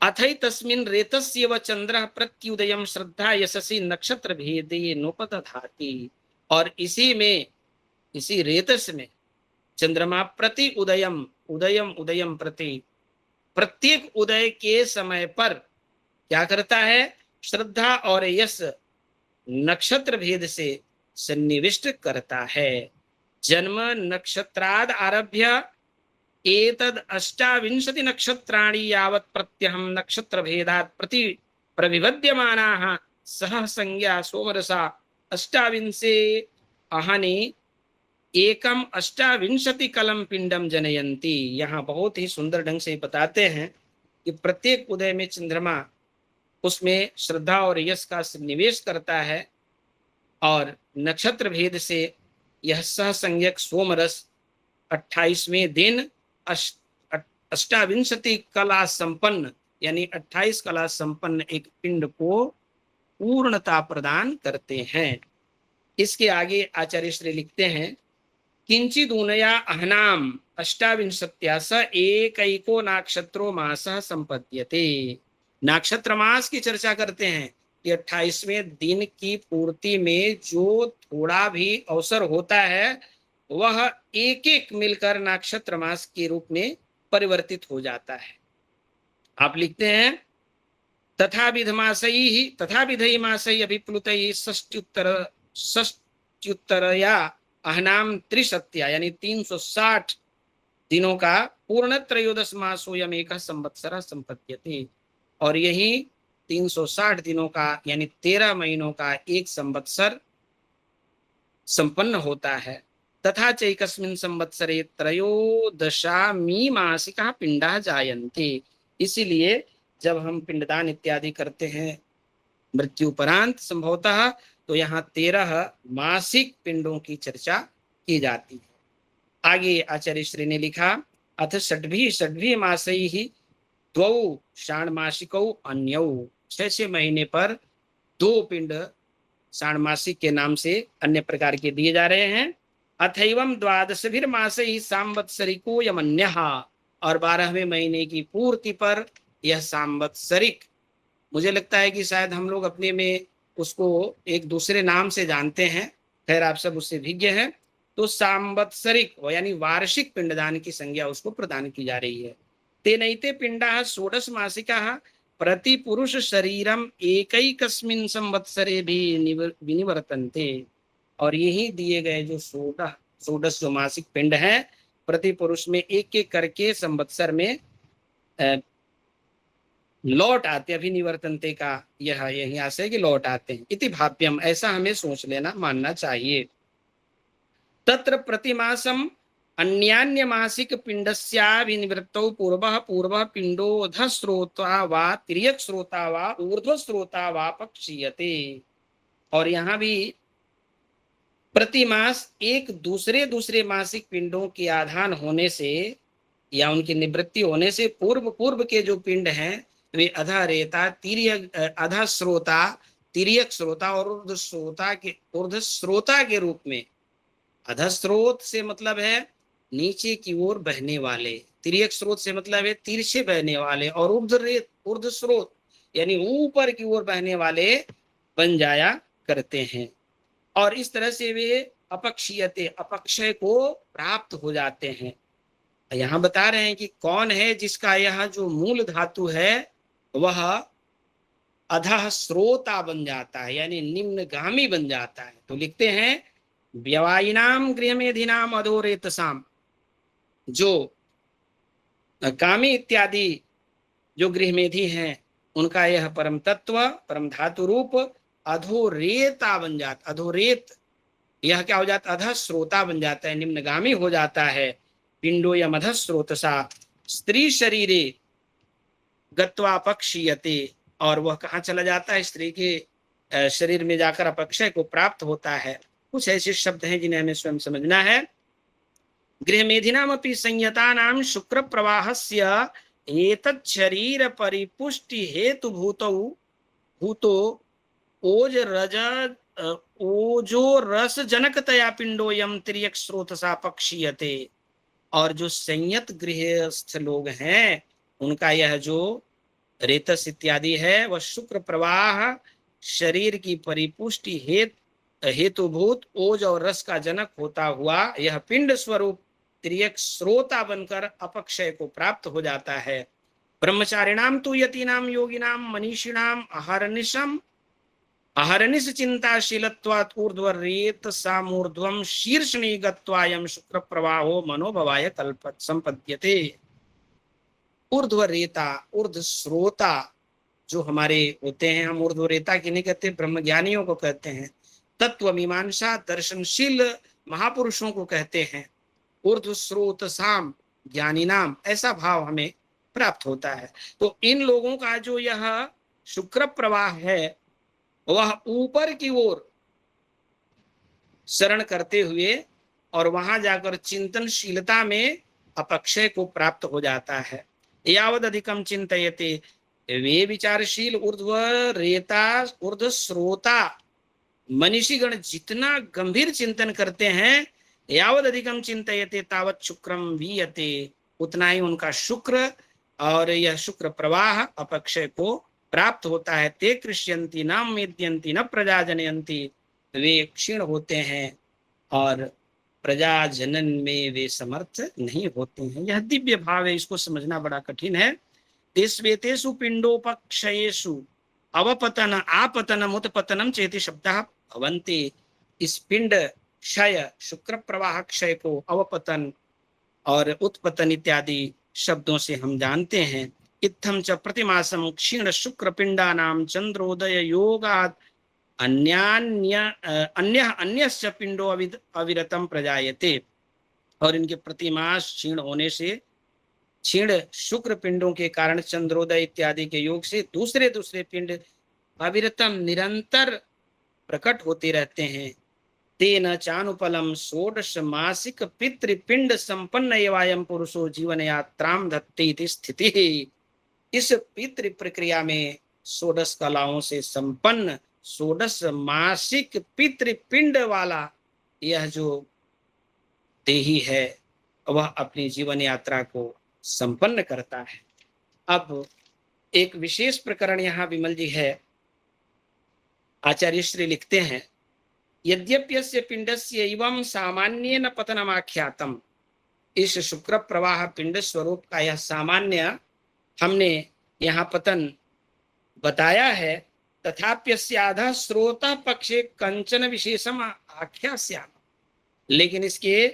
अथई तस्मिन् रेतस्य व चंद्रः प्रत्युदयम श्रद्धा यशसि नक्षत्र भेदे नोपदधाति, और इसी में इसी रेतस में चंद्रमा प्रति उदयम प्रति प्रत्येक उदय के समय पर क्या करता है, श्रद्धा और यश नक्षत्र भेद से सन्निविष्ट करता है। जन्म नक्षत्राद आरभ्य एतद 28 नक्षत्राणि यावत् प्रत्यहं नक्षत्र भेदात् प्रति प्रविभद्यमानाः सह संज्ञा सोमरसा 28 अहने एकम 28 कलम पिंडम जनयंती। यहाँ बहुत ही सुंदर ढंग से बताते हैं कि प्रत्येक उदय में चंद्रमा उसमें श्रद्धा और यश का निवेश करता है और नक्षत्र भेद से यह सह संज्ञक सोमरस 28वें दिन 28 कला संपन्न यानी 28 कला संपन्न एक पिंड को पूर्णता प्रदान करते हैं। इसके आगे आचार्य श्री लिखते हैं किंचिदूनया अहनाम 28 स एकैको नाक्षत्रो मासः संपद्यते। नाक्षत्र मास की चर्चा करते हैं कि 28वें दिन की पूर्ति में जो थोड़ा भी अवसर होता है वह एक एक मिलकर नाक्षत्र मास के रूप में परिवर्तित हो जाता है। आप लिखते हैं तथा विधई मासई अभिप्लुतई षष्ट्युत्तरया अहनाम त्रिशत्या यानी 360 दिनों का पूर्ण त्रयोदश मासोयम एक संवत्सर संपद्यते। और यही 360 दिनों का यानी 13 महीनों का एक संवत्सर संपन्न होता है। तथा चैकस्मिन् संवत्सरे त्रयोदशा मीमांसिका पिंडा जायन्ते। इसीलिए जब हम पिंडदान इत्यादि करते हैं मृत्युपरांत संभवतः तो यहाँ 13 मासिक पिंडों की चर्चा की जाती है। आगे आचार्य श्री ने लिखा अथ षड्भी मासई ही द्वौ षाण्मासिकौ अन्यौ। 6 महीने पर 2 पिंड षाण्मासिक के नाम से अन्य प्रकार के दिए जा रहे हैं। अथैवम 12 मासई सांवत्सरिको यमन्यः। और 12वें महीने की पूर्ति पर यह सांवत्सरिक, मुझे लगता है कि शायद हम लोग अपने में उसको एक दूसरे नाम से जानते हैं, खैर आप सब उससे विज्ञ हैं। तो सांवत्सरिक यानी वार्षिक पिंडदान की संज्ञा उसको प्रदान की जा रही है। तेनैते पिंडा 16 मासिका प्रति पुरुष शरीरम एकैकस्मिन् संवत्सरे भी विनिवर्तन्ते। और यही दिए गए जो 16 जो मासिक पिंड है प्रति पुरुष में एक एक करके संवत्सर में लौट आते। अभिनिवर्तनते का यह यही आशय है कि लौट आते हैं। इति भाव्यम, ऐसा हमें सोच लेना मानना चाहिए। तत्र प्रतिमासम अन्यान्य मासिक पिंडस्याभिनिवृत्तौ पूर्वः पिंडोऽधः श्रोता वा तिर्यक् श्रोता वा ऊर्ध्व श्रोता वा पक्षीयते। और यहाँ भी प्रतिमास एक दूसरे मासिक पिंडों के आधान होने से या उनकी निवृत्ति होने से पूर्व के जो पिंड हैं वे अधा रेता अधा श्रोता तिर्यक श्रोता और ऊर्ध्व श्रोता के रूप में। अधा स्रोत से मतलब है नीचे की ओर बहने वाले, तिर्यक स्रोत से मतलब है तिरछे बहने वाले, और ऊर्ध्व स्रोत यानी ऊपर की ओर बहने वाले बन जाया करते हैं। और इस तरह से वे अपक्षीयते अपक्षय को प्राप्त हो जाते हैं। यहाँ बता रहे हैं कि कौन है जिसका यह जो मूल धातु है वह अधः श्रोता बन जाता है यानी निम्नगामी बन जाता है। तो लिखते हैं व्यवायिनाम गृहमेधिनाम अधोरेतसाम, जो कामी इत्यादि जो गृहमेधी हैं उनका यह परम तत्व परम धातु रूप अधोरेता बन जाता। अधोरेत यह क्या हो जाता? अधः श्रोता बन जाता है, निम्नगामी हो जाता है। पिंडोयम अधः स्रोतसा स्त्री शरीरे गत्वा अपक्षीयते। और वह कहाँ चला जाता है? स्त्री के शरीर में जाकर अपक्षय को प्राप्त होता है। कुछ ऐसे शब्द हैं जिन्हें हमें स्वयं समझना है। गृहमेधिनामपि संयतानां शुक्र प्रवाहस्य एतत् शरीर परिपुष्टि हेतु भूतो ओजो रस जनकतया पिंडोयम तिर्यक स्रोतसा पक्षीयते। और जो संयत गृहस्थ लोग हैं उनका यह जो रेतस इत्यादि है वह शुक्र प्रवाह शरीर की परिपुष्टि हेतुभूत ओज और रस का जनक होता हुआ यह पिंड स्वरूप तिर्यक श्रोता बनकर अपक्षय को प्राप्त हो जाता है। ब्रह्मचारिणाम तु यतीनाम योगिनाम मनीषिणाम अहर्निशम अहर्निश चिंताशीलत्वात् ऊर्ध्वरेत सामूर्ध्वम शीर्षणि गत्वायं शुक्र प्रवाहो मनोभवाय कल्प संपद्यते। ऊर्ध्वरेता, ऊर्ध्व श्रोता जो हमारे होते हैं, हम ऊर्ध्वरेता किन्हें कहते हैं? ब्रह्म ज्ञानियों को कहते हैं। तत्व मीमांसा दर्शनशील महापुरुषों को कहते हैं। ऊर्ध्व स्रोत साम ज्ञानी नाम, ऐसा भाव हमें प्राप्त होता है। तो इन लोगों का जो यह शुक्र प्रवाह है वह ऊपर की ओर शरण करते हुए और वहां जाकर चिंतनशीलता में अपक्षय को प्राप्त हो जाता है। यावद अधिकम चिंतयते, वे विचारशील ऊर्ध्व रेता ऊर्ध्व श्रोता मनीषीगण जितना गंभीर चिंतन करते हैं, यावद अधिकम चिंतयते तावत शुक्रम वीयते, उतना ही उनका शुक्र और यह शुक्र प्रवाह अपक्षय को प्राप्त होता है। ते कृष्यंती न मेद्यंती न प्रजा जनयंती, वे क्षीण होते हैं और प्रजा जनन में वे समर्थ नहीं होते हैं। यह दिव्य भाव है, इसको समझना बड़ा कठिन है। तेष्वेतेषु पिंडोपक्षयेषु अवपतन आपतनम उत्पतनम चेति शब्दः भवन्ति। इस पिंड क्षय, शुक्र प्रवाह क्षय को अवपतन और उत्पतन इत्यादि शब्दों से हम जानते हैं। इत्थम च प्रतिमासम क्षीण शुक्र पिंडानाम चंद्रोदय योगात् अन्यश्च पिंडो अविरतम प्रजायते। और इनके प्रतिमास क्षीण होने से, क्षीण शुक्र पिंडों के कारण चंद्रोदय इत्यादि के योग से दूसरे दूसरे पिंड अविरतम निरंतर प्रकट होते रहते हैं। तेन चानुपलम षोडश मासिक पितृपिंड संपन्न एवायम पुरुषो जीवन यात्राम धत्ते इति स्थिति। इस पितृ प्रक्रिया में षोडश कलाओं से संपन्न षोडश मासिक पितृपिंड वाला यह जो देही है वह अपनी जीवन यात्रा को संपन्न करता है। अब एक विशेष प्रकरण यहाँ विमल जी है। आचार्य श्री लिखते हैं, यद्यप्यस्य पिंडस्य एवं सामान्येन पतनमाख्यातम, इस शुक्र प्रवाह पिंड स्वरूप का यह सामान्य हमने यहाँ पतन बताया है। तथाप्यस्याधः स्रोतः पक्षे कंचन विशेषम आख्यास्याम, लेकिन इसके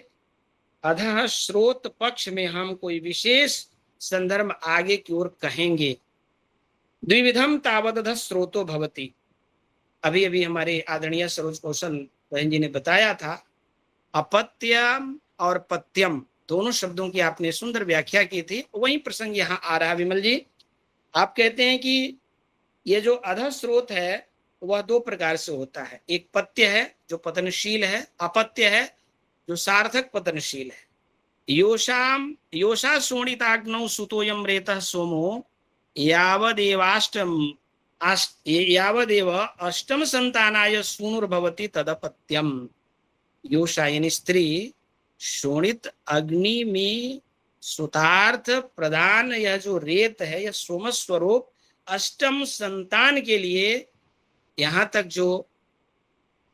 अधः स्रोत पक्ष में हम कोई विशेष संदर्भ आगे की ओर कहेंगे। द्विविधम तावदधः स्रोतो भवति। अभी अभी हमारे आदरणीय सरोज कौशल बहन जी ने बताया था, अपत्यम और पत्यम दोनों शब्दों की आपने सुंदर व्याख्या की थी। वही प्रसंग यहाँ आ रहा है विमल जी। आप कहते हैं कि ये जो अधः स्रोत है वह दो प्रकार से होता है। एक पत्य है जो पतनशील है, अपत्य है जो सार्थक पतनशील है। योषा शोणिताग्नौ सुतोयम रेतः सोमो यावदेव अष्टम संतानाय सूनुर्भवति तदपत्यम। योषा यानी स्त्री, शोणित अग्नि में सुतार्थ प्रदान यह जो रेत है, यह सोम स्वरूप अष्टम संतान के लिए यहाँ तक जो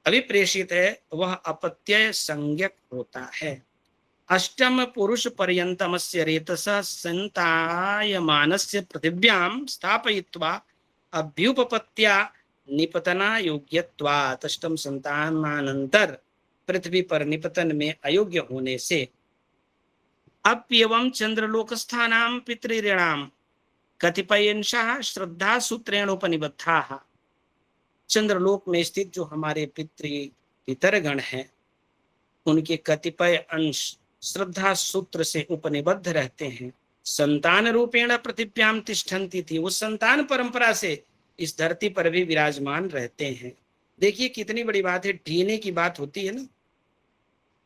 अभिप्रेषित है वह अपत्य संज्ञक होता है। अष्टम पुरुष पर्यंतमस्य रेतसः संतायमानस्य पृथिव्यां स्थापयित्वा अभ्युपपत्या निपतना योग्यत्वात्। अष्टम संतानानंतर पृथ्वी पर निपतन में अयोग्य होने से। अप्यवं चंद्रलोकस्थानां पितृऋणां कतिपयंशाः श्रद्धा सूत्रेण उपनिबद्धाः। चंद्रलोक में स्थित जो हमारे पितरगण हैं उनके कतिपय अंश श्रद्धा सूत्र से उपनिबद्ध रहते हैं। संतान रूपेण पृथिव्याम तिष्ठन्ति थी, वो संतान परंपरा से इस धरती पर भी विराजमान रहते हैं। देखिए कितनी बड़ी बात है, डीएनए की बात होती है ना।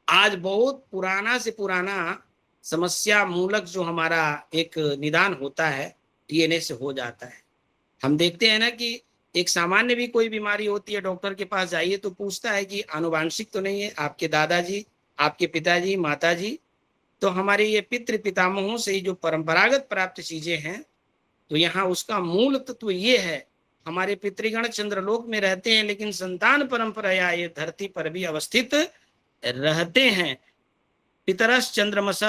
आज बहुत पुराना से पुराना समस्या मूलक जो हमारा एक निदान होता है डीएनए से हो जाता है। हम देखते हैं ना कि एक सामान्य भी कोई बीमारी होती है, डॉक्टर के पास जाइए तो पूछता है कि आनुवांशिक तो नहीं है, आपके दादाजी, आपके पिताजी, माताजी। तो हमारे ये पितृ पितामहों से जो परंपरागत प्राप्त चीजें हैं, तो यहाँ उसका मूल तत्व ये है, हमारे पितृगण चंद्रलोक में रहते हैं लेकिन संतान परंपरा ये धरती पर भी अवस्थित रहते हैं। पितरस चंद्रमस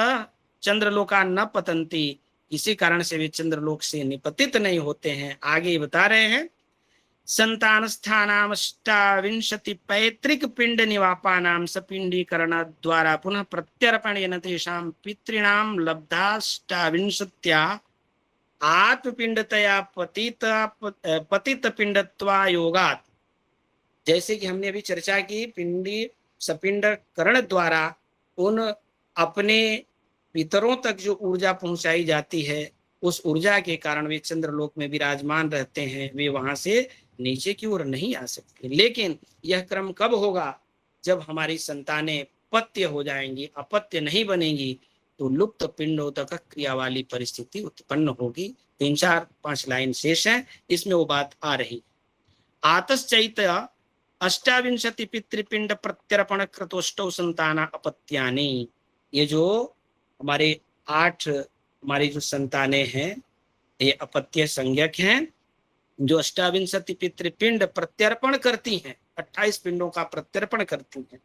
चंद्रलोका न पतंती, इसी कारण से वे चंद्रलोक से निपतित नहीं होते हैं। आगे बता रहे हैं, संतानस्थानाम अष्टाविंशति पैतृक पिंड निवापानाम सपिंडीकरण द्वारा पुनः प्रत्यर्पणेन तेषां पितॄणां लब्धाष्टाविंशत्या आत्मपिंडतया पतित पिंडत्वा योगात्। जैसे कि हमने अभी चर्चा की, पिंडी सपिंडकरण द्वारा उन अपने पितरों तक जो ऊर्जा पहुंचाई जाती है, उस ऊर्जा के कारण वे चंद्रलोक में विराजमान रहते हैं, वे वहां से नीचे की ओर नहीं आ सकते। लेकिन यह क्रम कब होगा? जब हमारी संतानें पत्य हो जाएंगी, अपत्य नहीं बनेंगी, तो लुप्त पिंडोदक क्रिया वाली परिस्थिति उत्पन्न होगी। 3-4-5 लाइन शेष है, इसमें वो बात आ रही। आतश्चैत अष्टाविंशति पितृपिंड प्रत्यर्पण कृतोष्टौ संताना अपत्यानि। ये जो हमारे 8 हमारी जो संतानें हैं, ये अपत्य संज्ञक हैं, जो अष्टाविंशति पितृपिंड प्रत्यर्पण करती हैं, 28 पिंडों का प्रत्यर्पण करती हैं।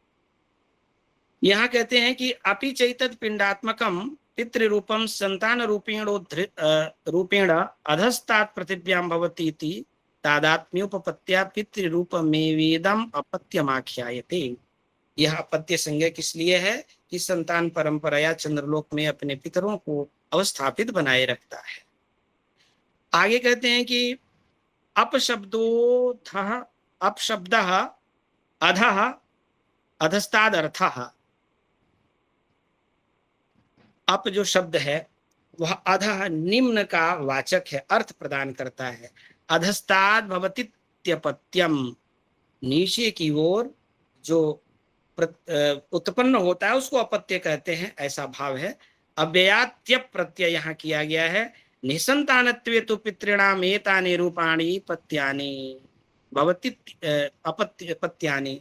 यहाँ कहते हैं कि अपि चैतद पिंडात्मकम पितृरूपम संतान रूपेण अधस्तात् पृथिव्यां भवति इति तादात्म्योपपत्त्या पितृरूपमेवेदम अपत्यमाख्यायते। यह अपत्य संज्ञा किस लिए है? कि संतान परंपराया चंद्रलोक में अपने पितरों को अवस्थापित बनाए रखता है। आगे कहते हैं कि अपशब्दः अधः अधस्ताद अर्थः। अप जो शब्द है वह अधः निम्न का वाचक है, अर्थ प्रदान करता है। अधस्ताद भवतीत्यपत्यम, नीचे की ओर जो उत्पन्न होता है उसको अपत्य कहते हैं, ऐसा भाव है। अव्ययात्य प्रत्यय यहाँ किया गया है। निसंतानत्वे तो पितॄणाम एतानि रूपाणि पत्यानि भवति पत्यानि।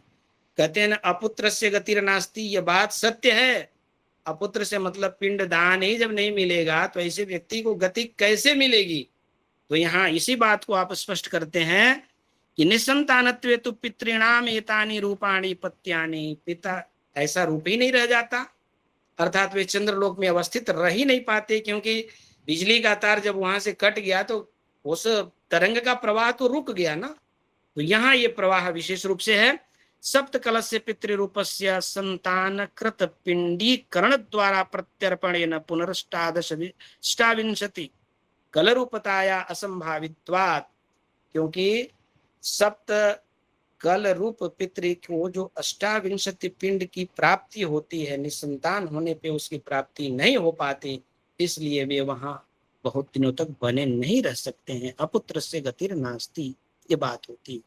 कहते हैं ना, अपुत्र से गतिर्नास्ति, यह बात सत्य है। अपुत्र से मतलब पिंड दान ही जब नहीं मिलेगा तो ऐसे व्यक्ति को गति कैसे मिलेगी? तो यहाँ इसी बात को आप स्पष्ट करते हैं कि निसंतानत्वे तो पितॄणाम एतानि रूपाणि पत्यानि। पिता ऐसा रूप ही नहीं रह जाता, अर्थात वे चंद्रलोक में अवस्थित रह ही नहीं पाते, क्योंकि बिजली का तार जब वहां से कट गया तो उस तरंग का प्रवाह तो रुक गया ना। तो यहाँ ये प्रवाह विशेष रूप से है। सप्त कलस्य पितृरूपस्य संतानकृत पिंडीकरण द्वारा प्रत्यर्पणेन पुनरष्टाविंशति कलरूपताया असंभावित्वात्। क्योंकि सप्त कल रूप पितृ को जो 28 पिंड की प्राप्ति होती है, निसंतान होने पे उसकी प्राप्ति नहीं हो पाती, इसलिए वे वहां बहुत दिनों तक बने नहीं रह सकते हैं। अपुत्र से गतिर नास्ति, ये बात होती।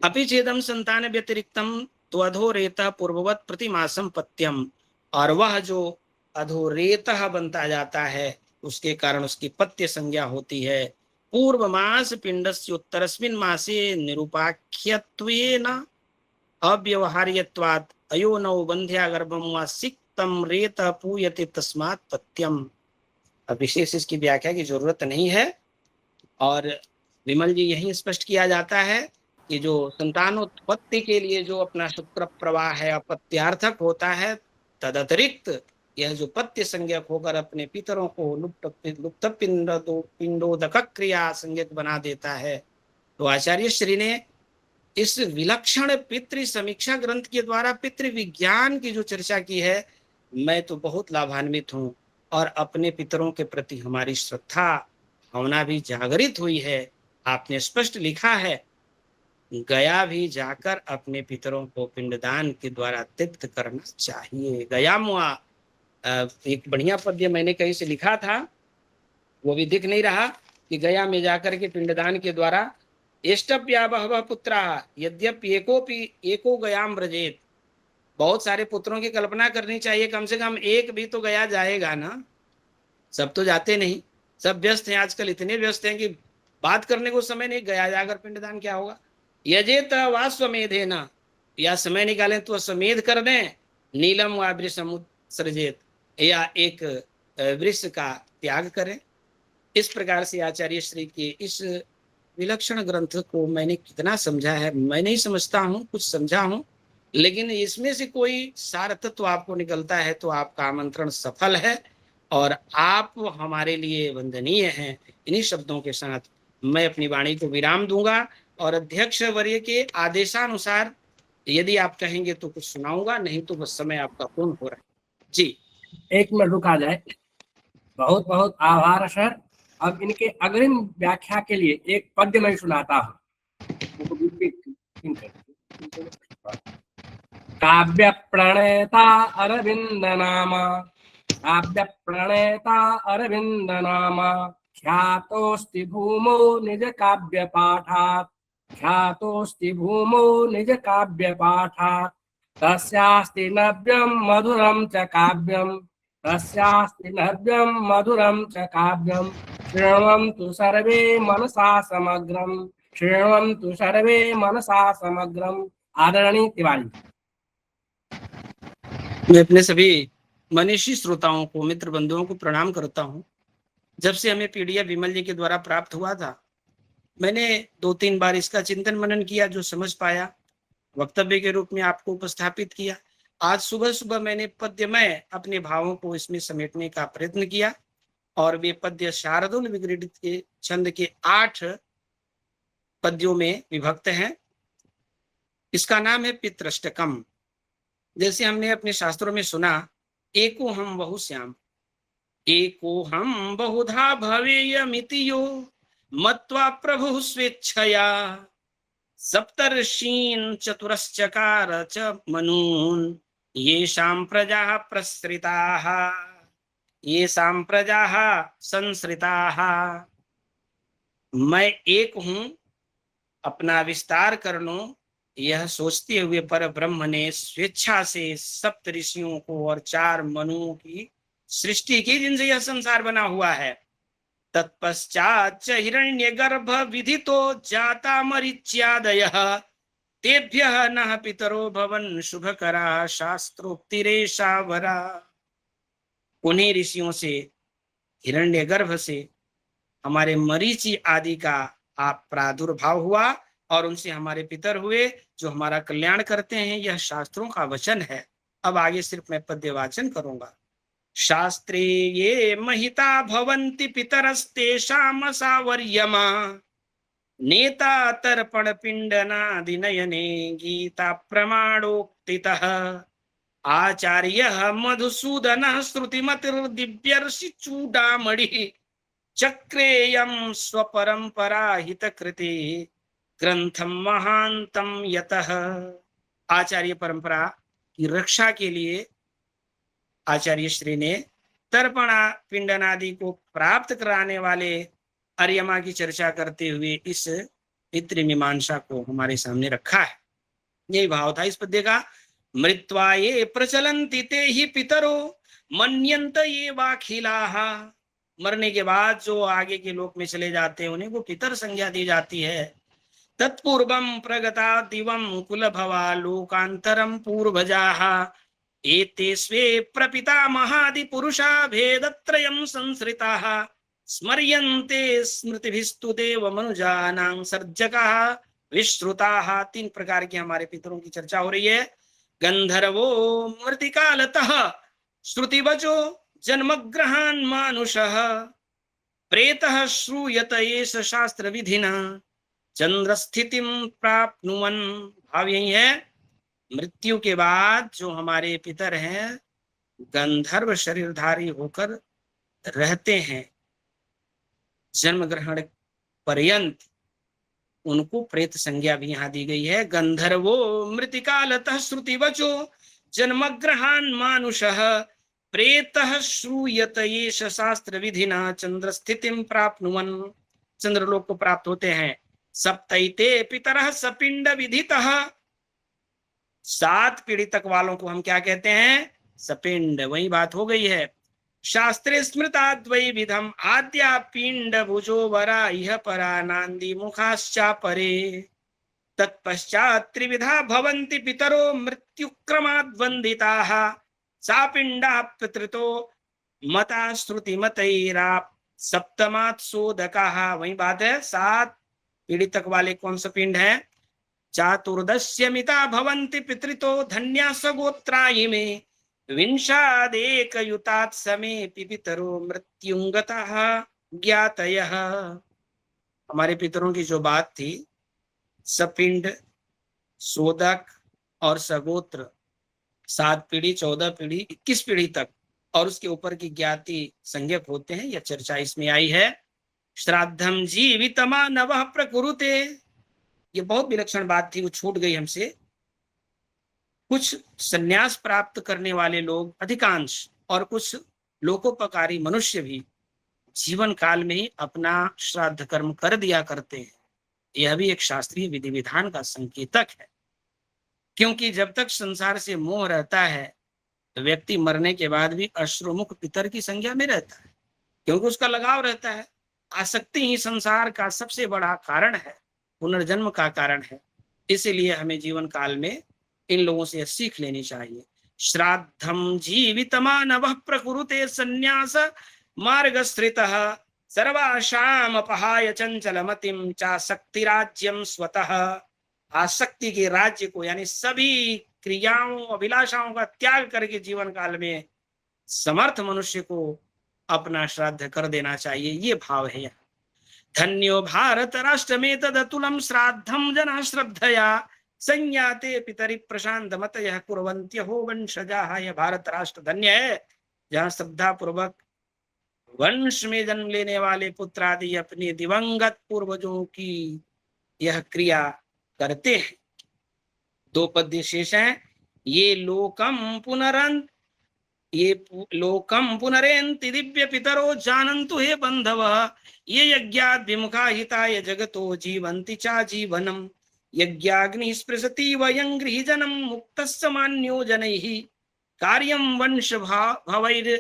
अपि चेदम संतान व्यतिरिक्तम तो अधोरेत पूर्ववत प्रतिमासम पत्यम। और वह जो अधोरेत बनता जाता है उसके कारण उसकी पत्य संज्ञा होती है। पूर्व मास पिंडस्य उत्तरस्मिन् मासे निरूपाख्यत्वेन अव्यवहार्यत्वात् अयोनौ बंध्या गर्भम वा सिक्तम रेत पूयते तस्मात् पत्यम। अब विशेष इसकी व्याख्या की जरूरत नहीं है, और विमल जी यही स्पष्ट किया जाता है कि जो संतानोत्पत्ति के लिए जो अपना शुक्र प्रवाह है अपत्यार्थक होता है, तद अतिरिक्त यह जो पत्य संज्ञक होकर अपने पितरों को लुप्त पिंडोदक क्रिया संज्ञक बना देता है। तो आचार्य श्री ने इस विलक्षण पितृ समीक्षा ग्रंथ के द्वारा पितृ विज्ञान की जो चर्चा की है, मैं तो बहुत लाभान्वित हूँ, और अपने पितरों के प्रति हमारी श्रद्धा भावना भी जागृत हुई है। आपने स्पष्ट लिखा है, गया भी जाकर अपने पितरों को पिंडदान के द्वारा तृप्त करना चाहिए। गया मुआ, एक बढ़िया पद्य मैंने कहीं से लिखा था, वो भी दिख नहीं रहा, कि गया में जाकर के पिंडदान के द्वारा एष्टप्या बहवः पुत्रा यद्यपि एको गयाम व्रजेत। बहुत सारे पुत्रों की कल्पना करनी चाहिए, कम से कम एक भी तो गया जाएगा ना। सब तो जाते नहीं, सब व्यस्त हैं आजकल, इतने व्यस्त हैं कि बात करने को समय नहीं। गया जाकर पिंडदान क्या होगा? यजेत वा स्वमेधेन, या समय निकालें तो स्वमेध कर दें, नीलम वा वृषमुत्सृजेत, या एक वृक्ष का त्याग करें। इस प्रकार से आचार्य श्री के इस विलक्षण ग्रंथ को मैंने कितना समझा है मैं नहीं समझता हूँ, कुछ समझा हूँ, लेकिन इसमें से कोई सार तत्व आपको निकलता है तो आपका आमंत्रण सफल है और आप हमारे लिए वंदनीय हैं। इन्हीं शब्दों के साथ मैं अपनी वाणी को विराम दूंगा और अध्यक्ष वर्य के आदेशानुसार यदि आप कहेंगे तो कुछ सुनाऊंगा, नहीं तो बस समय आपका पूर्ण हो रहा है जी। 1 मिनट रुका जाए। बहुत बहुत आभार सर। अब इनके अग्रिम व्याख्या के लिए एक पद्य मैं सुनाता हूँ। काव्य प्रणेता अरविंद नामा, काव्य प्रणेता अरविंद नामा, ख्यातोस्ति भूमौ निज काव्य पाठात्, ख्यातोस्ति भूमौ निज काव्य पाठात्, तस्यास्ति नव्यं मधुरं च काव्यं, तस्यास्ति नव्यं मधुरं च काव्यं, शृण्वन्तु सर्वे मनसा समग्रं, शृण्वन्तु सर्वे मनसा समग्रम। आदरणीय तिवारी, मैं अपने सभी मनीषी श्रोताओं को, मित्र बंधुओं को प्रणाम करता हूं। जब से हमें पीडीएफ विमल जी के द्वारा प्राप्त हुआ था, मैंने 2-3 बार इसका चिंतन मनन किया, जो समझ पाया वक्तव्य के रूप में आपको उपस्थापित किया। आज सुबह सुबह मैंने पद्यमय अपने भावों को इसमें समेटने का प्रयत्न किया और वे पद्य शार्दूल विगृहित के छंद के 8 पद्यों में विभक्त हैं। इसका नाम है पितृष्टकम। जैसे हमने अपने शास्त्रों में सुना, एको हम बहुश्याम, एको हम बहुधा भवेयमिति यो मत्वा प्रभु स्वेच्छया, सप्तर्षीन् चतुरश्चकार च मनून्, येषां प्रजाः प्रसृताः, येषां प्रजाः संसृताः। मैं एक हूं, अपना विस्तार कर लो, यह सोचते हुए पर ब्रह्म ने स्वेच्छा से सप्त ऋषियों को और 4 मनुओं की सृष्टि की, जिनसे यह संसार बना हुआ है। तत्पश्चात हिरण्यगर्भ विदितो जाता मरीच्यादयः, तेभ्यः नः पितरो भवन शुभकरा, शास्त्रोक्तिरेषा वरा। उन्हीं ऋषियों से, हिरण्यगर्भ से हमारे मरीचि आदि का आप प्रादुर्भाव हुआ और उनसे हमारे पितर हुए, जो हमारा कल्याण करते हैं। यह शास्त्रों का वचन है। अब आगे सिर्फ मैं पद्य वाचन करूंगा। शास्त्रे ये महिता भवन्ति पितरस्तेषां सावर्यमा, नेता तर्पण पिंडनादि नयने गीता प्रमाणोक्तितः, आचार्यः मधुसूदनः श्रुतिमतिर्दिव्यर्षि चूडामणिः, चक्रेयं स्वपरंपरा हितकृते ग्रंथम महांतम यतः। आचार्य परंपरा की रक्षा के लिए आचार्य श्री ने तर्पणा पिंडनादि को प्राप्त कराने वाले अर्यमा की चर्चा करते हुए इस पितृमीमांसा को हमारे सामने रखा है। यही भाव था इस पद्य का। मृत्वा ये प्रचलन्ति ते ही पितरो मन्यन्त ये वाखिलाः। मरने के बाद जो आगे के लोक में चले जाते हैं, उन्हें वो पितर संज्ञा दी जाती है। तत्पूर्वं प्रगता दिवं कुलभवा लोकांतरं पूर्वजाः, एते स्वे प्रपितामहादि पुरुषा भेदत्रयं संसृताः, स्मर्यन्ते स्मृतिभिस्तु देव मनुजानां सर्जकाः विश्रुताः। 3 प्रकार के हमारे पितरों की चर्चा हो रही है। गंधर्वो मृतिकालतः श्रुतिवचो जन्मग्रहान् मानुषः, प्रेतः श्रूयत एष शास्त्र विधिना चंद्र स्थितिम प्राप्नुवन्। भाव यही है, मृत्यु के बाद जो हमारे पितर हैं, गंधर्व शरीरधारी होकर रहते हैं जन्म ग्रहण पर्यंत, उनको प्रेत संज्ञा भी यहाँ दी गई है। गंधर्वो मृतिकालतः श्रुतिवचो जन्मग्रहान् मानुषः, प्रेतः श्रूयत एष शास्त्र विधिना चंद्र स्थितिम प्राप्नुवन्। चंद्रलोक को प्राप्त होते हैं। सप्तैते पितरः सपिंड विधितः। 7 पीढ़ी तक वालों को हम क्या कहते हैं? सपिंड। वही बात हो गई है। शास्त्रे स्मृता द्वै विधम आद्या पिंड भुजो वरा इह परा नांदी मुखाश्चा परे, तत्पश्चात् त्रिविधा भवन्ति पितरो मृत्युक्रमाद् वन्दिताः, सा पिंडा पितृतो मता श्रुति मतैराप सप्तमात् सोदकाः। वही बात है। 7 पीढ़ी तक वाले कौन सा पिंड है? चातुर्दश्यमिता भवन्ति पितृतो धन्या सगोत्रायि में, विंशादेक युतात् समे पितरो मृत्युंगतः ज्ञातयः। हमारे पितरों की जो बात थी, सपिंड, सोदक और सगोत्र, 7 पीढ़ी, 14 पीढ़ी, 21 पीढ़ी तक और उसके ऊपर की ज्ञाति संज्ञक होते हैं, यह चर्चा इसमें आई है। श्राद्धम जीवितमा नवः प्रकुरुते, ये बहुत विलक्षण बात थी, वो छूट गई हमसे। कुछ संन्यास प्राप्त करने वाले लोग अधिकांश और कुछ लोकोपकारी मनुष्य भी जीवन काल में ही अपना श्राद्ध कर्म कर दिया करते हैं। यह भी एक शास्त्रीय विधि विधान का संकेतक है, क्योंकि जब तक संसार से मोह रहता है तो व्यक्ति मरने के बाद भी अश्रुमुख पितर की संज्ञा में रहता है, क्योंकि उसका लगाव रहता है। आसक्ति ही संसार का सबसे बड़ा कारण है, पुनर्जन्म का कारण है। इसीलिए हमें जीवन काल में इन लोगों से सीख लेनी चाहिए। श्राद्धम जीवितमानवः प्रकुरुते संन्यास मार्गस्थितः सर्वाशाम अपहाय चंचलमतिम चासक्ति राज्यम स्वतः। आसक्ति के राज्य को यानी सभी क्रियाओं अभिलाषाओं का त्याग करके जीवन काल में समर्थ मनुष्य को अपना श्राद्ध कर देना चाहिए, ये भाव है यहाँ। धन्यो भारत राष्ट्र में तदतुलम श्राद्धम जना श्रद्धया संज्ञाते पितरि प्रशांत मतयः कुर्वन्त्य हो वंशजाः। यह भारत राष्ट्र धन्य है जहाँ श्रद्धा पूर्वक वंश में जन्म लेने वाले पुत्र आदि अपने दिवंगत पूर्वजों की यह क्रिया करते हैं। 2 पद्य शेष हैं। ये लोकम पुनरेन्ति दिव्य पितरो जानन्तु हे बंधव ये यज्ञाद् विमुखा हिताय जगतो जीवन्ति चा जीवनम यज्ञाग्नि स्पृशति वयं गृहजनम मुक्तस्य मान्यो जनैः कार्यं वंश भवैर्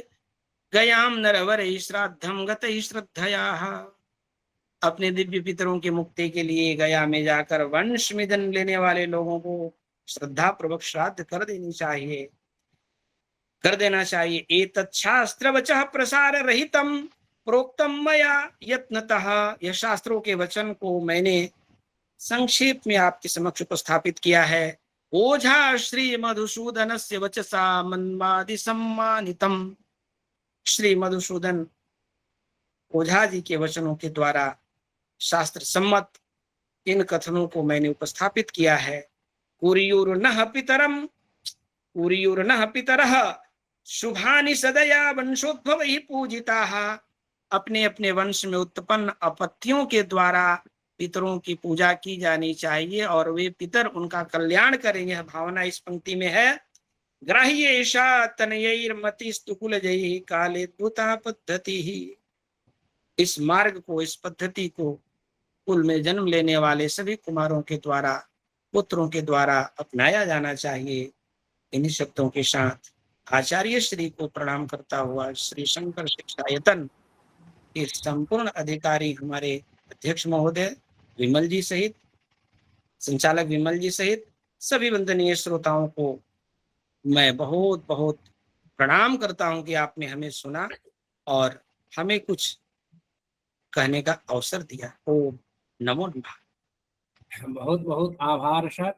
गयाम नरवरै श्राद्धम गतैः श्रद्धयाः। अपने दिव्य पितरों के मुक्ति के लिए गया में जाकर वंश में जन्म लेने वाले लोगों को श्रद्धा पूर्वक श्राद्ध कर देना चाहिए। एतत् शास्त्र वचः प्रसार रहितम प्रोक्तम मया यत्नतः। यह शास्त्रों के वचन को मैंने संक्षेप में आपके समक्ष उपस्थापित किया है। ओझा श्री मधुसूदन से वचसा मन्वादि सम्मानितम। श्री मधुसूदन ओझा जी के वचनों के द्वारा शास्त्र सम्मत इन कथनों को मैंने उपस्थापित किया है। कुरियुर्नः पितरः शुभानि सदया वंशोद्भवैः पूजिताः। अपने अपने वंश में उत्पन्न अपत्यों के द्वारा पितरों की पूजा की जानी चाहिए और वे पितर उनका कल्याण करेंगे। यह भावना इस पंक्ति में है। ग्राह्येषा तनयैर्मतिस्तुकुलजैः कालेद्भुता पद्धतिः। इस मार्ग को, इस पद्धति को कुल में जन्म लेने वाले सभी कुमारों के द्वारा, पुत्रों के द्वारा अपनाया जाना चाहिए। इन्हीं शब्दों के साथ आचार्य श्री को प्रणाम करता हुआ श्री शंकर शिक्षायतन के संपूर्ण अधिकारी हमारे अध्यक्ष महोदय विमल जी सहित, संचालक विमल जी सहित सभी वंदनीय श्रोताओं को मैं बहुत बहुत प्रणाम करता हूं कि आपने हमें सुना और हमें कुछ कहने का अवसर दिया। ओम नमो नमः। बहुत बहुत आभार सर।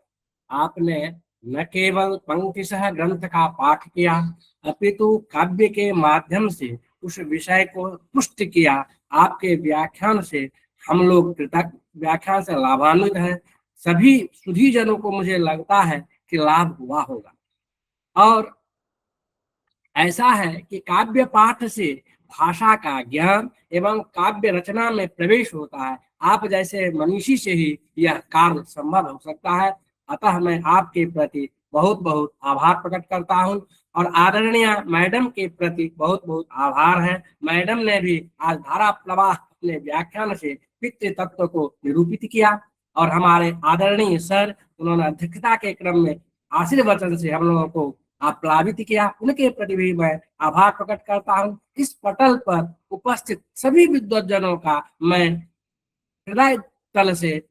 आपने न केवल पंक्तिशः ग्रंथ का पाठ किया अपितु काव्य के माध्यम से उस विषय को पुष्ट किया। आपके व्याख्यान से हम लोग कृतज्ञ, व्याख्यान से लाभान्वित हैं। सभी सुधी जनों को मुझे लगता है कि लाभ हुआ होगा। और ऐसा है कि काव्य पाठ से भाषा का ज्ञान एवं काव्य रचना में प्रवेश होता है। आप जैसे मनीषी से ही यह कार्य संभव हो सकता है। अतः मैं आपके प्रति बहुत बहुत आभार प्रकट करता हूं और आदरणीय मैडम के प्रति बहुत बहुत आभार है। मैडम ने भी आज धारा प्रवाह अपने व्याख्यान से पितृ तत्व को निरूपित किया और हमारे आदरणीय सर उन्होंने अध्यक्षता के क्रम में आशीर्वचन से हम लोगों को आप्लावित किया। उनके प्रति भी मैं आभार प्रकट करता हूँ। इस पटल पर उपस्थित सभी विद्वज्जनों का मैं हृदय तल से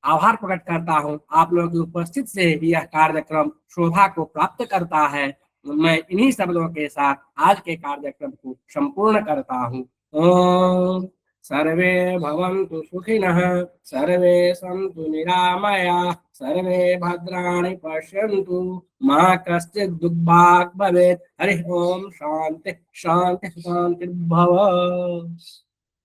आभार प्रकट करता हूँ। आप लोगों की उपस्थित से यह कार्यक्रम शोभा को प्राप्त करता है। मैं इन्हीं शब्दों के साथ आज के कार्यक्रम को संपूर्ण करता हूँ। ओम सर्वे भवन्तु सुखिनः, सर्वे सन्तु निरामयाः, सर्वे भद्राणि पश्यन्तु, मा कश्चित् दुर्भाग् भवेत्। हरि ओम शांति शांति शांति भव।